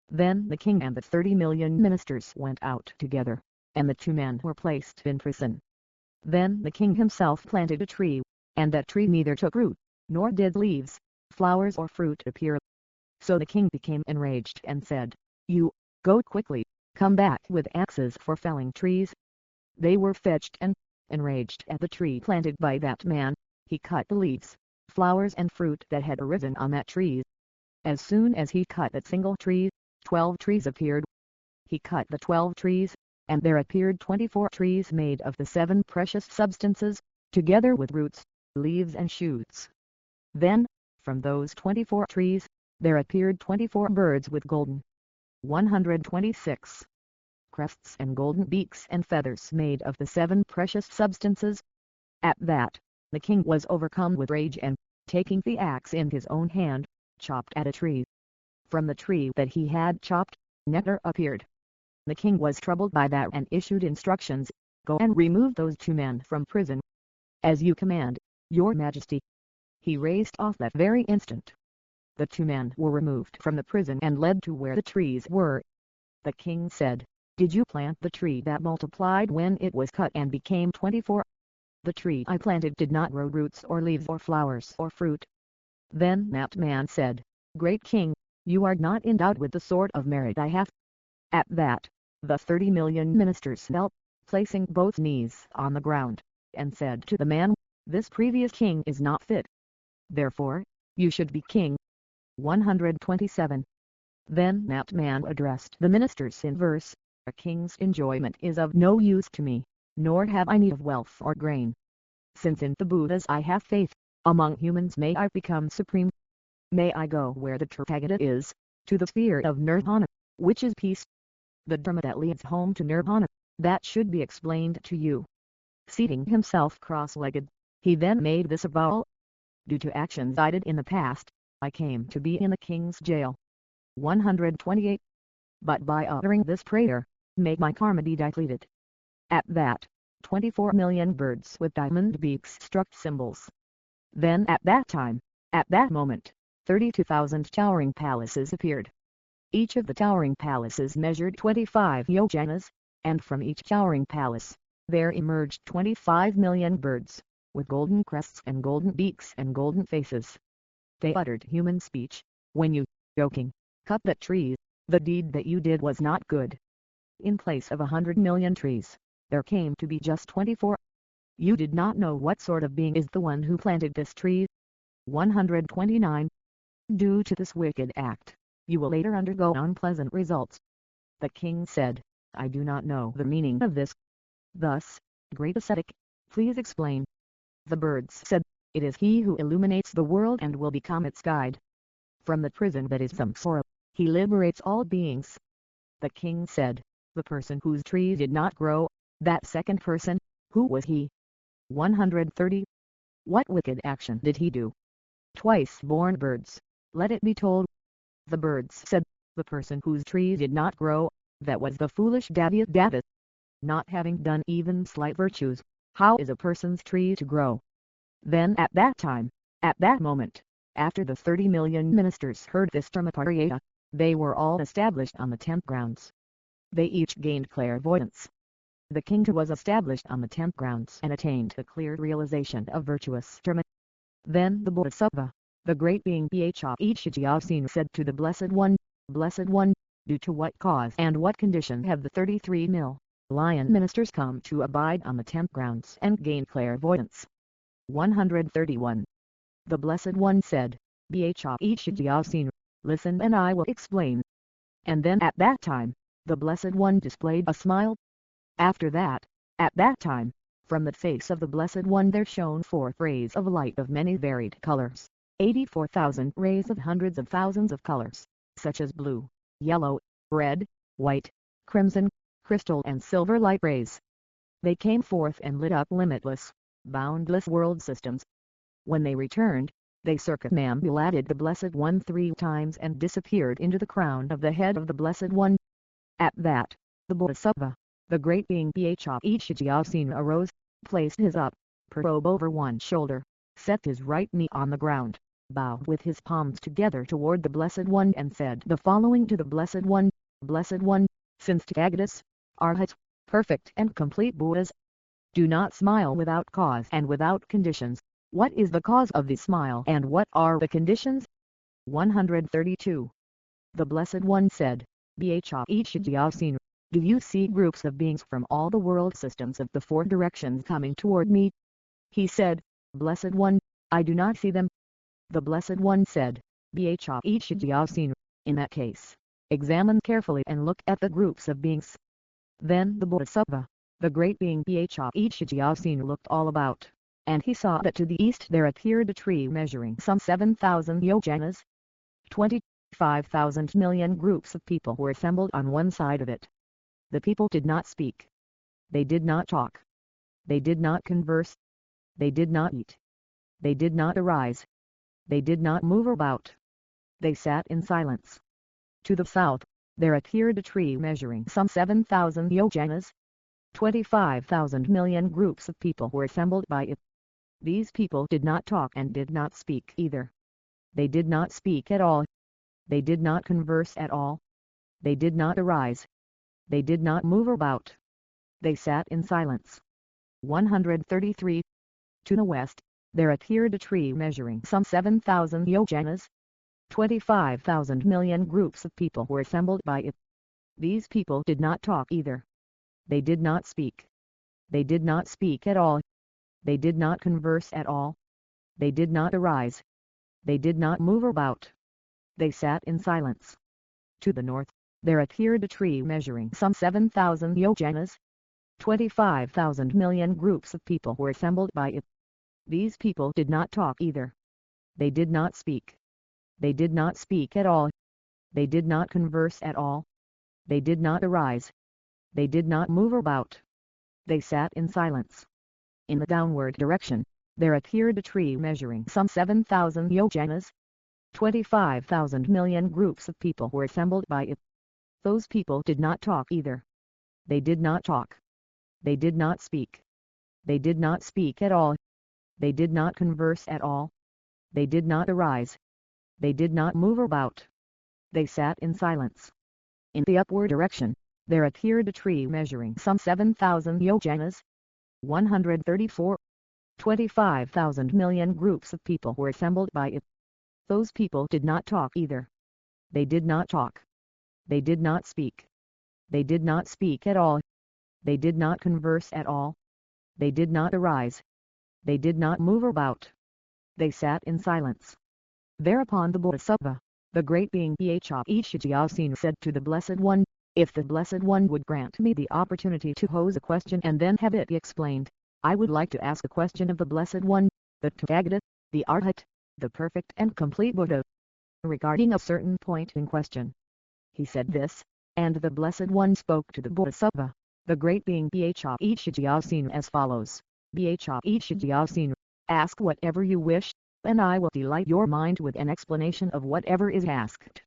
Then the king and the 30 million ministers went out together, and the two men were placed in prison. Then the king himself planted a tree, and that tree neither took root, nor did leaves, flowers or fruit appear. So the king became enraged and said, "You, go quickly, come back with axes for felling trees." They were fetched, and, enraged at the tree planted by that man, he cut the leaves, flowers and fruit that had arisen on that tree. As soon as he cut that single tree, 12 trees appeared. He cut the 12 trees, and there appeared 24 trees made of the 7 precious substances, together with roots, leaves and shoots. Then, from those 24 trees, there appeared 24 birds with golden 126 crests and golden beaks and feathers made of the 7 precious substances. At that, the king was overcome with rage and, taking the axe in his own hand, chopped at a tree. From the tree that he had chopped, nectar appeared. The king was troubled by that and issued instructions, "Go and remove those two men from prison." "As you command, your majesty." He raced off that very instant. The two men were removed from the prison and led to where the trees were. The king said, "Did you plant the tree that multiplied when it was cut and became 24? The tree I planted did not grow roots or leaves or flowers or fruit." Then that man said, "Great king, you are not endowed with the sort of merit I have." At that, the 30 million ministers knelt, placing both knees on the ground, and said to the man, "This previous king is not fit. Therefore, you should be king." 127. Then that man addressed the ministers in verse, "A king's enjoyment is of no use to me, nor have I need of wealth or grain. Since in the Buddhas I have faith, among humans may I become supreme. May I go where the Tathagata is, to the sphere of nirvana, which is peace. The dharma that leads home to nirvana, that should be explained to you." Seating himself cross-legged, he then made this avowal: "Due to actions I did in the past, I came to be in the king's jail." 128. But by uttering this prayer, May my karma be depleted. At that, 24 million birds with diamond beaks struck cymbals. Then at that moment, 32,000 towering palaces appeared. Each of the towering palaces measured 25 yojanas, and from each towering palace, there emerged 25 million birds, with golden crests and golden beaks and golden faces. They uttered human speech. When you, joking, cut that tree, the deed that you did was not good. In place of 100 million trees, there came to be just 24. You did not know what sort of being is the one who planted this tree. 129. Due to this wicked act, you will later undergo unpleasant results. The king said, I do not know the meaning of this. Thus, great ascetic, please explain. The birds said, it is he who illuminates the world and will become its guide. From the prison that is samsara, he liberates all beings. The king said, the person whose tree did not grow, that second person, who was he? 130. What wicked action did he do? Twice born birds, let it be told. The birds said, the person whose tree did not grow, that was the foolish Davyadatta. Not having done even slight virtues, how is a person's tree to grow? Then at that moment, after the 30 million ministers heard this Dharmaparayana, they were all established on the 10th grounds. They each gained clairvoyance. The king too was established on the 10th grounds and attained the clear realization of virtuous dharma. Then the Bodhisattva, the great being Bhajapāyāsena said to the Blessed One, due to what cause and what condition have the 33 million ministers come to abide on the 10th grounds and gain clairvoyance? 131. The Blessed One said, Bhajapāyāsena, listen and I will explain. And then at that time, the Blessed One displayed a smile. After that, at that time, from the face of the Blessed One there shone forth rays of light of many varied colors, 84,000 rays of hundreds of thousands of colors, such as blue, yellow, red, white, crimson, crystal and silver light rays. They came forth and lit up limitless, boundless world systems. When they returned, they circumambulated the Blessed One 3 times and disappeared into the crown of the head of the Blessed One. At that, the Bodhisattva, the great being Bhajapāyāsena arose, placed his upper robe over one shoulder, set his right knee on the ground, bowed with his palms together toward the Blessed One and said the following to the Blessed One, since Tathagatas, Arhats, perfect and complete Buddhas, do not smile without cause and without conditions, what is the cause of the smile and what are the conditions? 132. The Blessed One said, Bhajapāyāsena, do you see groups of beings from all the world systems of the 4 directions coming toward me? He said, Blessed One, I do not see them. The Blessed One said, Bhajapāyāsena, in that case, examine carefully and look at the groups of beings. Then the Bodhisattva, the great being Bhajapāyāsena looked all about, and he saw that to the east there appeared a tree measuring some 7,000 yojanas. 25,000 million groups of people were assembled on one side of it. The people did not speak. They did not talk. They did not converse. They did not eat. They did not arise. They did not move about. They sat in silence. To the south, there appeared a tree measuring some 7,000 yojanas. 25,000 million groups of people were assembled by it. These people did not talk and did not speak either. They did not speak at all. They did not converse at all. They did not arise. They did not move about. They sat in silence. 133. To the west, there appeared a tree measuring some 7,000 yojanas. 25,000 million groups of people were assembled by it. These people did not talk either. They did not speak. They did not speak at all. They did not converse at all. They did not arise. They did not move about. They sat in silence. To the north, there appeared a tree measuring some 7,000 yojanas. 25,000 million groups of people were assembled by it. These people did not talk either. They did not speak. They did not speak at all. They did not converse at all. They did not arise. They did not move about. They sat in silence. In the downward direction, there appeared a tree measuring some 7,000 yojanas. 25,000 million groups of people were assembled by it. Those people did not talk either. They did not talk. They did not speak. They did not speak at all. They did not converse at all. They did not arise. They did not move about. They sat in silence. In the upward direction, there appeared a tree measuring some 7,000 yojanas. 134. 25,000 million groups of people were assembled by it. Those people did not talk either. They did not talk. They did not speak. They did not speak at all. They did not converse at all. They did not arise. They did not move about. They sat in silence. Thereupon the Bodhisattva, the great being Bhop said to the Blessed One, if the Blessed One would grant me the opportunity to pose a question and then have it explained, I would like to ask a question of the Blessed One, the Tathagata, the Arhat, the perfect and complete Buddha, regarding a certain point in question. He said this, and the Blessed One spoke to the Bodhisattva, the great being Bhop as follows, Bhop, ask whatever you wish, and I will delight your mind with an explanation of whatever is asked.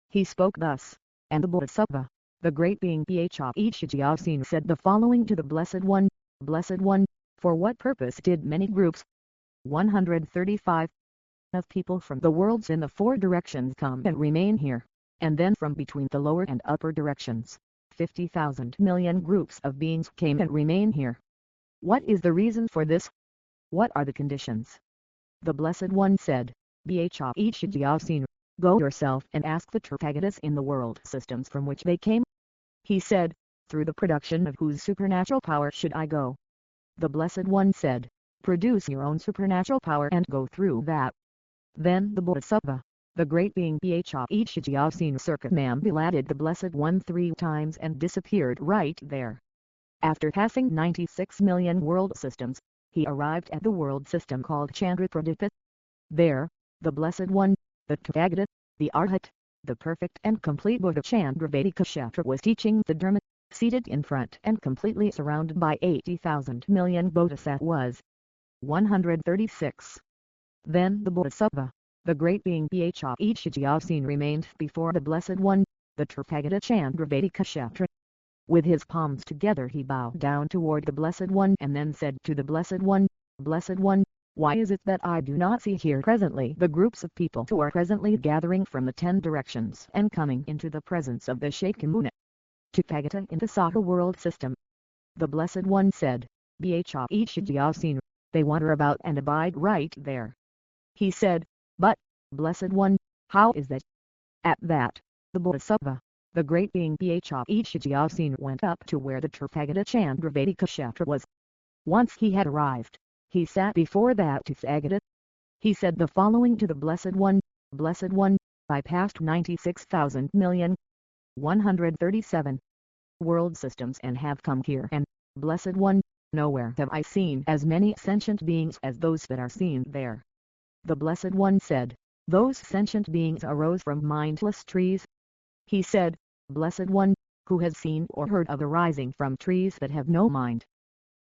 He spoke thus, and the Bodhisattva, the great being Bhop said the following to the Blessed One, Blessed One, for what purpose did many groups, 135, of people from the worlds in the four directions come and remain here, and then from between the lower and upper directions, 50,000 million groups of beings came and remain here? What is the reason for this? What are the conditions? The Blessed One said, Bhop, go yourself and ask the Tathagatas in the world systems from which they came. He said, through the production of whose supernatural power should I go? The Blessed One said, produce your own supernatural power and go through that. Then the Bodhisattva, the great being Bhop, circumambulated the Blessed One 3 times and disappeared right there. After passing 96 million world systems, he arrived at the world system called Chandrapradipit. There, the Blessed One, the Tathagata, the Arhat, the perfect and complete Buddha Chandravatikashetra was teaching the Dharma, seated in front and completely surrounded by 80,000 million bodhisattvas. 136. Then the Bodhisattva, the great being Bhop, remained before the Blessed One, the Tathagata Chandravatikashetra. With his palms together he bowed down toward the Blessed One and then said to the Blessed One, Blessed One, why is it that I do not see here presently the groups of people who are presently gathering from the 10 directions and coming into the presence of the Shakyamuni Tathagata in the Sakha world system? The Blessed One said, Bhop, they wander about and abide right there. He said, but, Blessed One, how is that? At that, the Bodhisattva, the great being Bhop, went up to where the Tathagata Chandravatikashetra was. Once he had arrived, he sat before that Tathagata. He said the following to the Blessed One, Blessed One, I passed 96,000 million, 137 world systems and have come here and, Blessed One, nowhere have I seen as many sentient beings as those that are seen there. The Blessed One said, those sentient beings arose from mindless trees. He said, Blessed One, who has seen or heard of arising from trees that have no mind?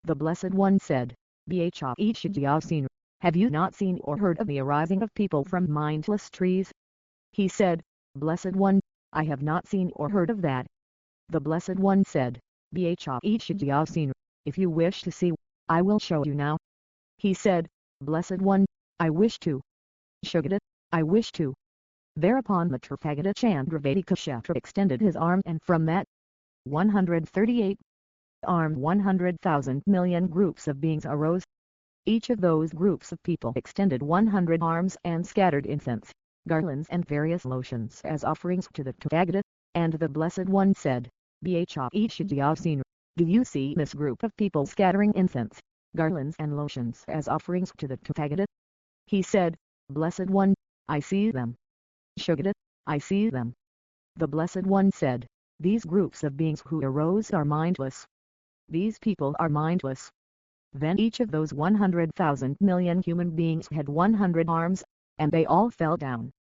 The Blessed One said, Bhop, have you not seen or heard of the arising of people from mindless trees? He said, Blessed One, I have not seen or heard of that. The Blessed One said, Bhop, if you wish to see, I will show you now. He said, Blessed One, I wish to. Shogata, I wish to. Thereupon the Tathagata Chandravatikashetra extended his arm and from that 138 arm 100,000 million groups of beings arose. Each of those groups of people extended 100 arms and scattered incense, garlands and various lotions as offerings to the Tathagata, and the Blessed One said, Bhop, do you see this group of people scattering incense, garlands and lotions as offerings to the Tathagata? He said, Blessed One, I see them. Shogata, I see them. The Blessed One said, these groups of beings who arose are mindless. These people are mindless. Then each of those 100,000 million human beings had 100 arms, and they all fell down.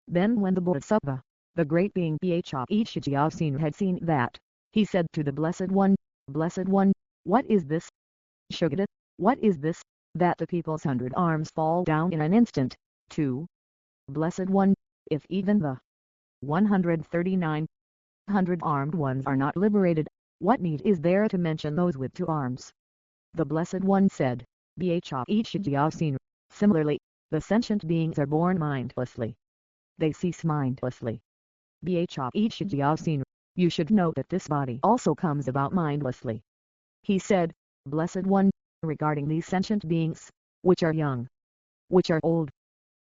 Then when the Bodhisattva, the great being Bhop, had seen that, he said to the Blessed One, Blessed One, what is this? Shogata, what is this, that the people's 100 arms fall down in an instant? 2. Blessed One, if even the 139 100 armed ones are not liberated, What need is there to mention those with two arms? The Blessed One said, Bhshin. Similarly, the sentient beings are born mindlessly. They cease mindlessly. Bhshin. You should know that this body also comes about mindlessly. He said, Blessed One, regarding these sentient beings, which are young, which are old.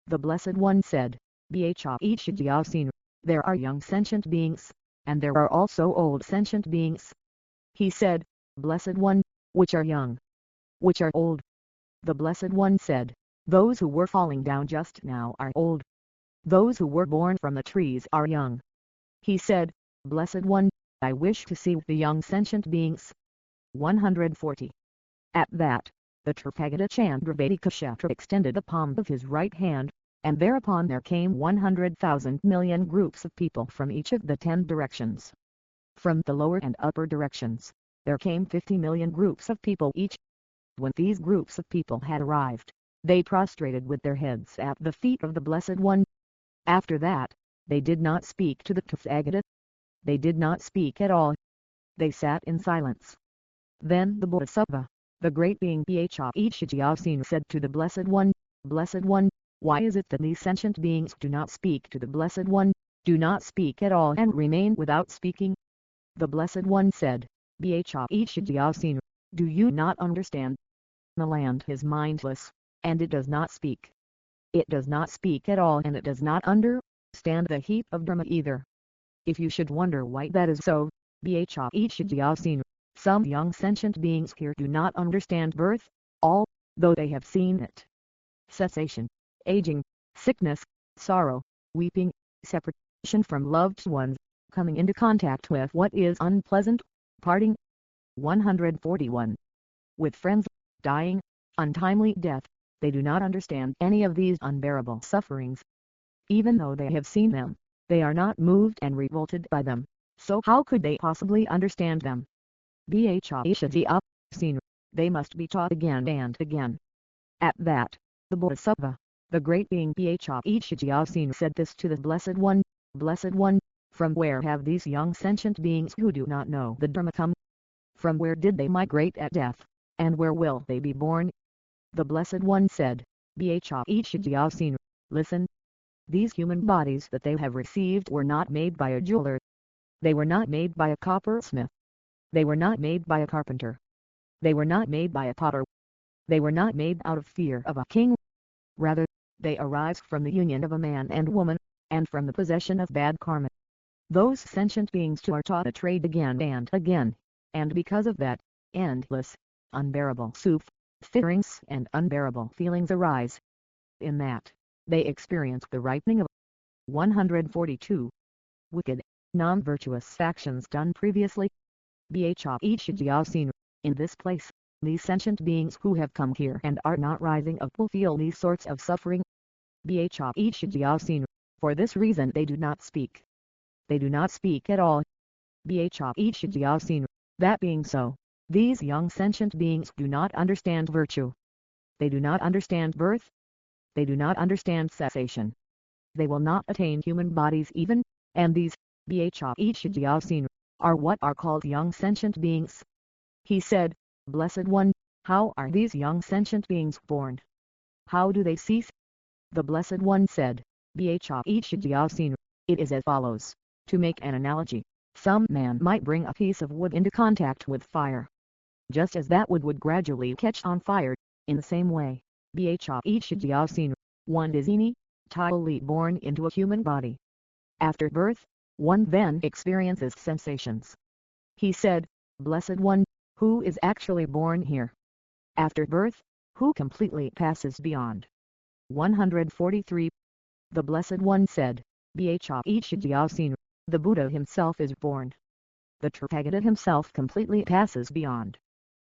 The Blessed One said, Bhshin. There are young sentient beings, and there are also old sentient beings. He said, Blessed One, which are young, which are old. The Blessed One said, those who were falling down just now are old. Those who were born from the trees are young. He said, Blessed One, I wish to see the young sentient beings. 140. At that, the Tripagatachandravadikashatra extended the palm of his right hand, and thereupon there came 100,000 million groups of people from each of the 10 directions. From the lower and upper directions, there came 50 million groups of people each. When these groups of people had arrived, they prostrated with their heads at the feet of the Blessed One. After that, they did not speak to the Tathagata. They did not speak at all. They sat in silence. Then the Bodhisattva, the great being Bhshin, said to the Blessed One, Blessed One, why is it that these sentient beings do not speak to the Blessed One, do not speak at all and remain without speaking? The Blessed One said, Bhshin, do you not understand? The land is mindless, and it does not speak. It does not speak at all, and it does not understand the heap of Dharma either. If you should wonder why that is so, Bhshin, some young sentient beings here do not understand birth, although they have seen it. Cessation, aging, sickness, sorrow, weeping, separation from loved ones, coming into contact with what is unpleasant, parting. 141. With friends, dying, untimely death, they do not understand any of these unbearable sufferings. Even though they have seen them, they are not moved and revolted by them, so how could they possibly understand them? Bhshin, they must be taught again and again. At that, the Bodhisattva, the great being Bhshin, said this to the Blessed One, Blessed One, from where have these young sentient beings who do not know the Dharma come? From where did they migrate at death, and where will they be born? The Blessed One said, Bhshin, listen. These human bodies that they have received were not made by a jeweler. They were not made by a coppersmith. They were not made by a carpenter. They were not made by a potter. They were not made out of fear of a king. Rather, they arise from the union of a man and woman, and from the possession of bad karma. Those sentient beings too are taught a trade again and again, and because of that, endless, unbearable sufferings and unbearable feelings arise. In that, they experience the ripening of 142 wicked, non-virtuous actions done previously. Bhshin, in this place, these sentient beings who have come here and are not rising up will feel these sorts of suffering. Bhshin, for this reason they do not speak. They do not speak at all. Bhshin, that being so, these young sentient beings do not understand virtue. They do not understand birth. They do not understand cessation. They will not attain human bodies even, and these, Bhshin, are what are called young sentient beings. He said, Blessed One, how are these young sentient beings born? How do they cease? The Blessed One said, Bhshin, it is as follows. To make an analogy, some man might bring a piece of wood into contact with fire. Just as that wood would gradually catch on fire, in the same way, Bhshin, one is entirely born into a human body. After birth, one then experiences sensations. He said, Blessed One, who is actually born here? After birth, who completely passes beyond? 143. The Blessed One said, Bhshin, the Buddha himself is born. The Tathagata himself completely passes beyond.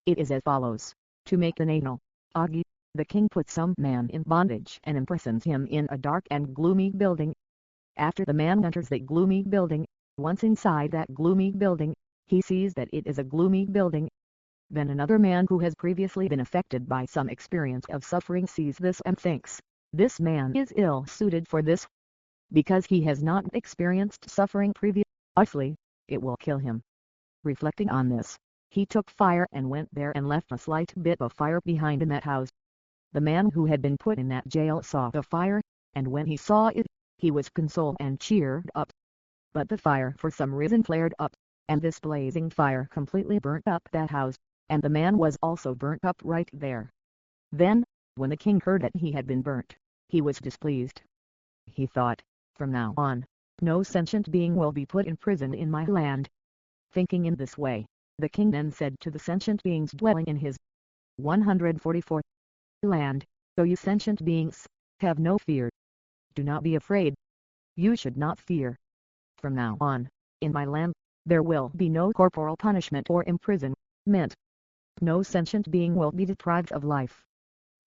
It is as follows. To make an analogy, the king puts some man in bondage and imprisons him in a dark and gloomy building. After the man enters the gloomy building, once inside that gloomy building, he sees that it is a gloomy building. Then another man who has previously been affected by some experience of suffering sees this and thinks, this man is ill-suited for this. Because he has not experienced suffering previously, it will kill him. Reflecting on this, he took fire and went there and left a slight bit of fire behind in that house. The man who had been put in that jail saw the fire, and when he saw it, he was consoled and cheered up. But the fire for some reason flared up, and this blazing fire completely burnt up that house, and the man was also burnt up right there. Then, when the king heard that he had been burnt, he was displeased. He thought, from now on, no sentient being will be put in prison in my land. Thinking in this way, the king then said to the sentient beings dwelling in his 144 land, "So you sentient beings, have no fear. Do not be afraid. You should not fear. From now on, in my land, there will be no corporal punishment or imprisonment. No sentient being will be deprived of life.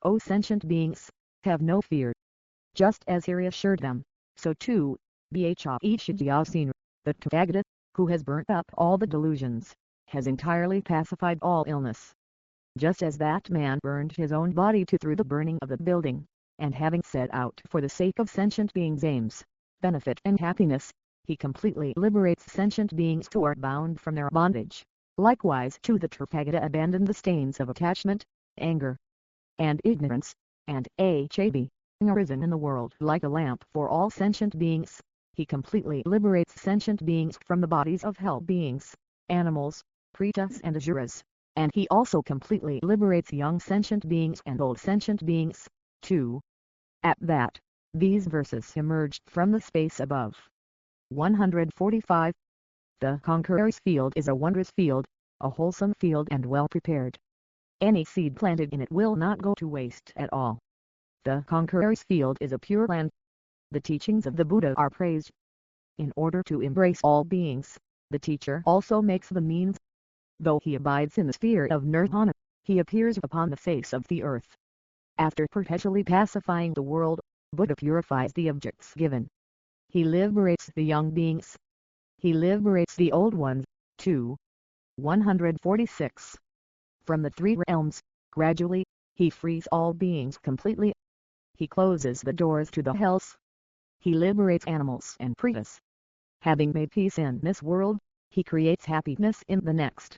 O sentient beings, have no fear." Just as he reassured them, so too, Bhishijyasin, the Tathagata, who has burnt up all the delusions, has entirely pacified all illness. Just as that man burned his own body through the burning of the building, and having set out for the sake of sentient beings' aims, benefit and happiness, he completely liberates sentient beings who are bound from their bondage. Likewise too the Tathagata abandoned the stains of attachment, anger, and ignorance, and having arisen in the world like a lamp for all sentient beings. He completely liberates sentient beings from the bodies of hell beings, animals, pretas and asuras, and he also completely liberates young sentient beings and old sentient beings, too. At that, these verses emerged from the space above. 145. The conqueror's field is a wondrous field, a wholesome field and well prepared. Any seed planted in it will not go to waste at all. The conqueror's field is a pure land. The teachings of the Buddha are praised. In order to embrace all beings, the teacher also makes the means. Though he abides in the sphere of nirvana, he appears upon the face of the earth. After perpetually pacifying the world, Buddha purifies the objects given. He liberates the young beings. He liberates the old ones, too. 146. From the three realms, gradually, he frees all beings completely. He closes the doors to the hells. He liberates animals and pretas. Having made peace in this world, he creates happiness in the next.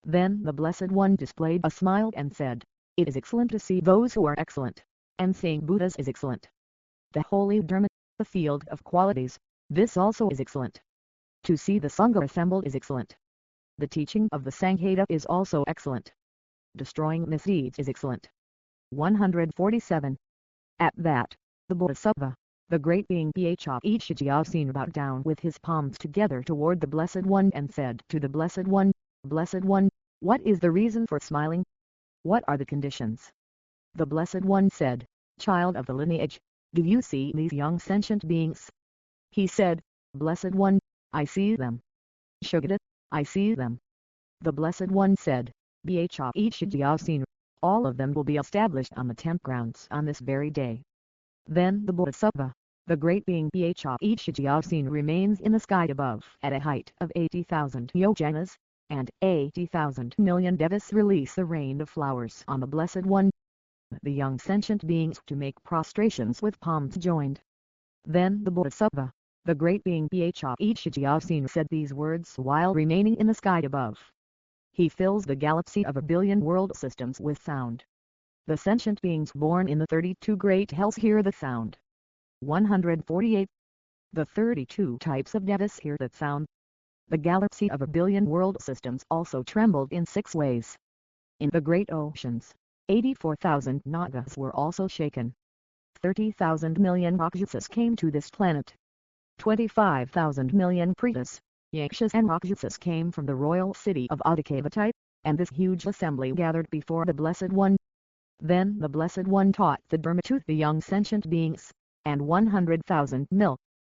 Then the Blessed One displayed a smile and said, "It is excellent to see those who are excellent, and seeing Buddhas is excellent. The holy Dharma, the field of qualities, this also is excellent. To see the Sangha assembled is excellent. The teaching of the Sanghata is also excellent. Destroying misdeeds is excellent." 147. At that, the Bodhisattva, the great being Bhishijyasin, bowed down with his palms together toward the Blessed One and said to the Blessed One, "Blessed One, what is the reason for smiling? What are the conditions?" The Blessed One said, "Child of the lineage, do you see these young sentient beings?" He said, "Blessed One, I see them." Shugata, "I see them." The Blessed One said, "Bhishijyasin, all of them will be established on the tent grounds on this very day." Then the Bodhisattva, the great being Bhishijyasin, remains in the sky above at a height of 80,000 yojanas, and 80,000 million devas release the rain of flowers on the Blessed One. The young sentient beings to make prostrations with palms joined. Then the Bodhisattva, the great being Bhishijyasin, said these words while remaining in the sky above. He fills the galaxy of 1,000,000,000 world systems with sound. The sentient beings born in the 32 great hells hear the sound. 148. The 32 types of devas hear that sound. The galaxy of 1,000,000,000 world systems also trembled in 6 ways. In the great oceans, 84,000 nagas were also shaken. 30,000 million Rakshasas came to this planet. 25,000 million pretas, yakshas and Rakshasas came from the royal city of Adikavatype, and this huge assembly gathered before the Blessed One. Then the Blessed One taught the Dharma to the young sentient beings, and 100,000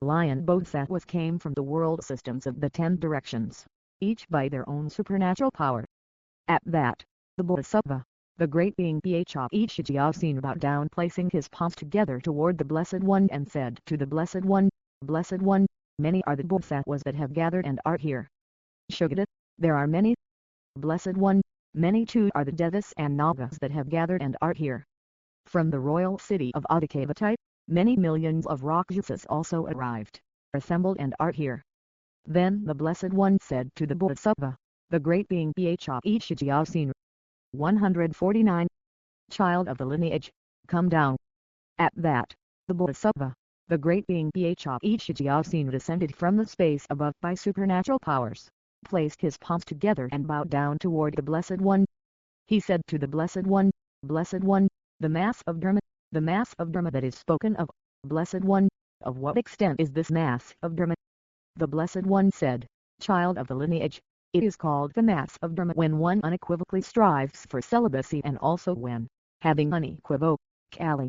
lion bodhisattvas came from the world systems of the 10 directions, each by their own supernatural power. At that, the Bodhisattva, the great being Bhishijyasin, bowed down, placing his palms together toward the Blessed One, and said to the Blessed One, "Blessed One, many are the bodhisattvas that have gathered and are here." Shugata, "There are many." Blessed One, "Many too are the devas and nagas that have gathered and are here." From the royal city of Adikavatype, many millions of Rakshasas also arrived, assembled and are here. Then the Blessed One said to the Bodhisattva, the great being Bhishijyasin. 149. Child of the lineage, come down. At that, the Bodhisattva, the great being Bhishijyasin descended from the space above by supernatural powers, placed his palms together and bowed down toward the Blessed One. He said to the Blessed One, Blessed One, the mass of Dharma that is spoken of, Blessed One, of what extent is this mass of Dharma? The Blessed One said, Child of the lineage, it is called the mass of Dharma when one unequivocally strives for celibacy and also when, having unequivocally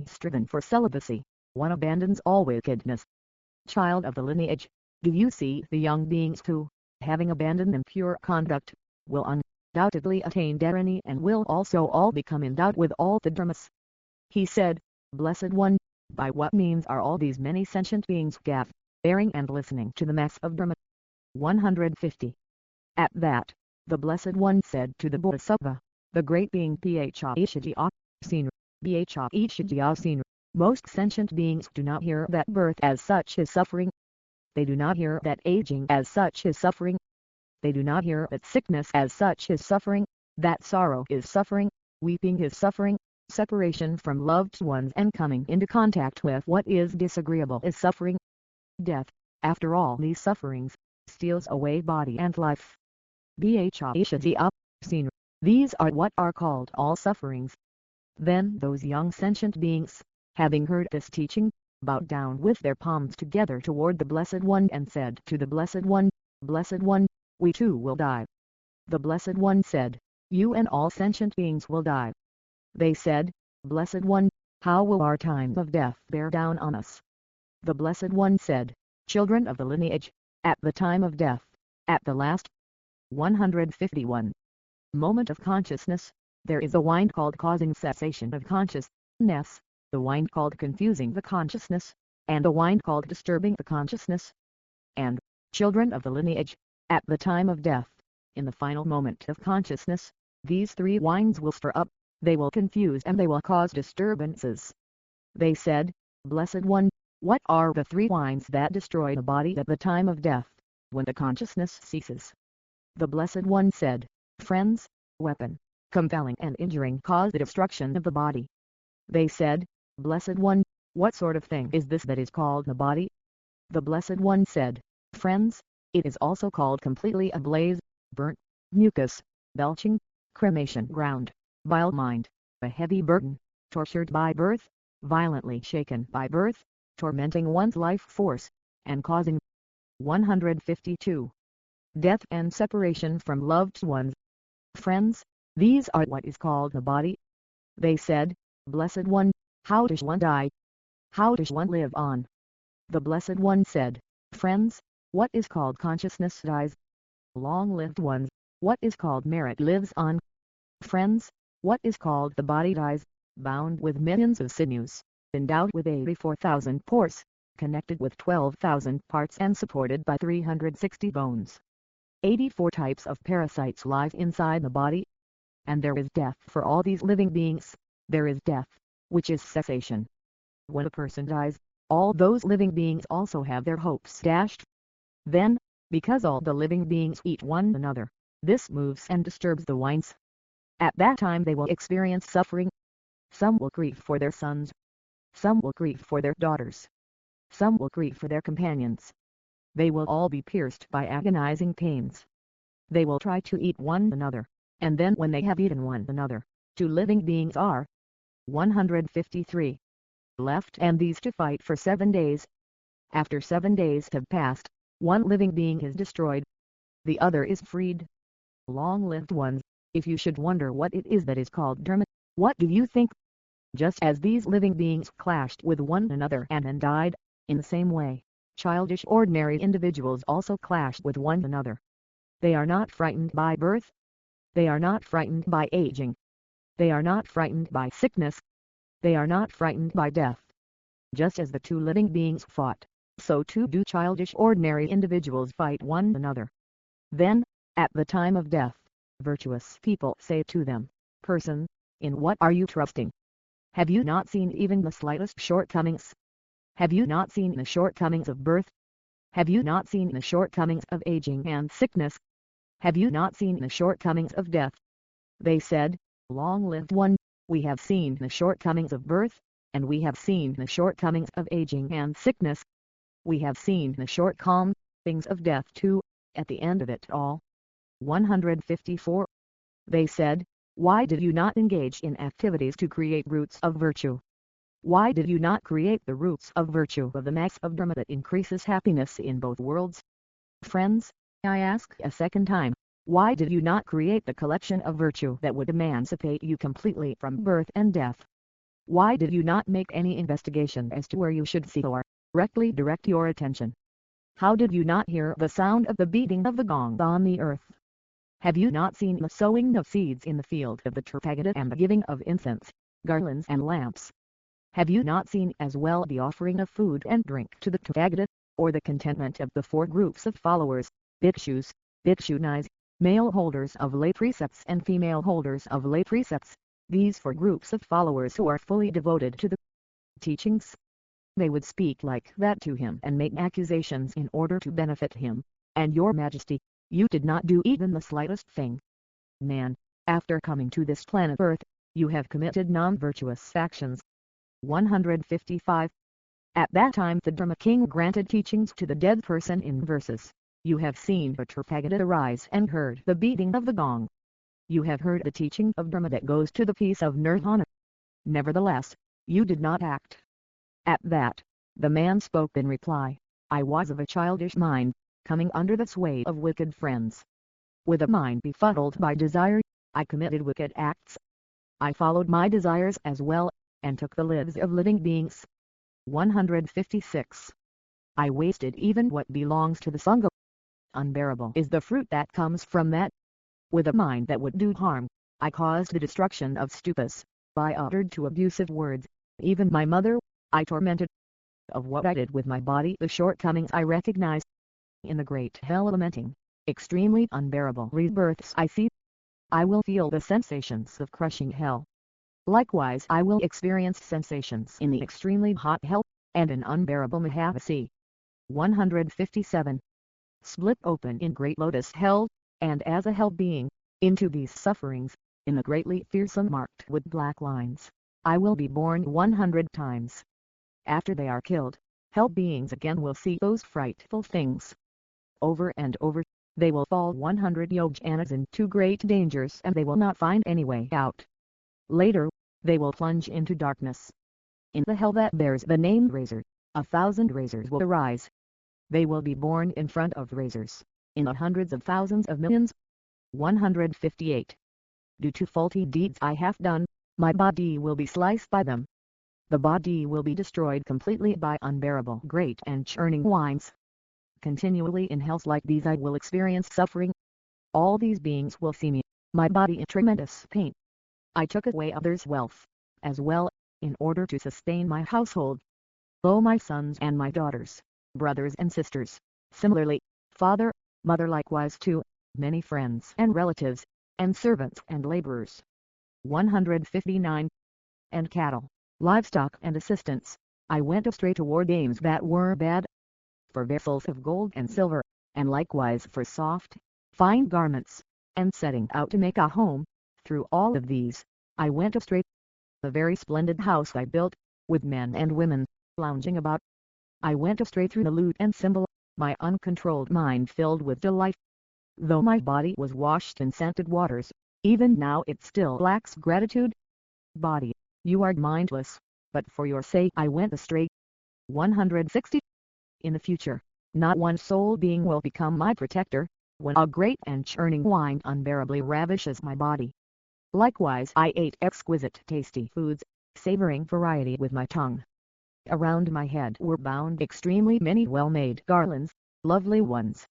striven for celibacy, one abandons all wickedness. Child of the lineage, do you see the young beings who, having abandoned impure conduct, will undoubtedly attain dharani and will also all become endowed with all the dharmas? He said, Blessed One, by what means are all these many sentient beings gathering and listening to the mass of Dharma? 150. At that, the Blessed One said to the Bodhisattva, the great being Bhishijyasin, most sentient beings do not hear that birth as such is suffering. They do not hear that aging as such is suffering. They do not hear that sickness as such is suffering, that sorrow is suffering, weeping is suffering, separation from loved ones and coming into contact with what is disagreeable is suffering. Death, after all these sufferings, steals away body and life. Bhishijyasin, these are what are called all sufferings. Then those young sentient beings, having heard this teaching, bowed down with their palms together toward the Blessed One and said to the Blessed One, Blessed One, we too will die. The Blessed One said, you and all sentient beings will die. They said, Blessed One, how will our time of death bear down on us? The Blessed One said, children of the lineage, at the time of death, at the last 151 moment of consciousness, there is a wind called causing cessation of consciousness, the wind called confusing the consciousness, and a wind called disturbing the consciousness. And, children of the lineage, at the time of death, in the final moment of consciousness, these three winds will stir up, they will confuse and they will cause disturbances. They said, Blessed One, what are the three winds that destroy the body at the time of death, when the consciousness ceases? The Blessed One said, friends, weapon, compelling and injuring cause the destruction of the body. They said, Blessed One, what sort of thing is this that is called the body? The Blessed One said, friends, it is also called completely ablaze, burnt, mucus, belching, cremation ground, vile mind, a heavy burden, tortured by birth, violently shaken by birth, tormenting one's life force, and causing 152. Death and separation from loved ones. Friends, these are what is called the body. They said, Blessed One, how does one die? How does one live on? The Blessed One said, friends, what is called consciousness dies. Long-lived ones, what is called merit lives on. Friends, what is called the body dies, bound with millions of sinews, endowed with 84,000 pores, connected with 12,000 parts and supported by 360 bones. 84 types of parasites live inside the body. And there is death for all these living beings, there is death, which is cessation. When a person dies, all those living beings also have their hopes dashed. Then, because all the living beings eat one another, this moves and disturbs the winds. At that time they will experience suffering. Some will grieve for their sons. Some will grieve for their daughters. Some will grieve for their companions. They will all be pierced by agonizing pains. They will try to eat one another, and then when they have eaten one another, two living beings are 153 left, and these to fight for 7 days. After 7 days have passed, one living being is destroyed. The other is freed. Long-lived ones, if you should wonder what it is that is called dharma, what do you think? Just as these living beings clashed with one another and then died, in the same way, childish ordinary individuals also clash with one another. They are not frightened by birth. They are not frightened by aging. They are not frightened by sickness. They are not frightened by death. Just as the two living beings fought, so too do childish ordinary individuals fight one another. Then, at the time of death, virtuous people say to them, Person, in what are you trusting? Have you not seen even the slightest shortcomings? Have you not seen the shortcomings of birth? Have you not seen the shortcomings of aging and sickness? Have you not seen the shortcomings of death? They said, Long-lived one, we have seen the shortcomings of birth, and we have seen the shortcomings of aging and sickness. We have seen the shortcomings of death too, at the end of it all. 154. They said, why did you not engage in activities to create roots of virtue? Why did you not create the roots of virtue of the mass of Dharma that increases happiness in both worlds? Friends, I ask a second time, why did you not create the collection of virtue that would emancipate you completely from birth and death? Why did you not make any investigation as to where you should seek or correctly direct your attention? How did you not hear the sound of the beating of the gong on the earth? Have you not seen the sowing of seeds in the field of the Tathagata and the giving of incense, garlands and lamps? Have you not seen as well the offering of food and drink to the Tathagata, or the contentment of the four groups of followers, bhikshus, bhikshunis, male holders of lay precepts and female holders of lay precepts, these four groups of followers who are fully devoted to the teachings? They would speak like that to him and make accusations in order to benefit him, and your majesty, you did not do even the slightest thing. Man, after coming to this planet Earth, you have committed non-virtuous actions. 155. At that time the Dharma king granted teachings to the dead person in verses. You have seen the Tathagata arise and heard the beating of the gong. You have heard the teaching of Dharma that goes to the peace of Nirvana. Nevertheless, you did not act. At that, the man spoke in reply, I was of a childish mind, coming under the sway of wicked friends. With a mind befuddled by desire, I committed wicked acts. I followed my desires as well, and took the lives of living beings. 156. I wasted even what belongs to the Sangha. Unbearable is the fruit that comes from that. With a mind that would do harm, I caused the destruction of stupas. I uttered two abusive words, even my mother, I tormented. Of what I did with my body the shortcomings I recognize. In the great hell lamenting, extremely unbearable rebirths I see. I will feel the sensations of crushing hell. Likewise I will experience sensations in the extremely hot hell, and an unbearable Mahavasi. 157. Split open in great lotus hell, and as a hell being, into these sufferings, in the greatly fearsome marked with black lines, I will be born 100 times. After they are killed, hell beings again will see those frightful things. Over and over, they will fall 100 yojanas into great dangers and they will not find any way out. Later, they will plunge into darkness. In the hell that bears the name razor, 1,000 razors will arise. They will be born in front of razors, in the hundreds of thousands of millions. 158. Due to faulty deeds I have done, my body will be sliced by them. The body will be destroyed completely by unbearable great and churning winds. Continually in hells like these I will experience suffering. All these beings will see me, my body in tremendous pain. I took away others' wealth, as well, in order to sustain my household. O my sons and my daughters, brothers and sisters, similarly, father, mother likewise too, many friends and relatives, and servants and laborers. 159. And cattle, livestock and assistants, I went astray toward aims that were bad. For vessels of gold and silver, and likewise for soft, fine garments, and setting out to make a home, through all of these, I went astray. A very splendid house I built, with men and women, lounging about. I went astray through the lute and cymbal, my uncontrolled mind filled with delight. Though my body was washed in scented waters, even now it still lacks gratitude. Body, you are mindless, but for your sake I went astray. 160. In the future, not one soul being will become my protector, when a great and churning wind unbearably ravishes my body. Likewise I ate exquisite tasty foods, savoring variety with my tongue. Around my head were bound extremely many well-made garlands, lovely ones.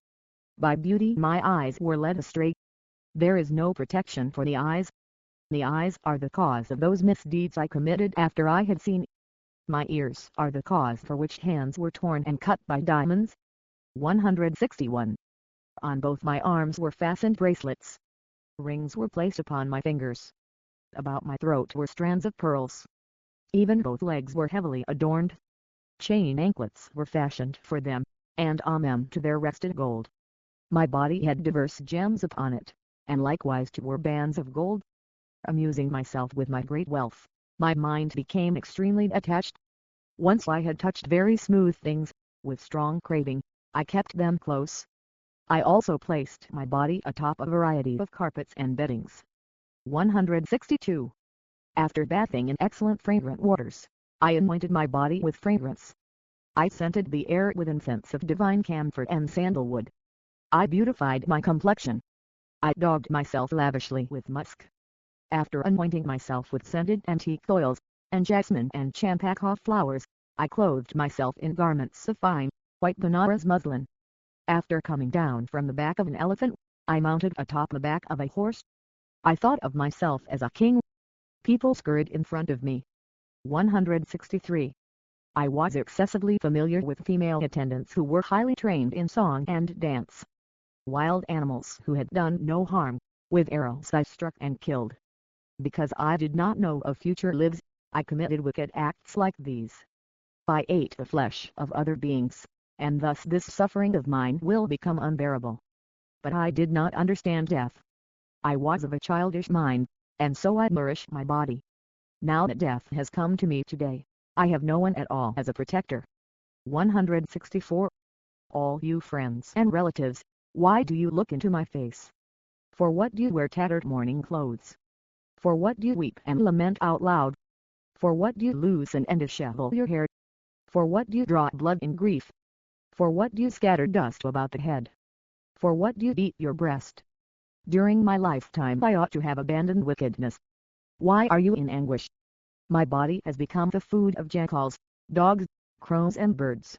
By beauty my eyes were led astray. There is no protection for the eyes. The eyes are the cause of those misdeeds I committed after I had seen. My ears are the cause for which hands were torn and cut by diamonds. 161. On both my arms were fastened bracelets. Rings were placed upon my fingers. About my throat were strands of pearls. Even both legs were heavily adorned. Chain anklets were fashioned for them, and on them to their rested gold. My body had diverse gems upon it, and likewise too were bands of gold. Amusing myself with my great wealth, my mind became extremely attached. Once I had touched very smooth things, with strong craving, I kept them close. I also placed my body atop a variety of carpets and beddings. 162. After bathing in excellent fragrant waters, I anointed my body with fragrance. I scented the air with incense of divine camphor and sandalwood. I beautified my complexion. I daubed myself lavishly with musk. After anointing myself with scented antique oils, and jasmine and champaca flowers, I clothed myself in garments of fine, white Benares muslin. After coming down from the back of an elephant, I mounted atop the back of a horse. I thought of myself as a king. People scurried in front of me. 163. I was excessively familiar with female attendants who were highly trained in song and dance. Wild animals who had done no harm, with arrows I struck and killed. Because I did not know of future lives, I committed wicked acts like these. I ate the flesh of other beings, and thus this suffering of mine will become unbearable. But I did not understand death. I was of a childish mind, and so I nourished my body. Now that death has come to me today, I have no one at all as a protector. 164. All you friends and relatives, why do you look into my face? For what do you wear tattered mourning clothes? For what do you weep and lament out loud? For what do you loosen and dishevel your hair? For what do you draw blood in grief? For what do you scatter dust about the head? For what do you beat your breast? During my lifetime I ought to have abandoned wickedness. Why are you in anguish? My body has become the food of jackals, dogs, crows and birds.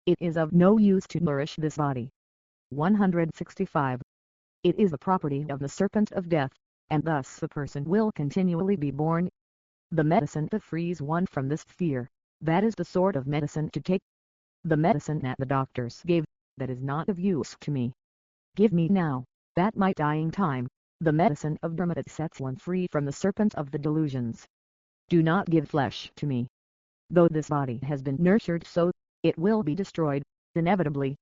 It is of no use to nourish this body. 165. It is the property of the serpent of death, and thus the person will continually be born. The medicine that frees one from this fear, that is the sort of medicine to take. The medicine that the doctors gave, that is not of use to me. Give me now, at my dying time, the medicine of Dharma that sets one free from the serpent of the delusions. Do not give flesh to me. Though this body has been nurtured so, it will be destroyed, inevitably.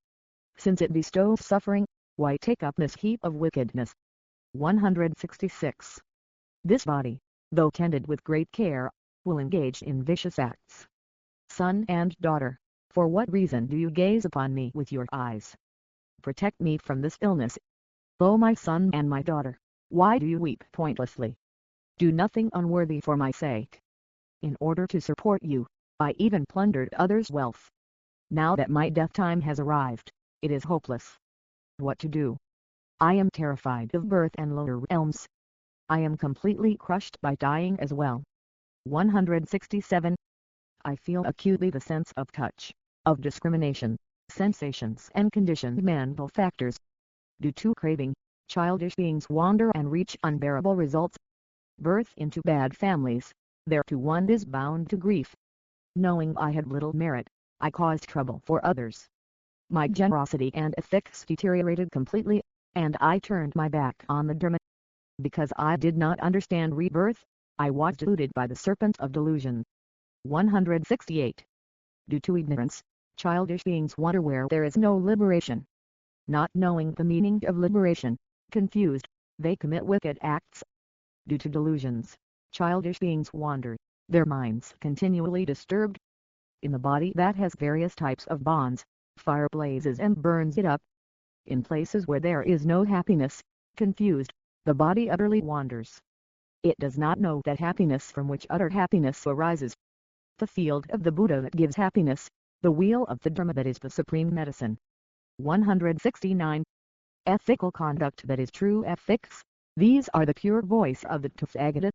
Since it bestows suffering, why take up this heap of wickedness? 166. This body, though tended with great care, will engage in vicious acts. Son and daughter, for what reason do you gaze upon me with your eyes? Protect me from this illness. O my son and my daughter, why do you weep pointlessly? Do nothing unworthy for my sake. In order to support you, I even plundered others' wealth. Now that my death time has arrived, it is hopeless. What to do? I am terrified of birth and lower realms. I am completely crushed by dying as well. 167. I feel acutely the sense of touch, of discrimination, sensations and conditioned mental factors. Due to craving, childish beings wander and reach unbearable results. Birth into bad families, thereto one is bound to grief. Knowing I had little merit, I caused trouble for others. My generosity and ethics deteriorated completely, and I turned my back on the Dharma. Because I did not understand rebirth, I was deluded by the serpent of delusion. 168. Due to ignorance, childish beings wander where there is no liberation. Not knowing the meaning of liberation, confused, they commit wicked acts. Due to delusions, childish beings wander, their minds continually disturbed. In the body that has various types of bonds, fire blazes and burns it up. In places where there is no happiness, confused, the body utterly wanders. It does not know that happiness from which utter happiness arises. The field of the Buddha that gives happiness, the wheel of the Dharma that is the supreme medicine. 169. Ethical conduct that is true ethics, these are the pure voice of the Tathagata.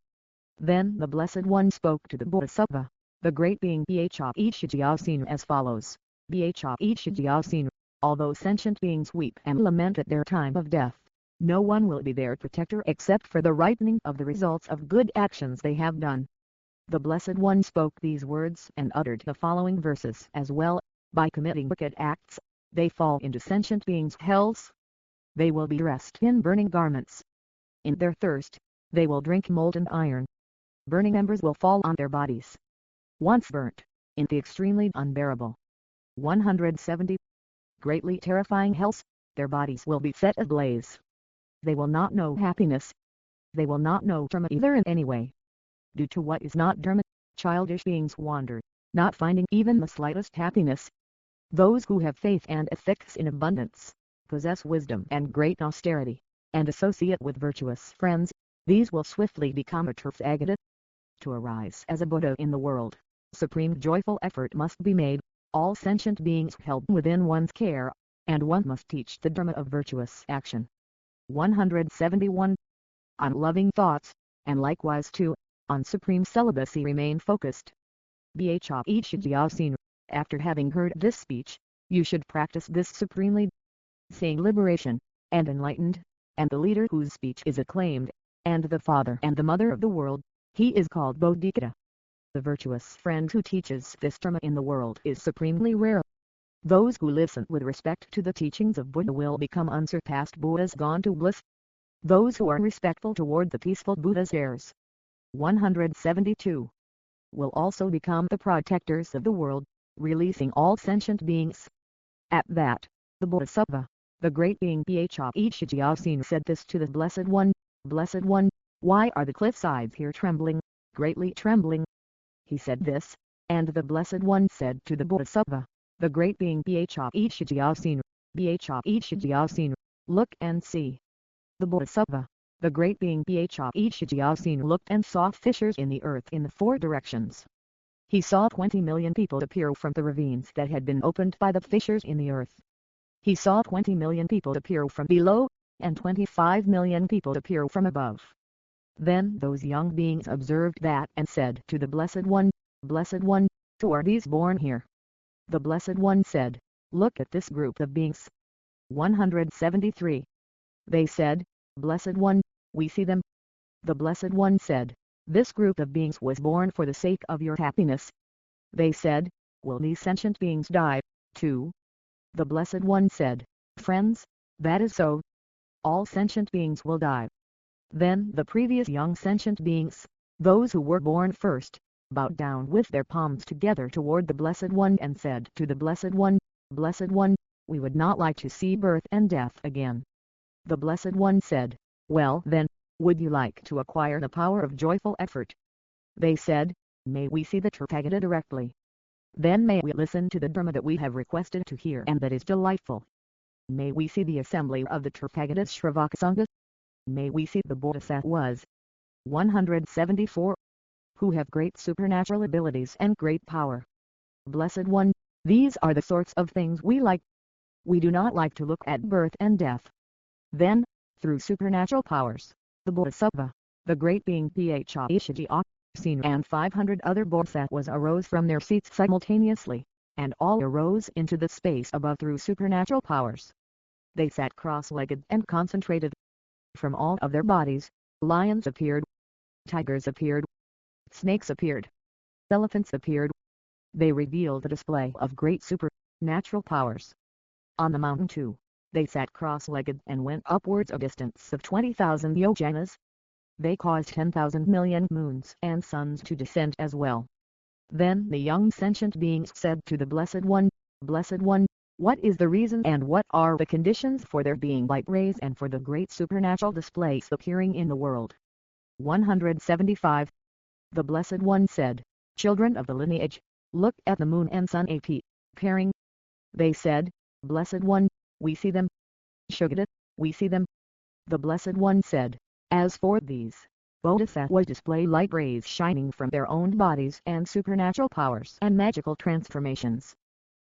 Then the Blessed One spoke to the Bodhisattva, the great being Bhajasena as follows. Bhajasena, although sentient beings weep and lament at their time of death, no one will be their protector except for the ripening of the results of good actions they have done. The Blessed One spoke these words and uttered the following verses as well. By committing wicked acts, they fall into sentient beings' hells. They will be dressed in burning garments. In their thirst, they will drink molten iron. Burning embers will fall on their bodies. Once burnt, in the extremely unbearable. 170. Greatly terrifying hells, their bodies will be set ablaze. They will not know happiness. They will not know Dharma either in any way. Due to what is not Dharma, childish beings wander, not finding even the slightest happiness. Those who have faith and ethics in abundance, possess wisdom and great austerity, and associate with virtuous friends, these will swiftly become a Tathagata. To arise as a Buddha in the world, supreme joyful effort must be made, all sentient beings held within one's care, and one must teach the Dharma of virtuous action. 171. On loving thoughts, and likewise too, on supreme celibacy remain focused. Bhajashin. After having heard this speech, you should practice this supremely, saying liberation, and enlightened, and the leader whose speech is acclaimed, and the father and the mother of the world, he is called Bodhikata. The virtuous friend who teaches this Dharma in the world is supremely rare. Those who listen with respect to the teachings of Buddha will become unsurpassed Buddhas gone to bliss. Those who are respectful toward the peaceful Buddha's heirs, 172, will also become the protectors of the world, releasing all sentient beings. At that, the Bodhisattva, the great being Bhajashin, said this to the Blessed One, Blessed One, why are the cliff sides here trembling, greatly trembling? He said this, and the Blessed One said to the Bodhisattva, the great being Bhajashin, Bhajashin, look and see. The Bodhisattva, the great being Bhajashin, looked and saw fissures in the earth in the four directions. He saw 20 million people appear from the ravines that had been opened by the fissures in the earth. He saw 20 million people appear from below, and 25 million people appear from above. Then those young beings observed that and said to the Blessed One, who are these born here? The Blessed One said, look at this group of beings. 173. They said, Blessed One, we see them. The Blessed One said, this group of beings was born for the sake of your happiness. They said, will these sentient beings die, too? The Blessed One said, friends, that is so. All sentient beings will die. Then the previous young sentient beings, those who were born first, bowed down with their palms together toward the Blessed One and said to the Blessed One, we would not like to see birth and death again. The Blessed One said, well then, would you like to acquire the power of joyful effort? They said, may we see the Tathagata directly. Then may we listen to the Dharma that we have requested to hear and that is delightful. May we see the assembly of the Tathagata Shravaka Sangha. May we see the Bodhisattvas. 174. Who have great supernatural abilities and great power. Blessed One, these are the sorts of things we like. We do not like to look at birth and death. Then, through supernatural powers, the Bodhisattva, the great being Bhajashin and 500 other Bodhisattvas arose from their seats simultaneously, and all arose into the space above through supernatural powers. They sat cross-legged and concentrated. From all of their bodies, lions appeared, tigers appeared, snakes appeared, elephants appeared. They revealed a display of great supernatural powers. On the mountain too, they sat cross-legged and went upwards a distance of 20,000 yojanas. They caused 10,000 million moons and suns to descend as well. Then the young sentient beings said to the Blessed One, what is the reason and what are the conditions for there being light rays and for the great supernatural displays appearing in the world? 175. The Blessed One said, children of the lineage, look at the moon and sun appearing. They said, Blessed One, we see them. Shugata, we see them. The Blessed One said, as for these, Bodhisattvas display light rays shining from their own bodies and supernatural powers and magical transformations.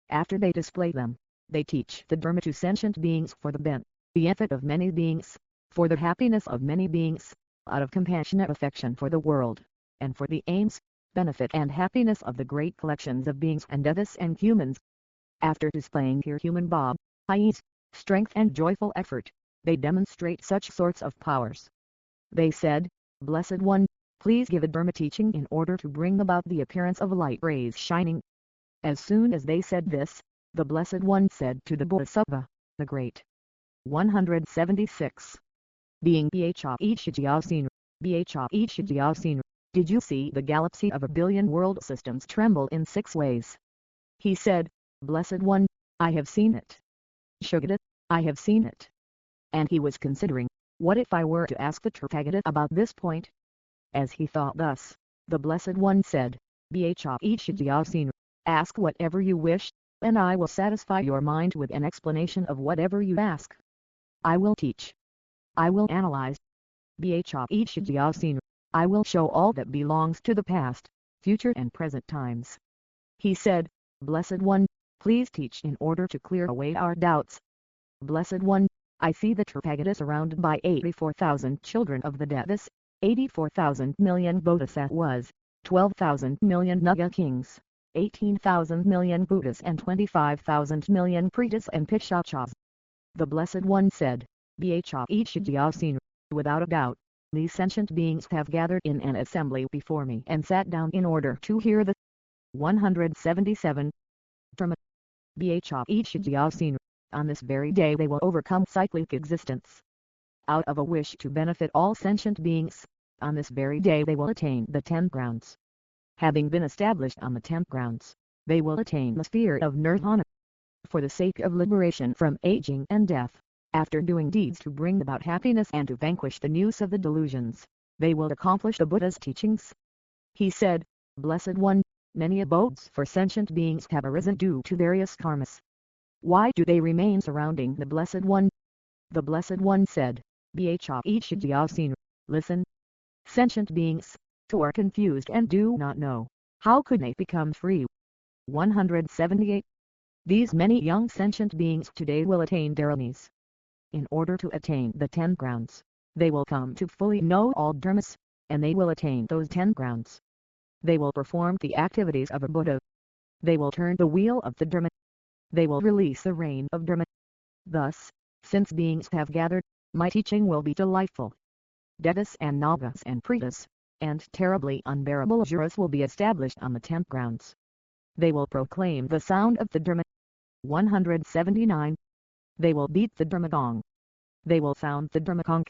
After they display them, they teach the Dharma to sentient beings for the benefit of many beings, for the happiness of many beings, out of compassionate affection for the world, and for the aims, benefit and happiness of the great collections of beings and devas and humans. After displaying pure human bodies, strength and joyful effort, they demonstrate such sorts of powers. They said, Blessed One, please give a Dharma teaching in order to bring about the appearance of light rays shining. As soon as they said this, the Blessed One said to the Bodhisattva, the Great. 176. Being Bhajashin, did you see the galaxy of a billion world systems tremble in 6 ways? He said, Blessed One, I have seen it. Shugata, I have seen it. And he was considering, what if I were to ask the Tathagata about this point? As he thought thus, the Blessed One said, Bhikshukyasin, ask whatever you wish, and I will satisfy your mind with an explanation of whatever you ask. I will teach. I will analyze. Bhikshukyasin, I will show all that belongs to the past, future and present times. He said, Blessed One, please teach in order to clear away our doubts. Blessed One, I see the Tathagata surrounded by 84,000 children of the Devas, 84,000 million bodhisattvas, 12,000 million Naga kings, 18,000 million Buddhas and 25,000 million Pretas and Pikshachas. The Blessed One said, Bhikshukyasin, without a doubt, these sentient beings have gathered in an assembly before me and sat down in order to hear the 177 Dharma. Bhikshukyasin, on this very day they will overcome cyclic existence. Out of a wish to benefit all sentient beings, on this very day they will attain the 10 grounds. Having been established on the 10 grounds, they will attain the sphere of nirvana. For the sake of liberation from aging and death, after doing deeds to bring about happiness and to vanquish the noose of the delusions, they will accomplish the Buddha's teachings. He said, Blessed One, many abodes for sentient beings have arisen due to various karmas. Why do they remain surrounding the Blessed One? The Blessed One said, Bhikshukyasin, listen. Sentient beings, who are confused and do not know, how could they become free? 178. These many young sentient beings today will attain dharmas. In order to attain the 10 grounds, they will come to fully know all dharmas, and they will attain those 10 grounds. They will perform the activities of a Buddha. They will turn the wheel of the Dharma. They will release the reign of Dharma. Thus, since beings have gathered, my teaching will be delightful. Devas and Nagas and Pretas, and terribly unbearable Asuras will be established on the 10 grounds. They will proclaim the sound of the Dharma. 179. They will beat the Dharma gong. They will sound the Dharma conch.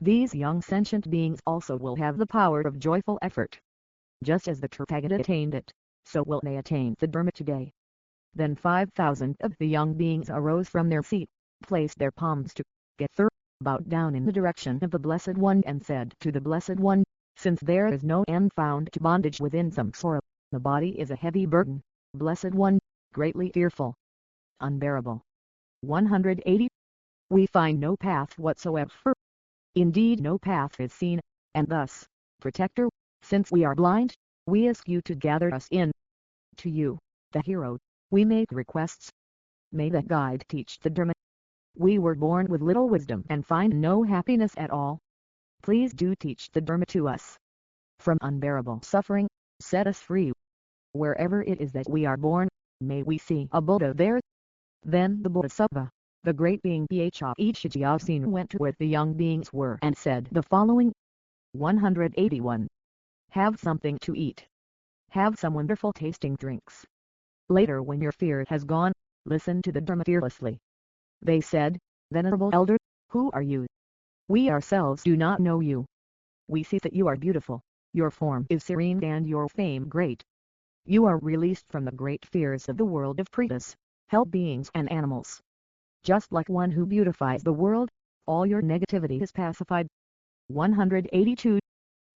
These young sentient beings also will have the power of joyful effort. Just as the Tathagata attained it, so will they attain the Dharma today. Then 5,000 of the young beings arose from their seat, placed their palms together, bowed down in the direction of the Blessed One and said to the Blessed One, since there is no end found to bondage within samsara, the body is a heavy burden, Blessed One, greatly fearful, unbearable. 180. We find no path whatsoever. Indeed no path is seen, and thus, Protector, since we are blind, we ask you to gather us in. To you, the hero, we make requests. May that guide teach the Dharma. We were born with little wisdom and find no happiness at all. Please do teach the Dharma to us. From unbearable suffering, set us free. Wherever it is that we are born, may we see a Buddha there. Then the Bodhisattva, the great being Bhikshukyasin, went to where the young beings were and said the following. 181. Have something to eat. Have some wonderful tasting drinks. Later when your fear has gone, listen to the Dharma fearlessly. They said, Venerable Elder, who are you? We ourselves do not know you. We see that you are beautiful, your form is serene and your fame great. You are released from the great fears of the world of Pretas, hell beings and animals. Just like one who beautifies the world, all your negativity is pacified. 182.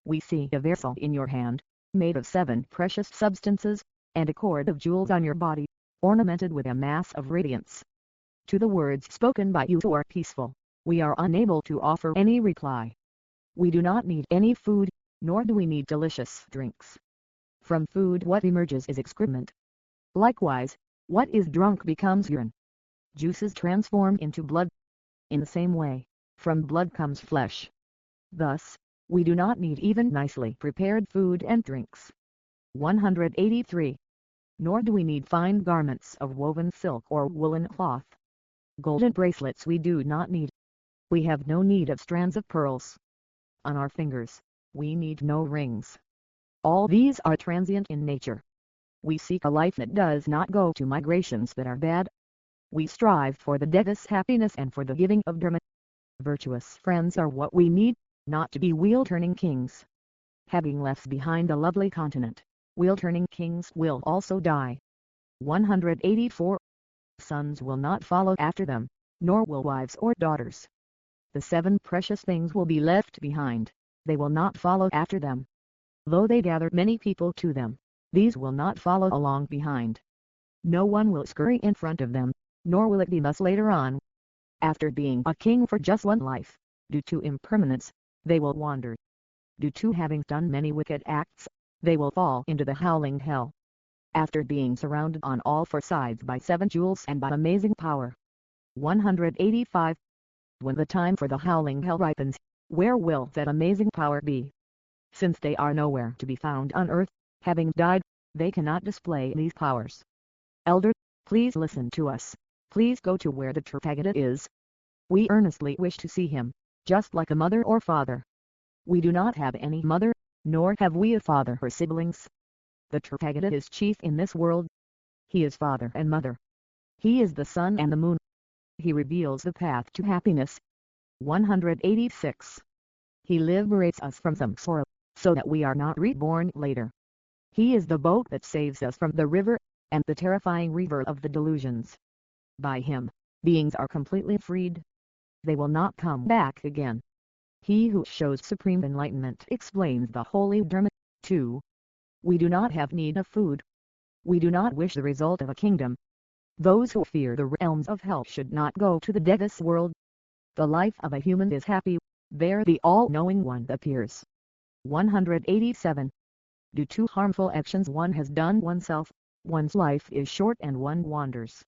We see a vessel in your hand, made of 7 precious substances, and a cord of jewels on your body, ornamented with a mass of radiance. To the words spoken by you who are peaceful, we are unable to offer any reply. We do not need any food, nor do we need delicious drinks. From food what emerges is excrement. Likewise, what is drunk becomes urine. Juices transform into blood. In the same way, from blood comes flesh. Thus, we do not need even nicely prepared food and drinks. 183. Nor do we need fine garments of woven silk or woolen cloth. Golden bracelets we do not need. We have no need of strands of pearls. On our fingers, we need no rings. All these are transient in nature. We seek a life that does not go to migrations that are bad. We strive for the Devas happiness and for the giving of Dharma. Virtuous friends are what we need, not to be wheel-turning kings. Having left behind a lovely continent, wheel-turning kings will also die. 184. Sons will not follow after them, nor will wives or daughters. The 7 precious things will be left behind, they will not follow after them. Though they gather many people to them, these will not follow along behind. No one will scurry in front of them, nor will it be thus later on. After being a king for just one life, due to impermanence, they will wander. Due to having done many wicked acts, they will fall into the howling hell. After being surrounded on all 4 sides by 7 jewels and by amazing power. 185. When the time for the howling hell ripens, where will that amazing power be? Since they are nowhere to be found on earth, having died, they cannot display these powers. Elder, please listen to us. Please go to where the Tathagata is. We earnestly wish to see him, just like a mother or father. We do not have any mother, nor have we a father or siblings. The Tathagata is chief in this world. He is father and mother. He is the sun and the moon. He reveals the path to happiness. 186. He liberates us from samsara, so that we are not reborn later. He is the boat that saves us from the river, and the terrifying river of the delusions. By him, beings are completely freed. They will not come back again. He who shows supreme enlightenment explains the holy Dharma. 2. We do not have need of food. We do not wish the result of a kingdom. Those who fear the realms of hell should not go to the Devas world. The life of a human is happy, there the all-knowing one appears. 187. Due to harmful actions one has done oneself, one's life is short and one wanders.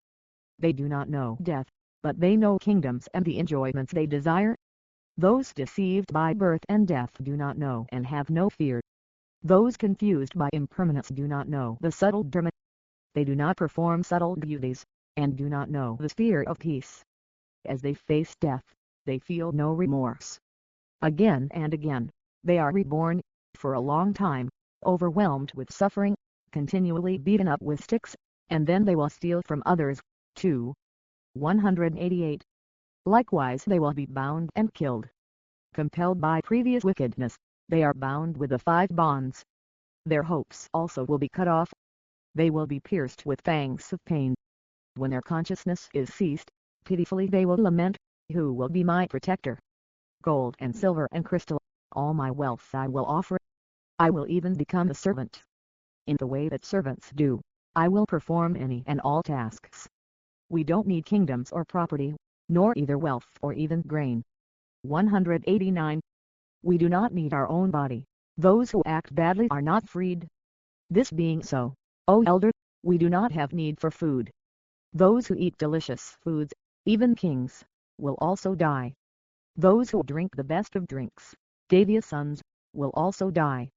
They do not know death, but they know kingdoms and the enjoyments they desire. Those deceived by birth and death do not know and have no fear. Those confused by impermanence do not know the subtle Dharma. They do not perform subtle duties, and do not know the sphere of peace. As they face death, they feel no remorse. Again and again, they are reborn, for a long time, overwhelmed with suffering, continually beaten up with sticks, and then they will steal from others. 2. 188. Likewise they will be bound and killed. Compelled by previous wickedness, they are bound with the 5 bonds. Their hopes also will be cut off. They will be pierced with fangs of pain. When their consciousness is ceased, pitifully they will lament, "Who will be my protector? Gold and silver and crystal, all my wealth I will offer. I will even become a servant. In the way that servants do, I will perform any and all tasks. We don't need kingdoms or property, nor either wealth or even grain." 189. We do not need our own body. Those who act badly are not freed. This being so, O elder, we do not have need for food. Those who eat delicious foods, even kings, will also die. Those who drink the best of drinks, Devious sons, will also die.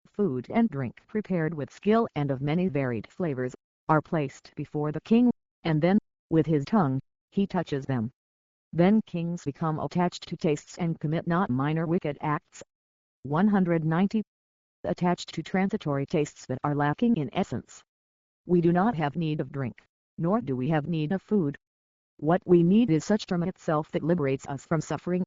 Food and drink prepared with skill and of many varied flavors, are placed before the king, and then, with his tongue, he touches them. Then kings become attached to tastes and commit not minor wicked acts. 190. Attached to transitory tastes that are lacking in essence. We do not have need of drink, nor do we have need of food. What we need is such Dharma itself that liberates us from suffering.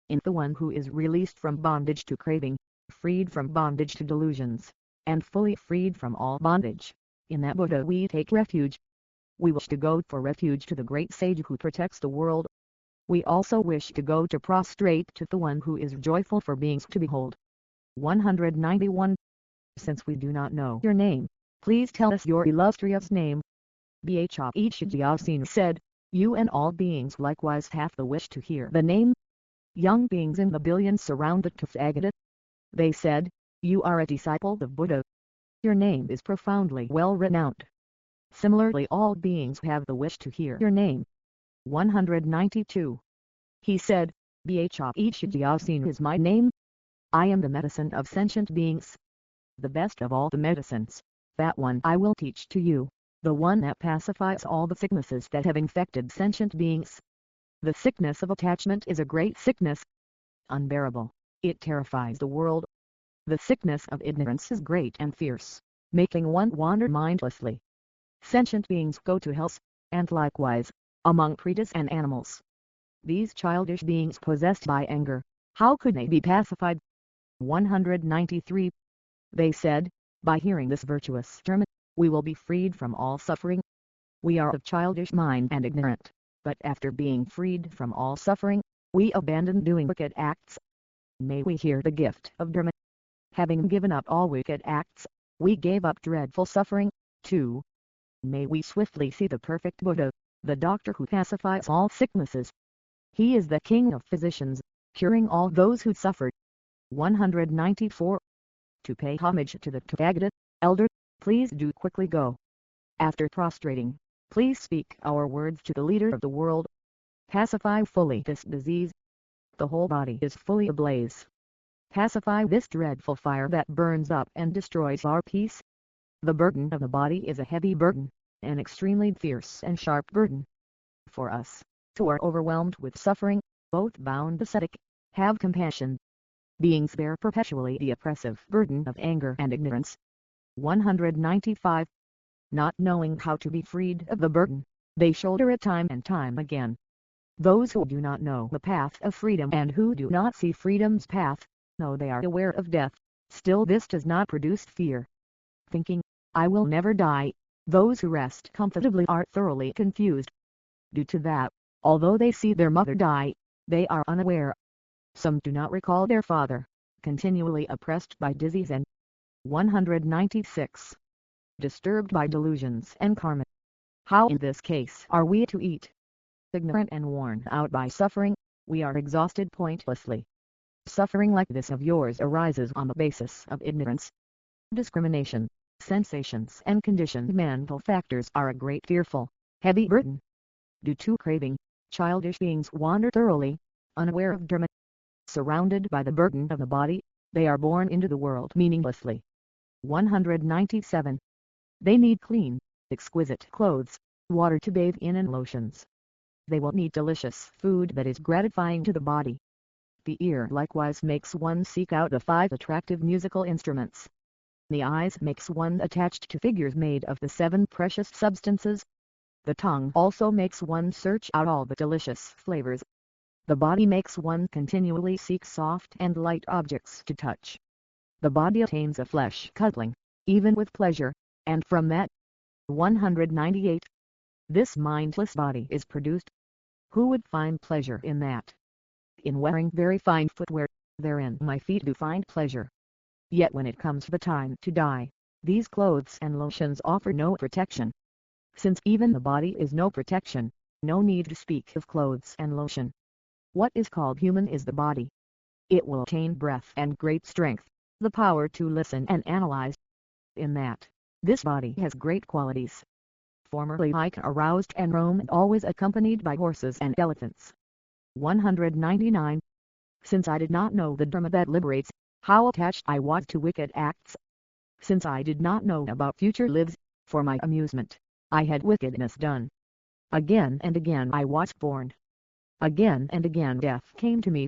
In the one who is released from bondage to craving, freed from bondage to delusions, and fully freed from all bondage, in that Buddha we take refuge. We wish to go for refuge to the great sage who protects the world. We also wish to go to prostrate to the one who is joyful for beings to behold. 191. Since we do not know your name, please tell us your illustrious name. Bhajyasin said, "You and all beings likewise have the wish to hear the name." Young beings in the billions surround the Tathagata. They said, "You are a disciple of Buddha. Your name is profoundly well renowned." Similarly all beings have the wish to hear your name. 192. He said, "Bhajyasin is my name. I am the medicine of sentient beings. The best of all the medicines, that one I will teach to you, the one that pacifies all the sicknesses that have infected sentient beings. The sickness of attachment is a great sickness, unbearable, it terrifies the world. The sickness of ignorance is great and fierce, making one wander mindlessly. Sentient beings go to hell, and likewise, among pretas and animals. These childish beings possessed by anger, how could they be pacified? 193. They said, "By hearing this virtuous sermon, we will be freed from all suffering. We are of childish mind and ignorant. But after being freed from all suffering, we abandon doing wicked acts. May we hear the gift of Dharma. Having given up all wicked acts, we gave up dreadful suffering, too. May we swiftly see the perfect Buddha, the doctor who pacifies all sicknesses. He is the king of physicians, curing all those who suffer. 194. To pay homage to the Tathagata, elder, please do quickly go. After prostrating, please speak our words to the leader of the world. Pacify fully this disease. The whole body is fully ablaze. Pacify this dreadful fire that burns up and destroys our peace. The burden of the body is a heavy burden, an extremely fierce and sharp burden. For us, who are overwhelmed with suffering, both bound ascetic, have compassion. Beings bear perpetually the oppressive burden of anger and ignorance. 195. Not knowing how to be freed of the burden, they shoulder it time and time again. Those who do not know the path of freedom and who do not see freedom's path, though they are aware of death, still this does not produce fear. Thinking, I will never die, those who rest comfortably are thoroughly confused. Due to that, although they see their mother die, they are unaware. Some do not recall their father, continually oppressed by disease and 196. Disturbed by delusions and karma. How in this case are we to eat? Ignorant and worn out by suffering, we are exhausted pointlessly. Suffering like this of yours arises on the basis of ignorance. Discrimination, sensations and conditioned mental factors are a great fearful, heavy burden. Due to craving, childish beings wander thoroughly, unaware of Dharma. Surrounded by the burden of the body, they are born into the world meaninglessly. 197. They need clean, exquisite clothes, water to bathe in and lotions. They will need delicious food that is gratifying to the body. The ear likewise makes one seek out the 5 attractive musical instruments. The eyes makes one attached to figures made of the 7 precious substances. The tongue also makes one search out all the delicious flavors. The body makes one continually seek soft and light objects to touch. The body attains a flesh cuddling, even with pleasure, and from that. 198. This mindless body is produced. Who would find pleasure in that? In wearing very fine footwear, therein my feet do find pleasure. Yet when it comes the time to die, these clothes and lotions offer no protection. Since even the body is no protection, no need to speak of clothes and lotion. What is called human is the body. It will attain breath and great strength, the power to listen and analyze. In that, this body has great qualities. Formerly I aroused and roamed always accompanied by horses and elephants. 199. Since I did not know the Dharma that liberates, how attached I was to wicked acts. Since I did not know about future lives, for my amusement, I had wickedness done. Again and again I was born. Again and again death came to me.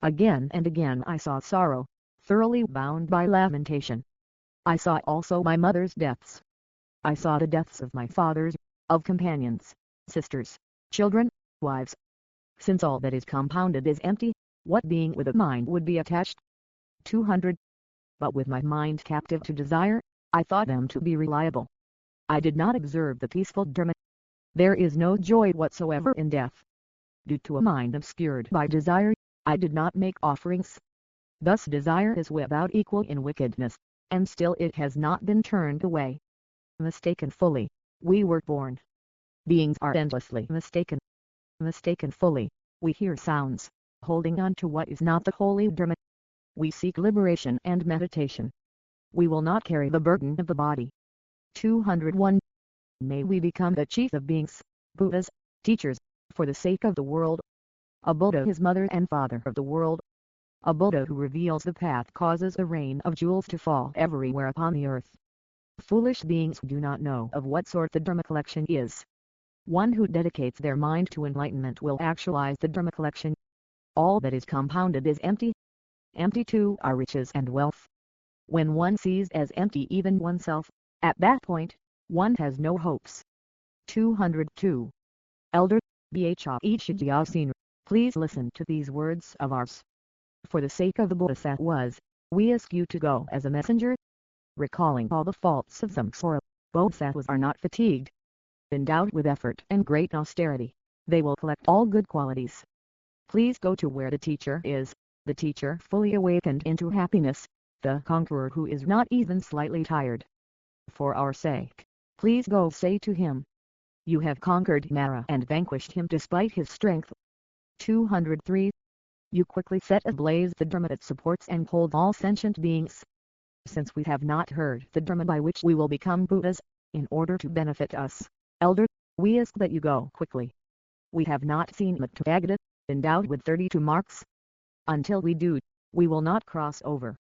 Again and again I saw sorrow, thoroughly bound by lamentation. I saw also my mother's deaths. I saw the deaths of my fathers, of companions, sisters, children, wives. Since all that is compounded is empty, what being with a mind would be attached? 200. But with my mind captive to desire, I thought them to be reliable. I did not observe the peaceful Dharma. There is no joy whatsoever in death. Due to a mind obscured by desire, I did not make offerings. Thus desire is without equal in wickedness, and still it has not been turned away. Mistaken fully, we were born. Beings are endlessly mistaken. Mistaken fully, we hear sounds, holding on to what is not the holy Dharma. We seek liberation and meditation. We will not carry the burden of the body. 201. May we become the chief of beings, Buddhas, teachers, for the sake of the world. A Buddha is mother and father of the world. A Buddha who reveals the path causes a rain of jewels to fall everywhere upon the earth. Foolish beings do not know of what sort the Dharma collection is. One who dedicates their mind to enlightenment will actualize the Dharma collection. All that is compounded is empty. Empty too are riches and wealth. When one sees as empty even oneself, at that point, one has no hopes. 202. Elder, Bhshin, please listen to these words of ours. For the sake of the Bodhisattvas, we ask you to go as a messenger. Recalling all the faults of samsara, Bodhisattvas are not fatigued. Endowed with effort and great austerity, They will collect all good qualities. Please go to where the teacher is, the teacher fully awakened into happiness, the conqueror who is not even slightly tired. For our sake, please go say to him. You have conquered Mara and vanquished him despite his strength. 203. You quickly set ablaze the Dharma that supports and holds all sentient beings. Since we have not heard the Dharma by which we will become Buddhas, in order to benefit us, elder, we ask that you go quickly. We have not seen the Tathagata, endowed with 32 marks. Until we do, we will not cross over.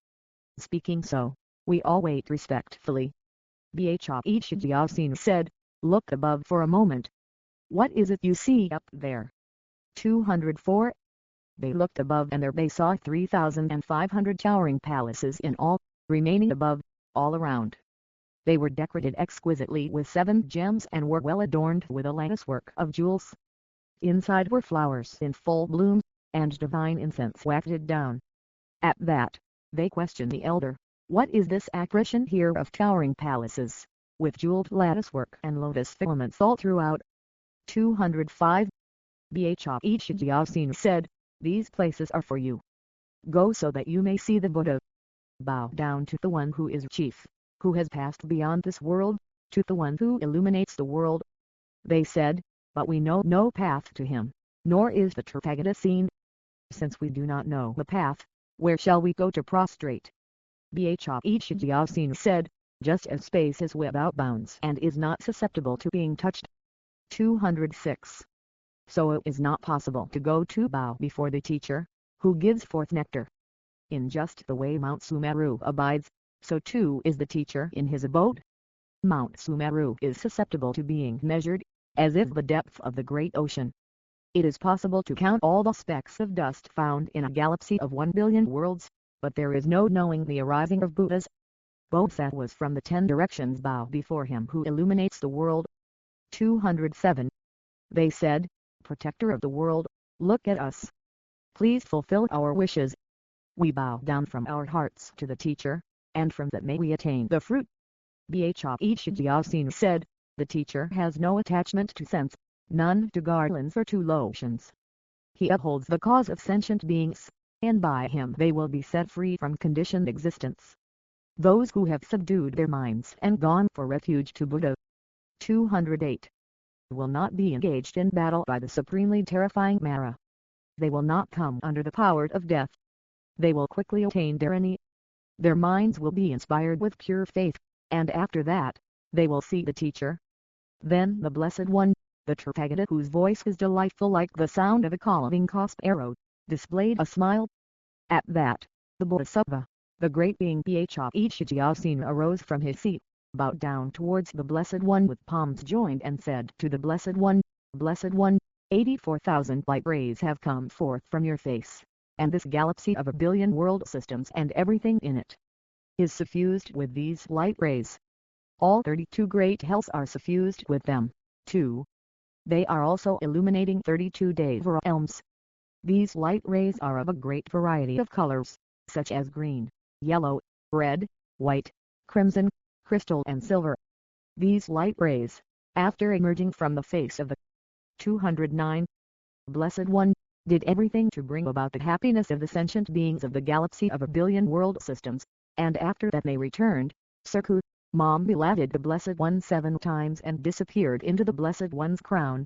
Speaking so, we all wait respectfully. Bhajyasin said, look above for a moment. What is it you see up there? 204. They looked above and there they saw 3,500 towering palaces in all, remaining above, all around. They were decorated exquisitely with 7 gems and were well adorned with a latticework of jewels. Inside were flowers in full bloom, and divine incense wafted down. At that, they questioned the elder, what is this apparition here of towering palaces, with jeweled latticework and lotus filaments all throughout? 205. Bhajyasin said, these places are for you. Go so that you may see the Buddha. Bow down to the one who is chief, who has passed beyond this world, to the one who illuminates the world. They said, but we know no path to him, nor is the Tathagata seen. Since we do not know the path, where shall we go to prostrate? Bhajyasin said, just as space is without bounds and is not susceptible to being touched. 206. So it is not possible to go to bow before the teacher, who gives forth nectar. In just the way Mount Sumeru abides, so too is the teacher in his abode. Mount Sumeru is susceptible to being measured, as if the depth of the great ocean. It is possible to count all the specks of dust found in a galaxy of 1 billion worlds, but there is no knowing the arising of Buddhas. Bodhisattva was from the 10 directions bow before him who illuminates the world. 207. They said, Protector of the world, look at us. Please fulfill our wishes. We bow down from our hearts to the teacher, and from that may we attain the fruit. Bhajyasin said, the teacher has no attachment to scents, none to garlands or to lotions. He upholds the cause of sentient beings, and by him they will be set free from conditioned existence. Those who have subdued their minds and gone for refuge to Buddha. 208. Will not be engaged in battle by the supremely terrifying Mara. They will not come under the power of death. They will quickly attain dharani. Their minds will be inspired with pure faith, and after that, they will see the teacher. Then the Blessed One, the Tathagata whose voice is delightful like the sound of a calling cosp arrow, displayed a smile. At that, the Bodhisattva, the great being Bhajyasin arose from his seat, bowed down towards the Blessed One with palms joined and said to the Blessed One, 84,000 light rays have come forth from your face, and this galaxy of 1 billion world systems and everything in it is suffused with these light rays. All 32 great hells are suffused with them, too. They are also illuminating 32 Devara realms. These light rays are of a great variety of colors, such as green, yellow, red, white, crimson, crystal and silver. These light rays, after emerging from the face of the 209 Blessed One, did everything to bring about the happiness of the sentient beings of the galaxy of 1 billion world systems, and after that they returned, Circuit, Mom beloved the Blessed One 7 times and disappeared into the Blessed One's crown.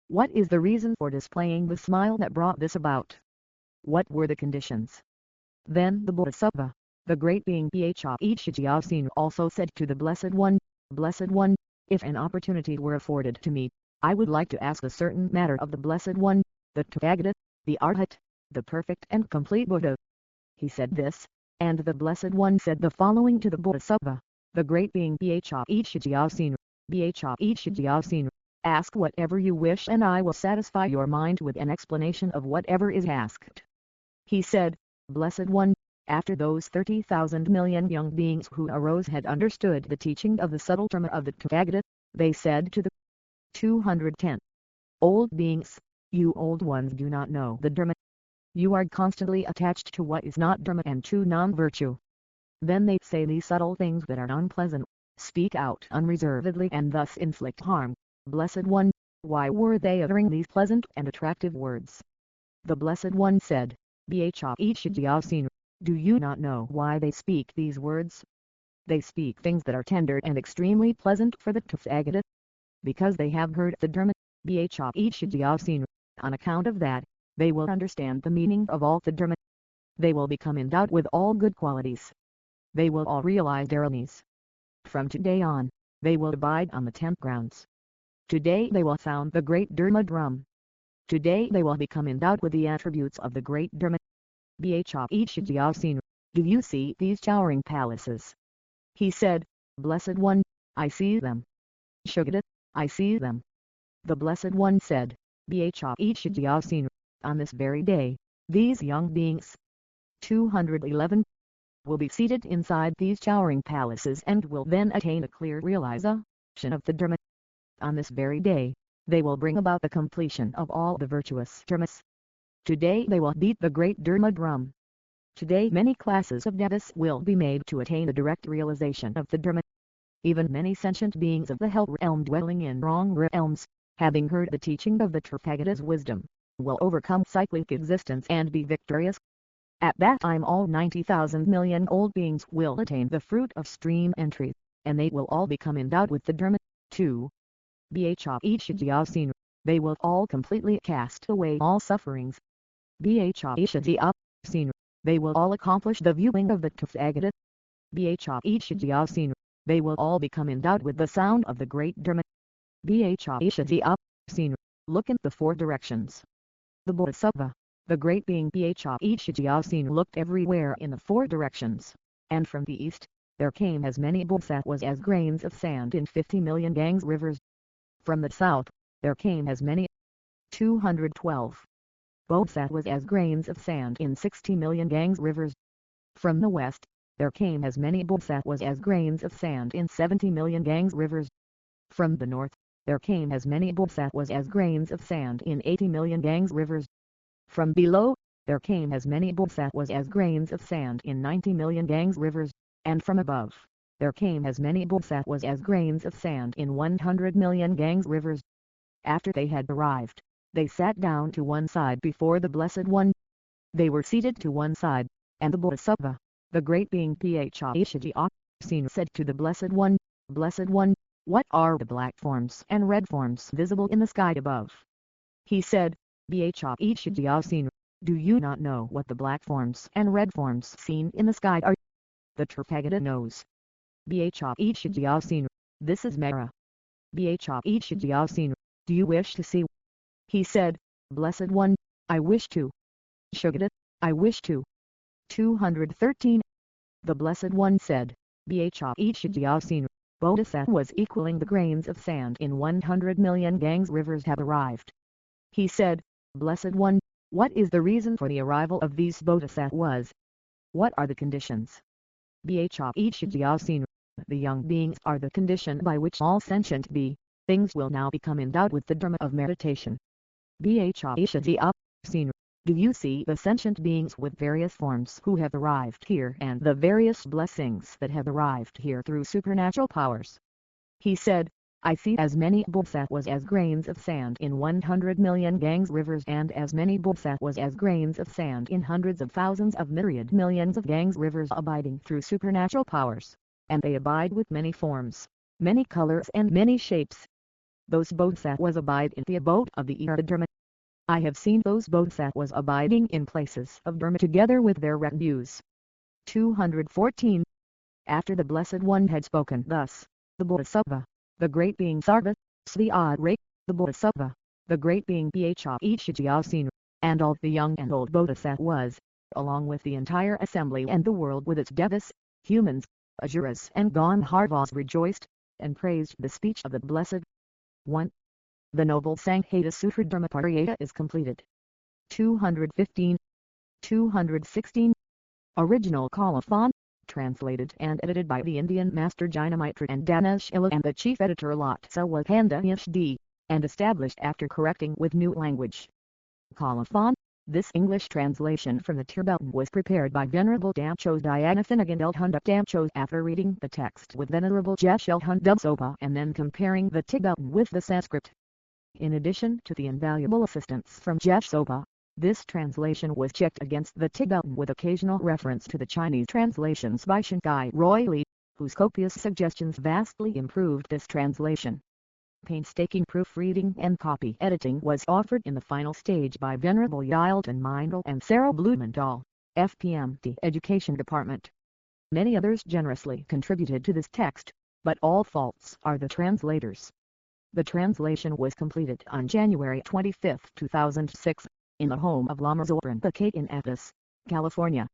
What is the reason for displaying the smile that brought this about? What were the conditions? Then the Bodhisattva, the great being Bhajyasin also said to the Blessed One, if an opportunity were afforded to me, I would like to ask a certain matter of the Blessed One, the Tathagata, the Arhat, the perfect and complete Buddha. He said this, and the Blessed One said the following to the Bodhisattva, the great being Bhajyasin, ask whatever you wish and I will satisfy your mind with an explanation of whatever is asked. He said, Blessed One, after those 30,000 million young beings who arose had understood the teaching of the subtle Dharma of the Tathagata, they said to the 210 old beings, you old ones do not know the Dharma. You are constantly attached to what is not Dharma and to non-virtue. Then they say these subtle things that are unpleasant, speak out unreservedly and thus inflict harm. Blessed One, Why were they uttering these pleasant and attractive words? The Blessed One said, Bhakti, do you not know why they speak these words? They speak things that are tender and extremely pleasant for the Tathagata, because they have heard the Dharma, Bhakti. On account of that, they will understand the meaning of all the Dharma. They will become endowed with all good qualities. They will all realize their needs. From today on, they will abide on the 10th grounds. Today they will sound the great Dharma drum. Today they will become endowed with the attributes of the great Dharma. Bhakti. Do you see these towering palaces? He said, Blessed One, I see them. Shugata, I see them. The Blessed One said, Bhakti. On this very day, these young beings, 211, will be seated inside these towering palaces and will then attain a clear realization of the Dharma. On this very day, they will bring about the completion of all the virtuous dharmas. Today they will beat the great Dharma drum. Today many classes of devas will be made to attain the direct realization of the Dharma. Even many sentient beings of the hell realm dwelling in wrong realms, having heard the teaching of the Tathagata's wisdom, will overcome cyclic existence and be victorious. At that time all 90,000 million old beings will attain the fruit of stream entry, and they will all become endowed with the Dharma, too. Bhakti. They will all completely cast away all sufferings. Bhakti. They will all accomplish the viewing of the Tathagata. Bhakti. They will all become endowed with the sound of the great Dharma. Bhakti. Look in the 4 directions. The Bodhisattva, the great being Bhakti, looked everywhere in the 4 directions, and from the east, there came as many bodhisattvas as grains of sand in 50 million Ganges rivers. From the south, there came as many 212 bodhisattvas as grains of sand in 60 million Ganges rivers. From the west, there came as many bodhisattvas as grains of sand in 70 million Ganges rivers. From the north, there came as many bodhisattvas as grains of sand in 80 million Ganges rivers. From below, there came as many bodhisattvas as grains of sand in 90 million Ganges rivers, and from above, there came as many bodhisattvas as grains of sand in 100 million Ganges rivers. After they had arrived, they sat down to one side before the Blessed One. They were seated to one side, and the Bodhisattva, the great being Bhakti, said to the Blessed One, Blessed One, what are the black forms and red forms visible in the sky above? He said, Bhakti, do you not know what the black forms and red forms seen in the sky are? The Tathagata knows. Bhakti. This is Mara. Bhakti. Do you wish to see? He said, Blessed One, I wish to. Shugata, I wish to. 213. The Blessed One said, Bhakti. Bodhisattvas equaling the grains of sand in 100 million Ganges rivers have arrived. He said, Blessed One, what is the reason for the arrival of these bodhisattvas? What are the conditions? Bhakti. The young beings are the condition by which all sentient beings will now become endowed with the Dharma of meditation. Bhakti. Do you see the sentient beings with various forms who have arrived here and the various blessings that have arrived here through supernatural powers? He said, I see as many bodhisattvas as grains of sand in 100 million Ganges rivers and as many bodhisattvas as grains of sand in hundreds of thousands of myriad millions of Ganges rivers abiding through supernatural powers, and they abide with many forms, many colors and many shapes. Those bodhisattvas abide in the abode of the Dharma. I have seen those bodhisattvas abiding in places of Dharma together with their retinues. 214. After the Blessed One had spoken thus, the Bodhisattva, the great being Sarva, Sviyadra, the Bodhisattva, the great being Bhakti, and all the young and old bodhisattvas, along with the entire assembly and the world with its devas, humans, asuras and gandharvas rejoiced, and praised the speech of the Blessed One. The noble Sanghatasutratraceablesept06lttr2 is completed. 215. 216. Original colophon, translated and edited by the Indian master Jinamitra and Danashila and the chief editor Lotsa Wakanda HD, and established after correcting with new language. Colophon. This English translation from the Tibetan was prepared by Venerable Damcho Dhyanathinagan Elhunda Damcho after reading the text with Venerable Jesh Elhundubsopa and then comparing the Tibetan with the Sanskrit. In addition to the invaluable assistance from Jeff Sopa, this translation was checked against the Tibetan with occasional reference to the Chinese translations by Shanghai Roy Lee, whose copious suggestions vastly improved this translation. Painstaking proofreading and copy editing was offered in the final stage by Venerable Yilton Mindel and Sarah Blumenthal, FPMT Education Department. Many others generously contributed to this text, but all faults are the translators. The translation was completed on January 25, 2006, in the home of Lama Zoran Pakai in Athos, California.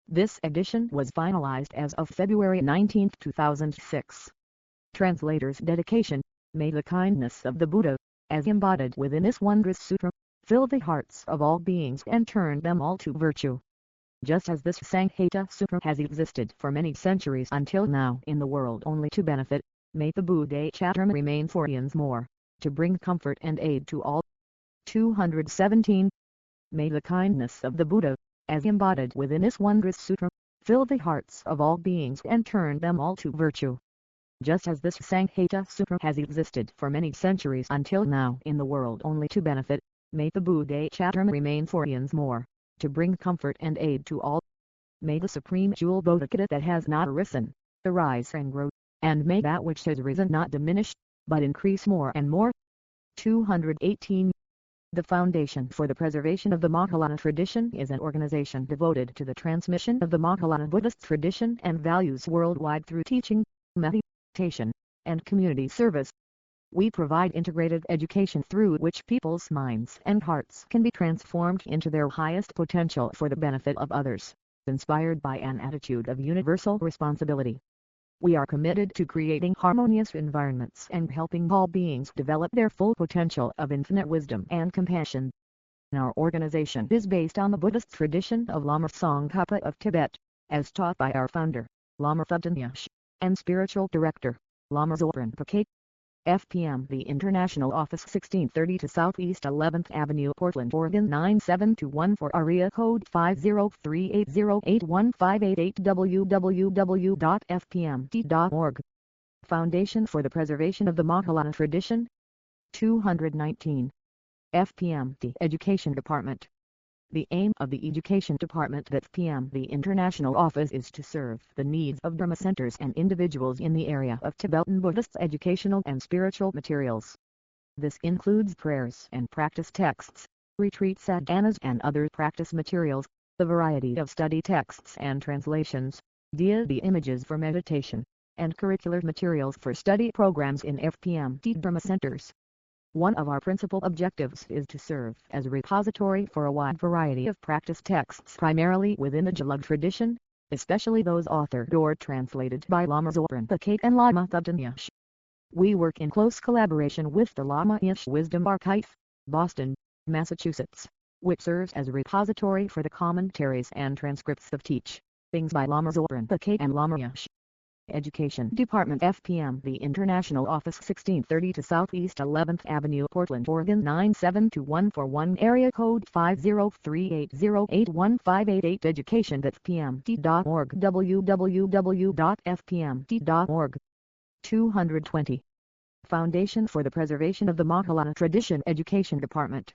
This edition was finalized as of February 19, 2006. Translator's dedication: may the kindness of the Buddha, as embodied within this wondrous sutra, fill the hearts of all beings and turn them all to virtue. Just as this Sanghata Sutra has existed for many centuries until now in the world only to benefit, may the Buddha Chaturma remain for eons more, to bring comfort and aid to all. 217. May the kindness of the Buddha, as embodied within this wondrous sutra, fill the hearts of all beings and turn them all to virtue. Just as this Sanghata Sutra has existed for many centuries until now in the world only to benefit, may the Buddha Chaturma remain for eons more, to bring comfort and aid to all. May the supreme jewel Bodhicitta that has not arisen, arise and grow, and may that which has risen not diminish, but increase more and more. 218. The Foundation for the Preservation of the Mahayana Tradition is an organization devoted to the transmission of the Mahayana Buddhist tradition and values worldwide through teaching, meditation, and community service. We provide integrated education through which people's minds and hearts can be transformed into their highest potential for the benefit of others, inspired by an attitude of universal responsibility. We are committed to creating harmonious environments and helping all beings develop their full potential of infinite wisdom and compassion. Our organization is based on the Buddhist tradition of Lama Tsongkhapa of Tibet, as taught by our founder, Lama Thubten, and spiritual director, Lama Zoran Pakai. FPM The International Office 1632 Southeast 11th Avenue Portland, Oregon 97214 Area Code 503808158 www.fpmt.org Foundation for the Preservation of the Mahayana Tradition. 219. FPMT Education Department. The aim of the Education Department at FPM the International Office is to serve the needs of Dharma centers and individuals in the area of Tibetan Buddhist educational and spiritual materials. This includes prayers and practice texts, retreat sadhanas and other practice materials, the variety of study texts and translations, the images for meditation, and curricular materials for study programs in FPMT Dharma centers. One of our principal objectives is to serve as a repository for a wide variety of practice texts primarily within the Gelug tradition, especially those authored or translated by Lama Zoran Pakai and Lama Thubten. We work in close collaboration with the Lama Ish Wisdom Archive, Boston, Massachusetts, which serves as a repository for the commentaries and transcripts of teachings by Lama Zoran Pakai and Lama Ish. Education Department FPM The International Office 1632 Southeast 11th Avenue Portland, Oregon 97214 Area Code 503808158 Education.fpmt.org www.fpmt.org 220. Foundation for the Preservation of the Mahayana Tradition Education Department.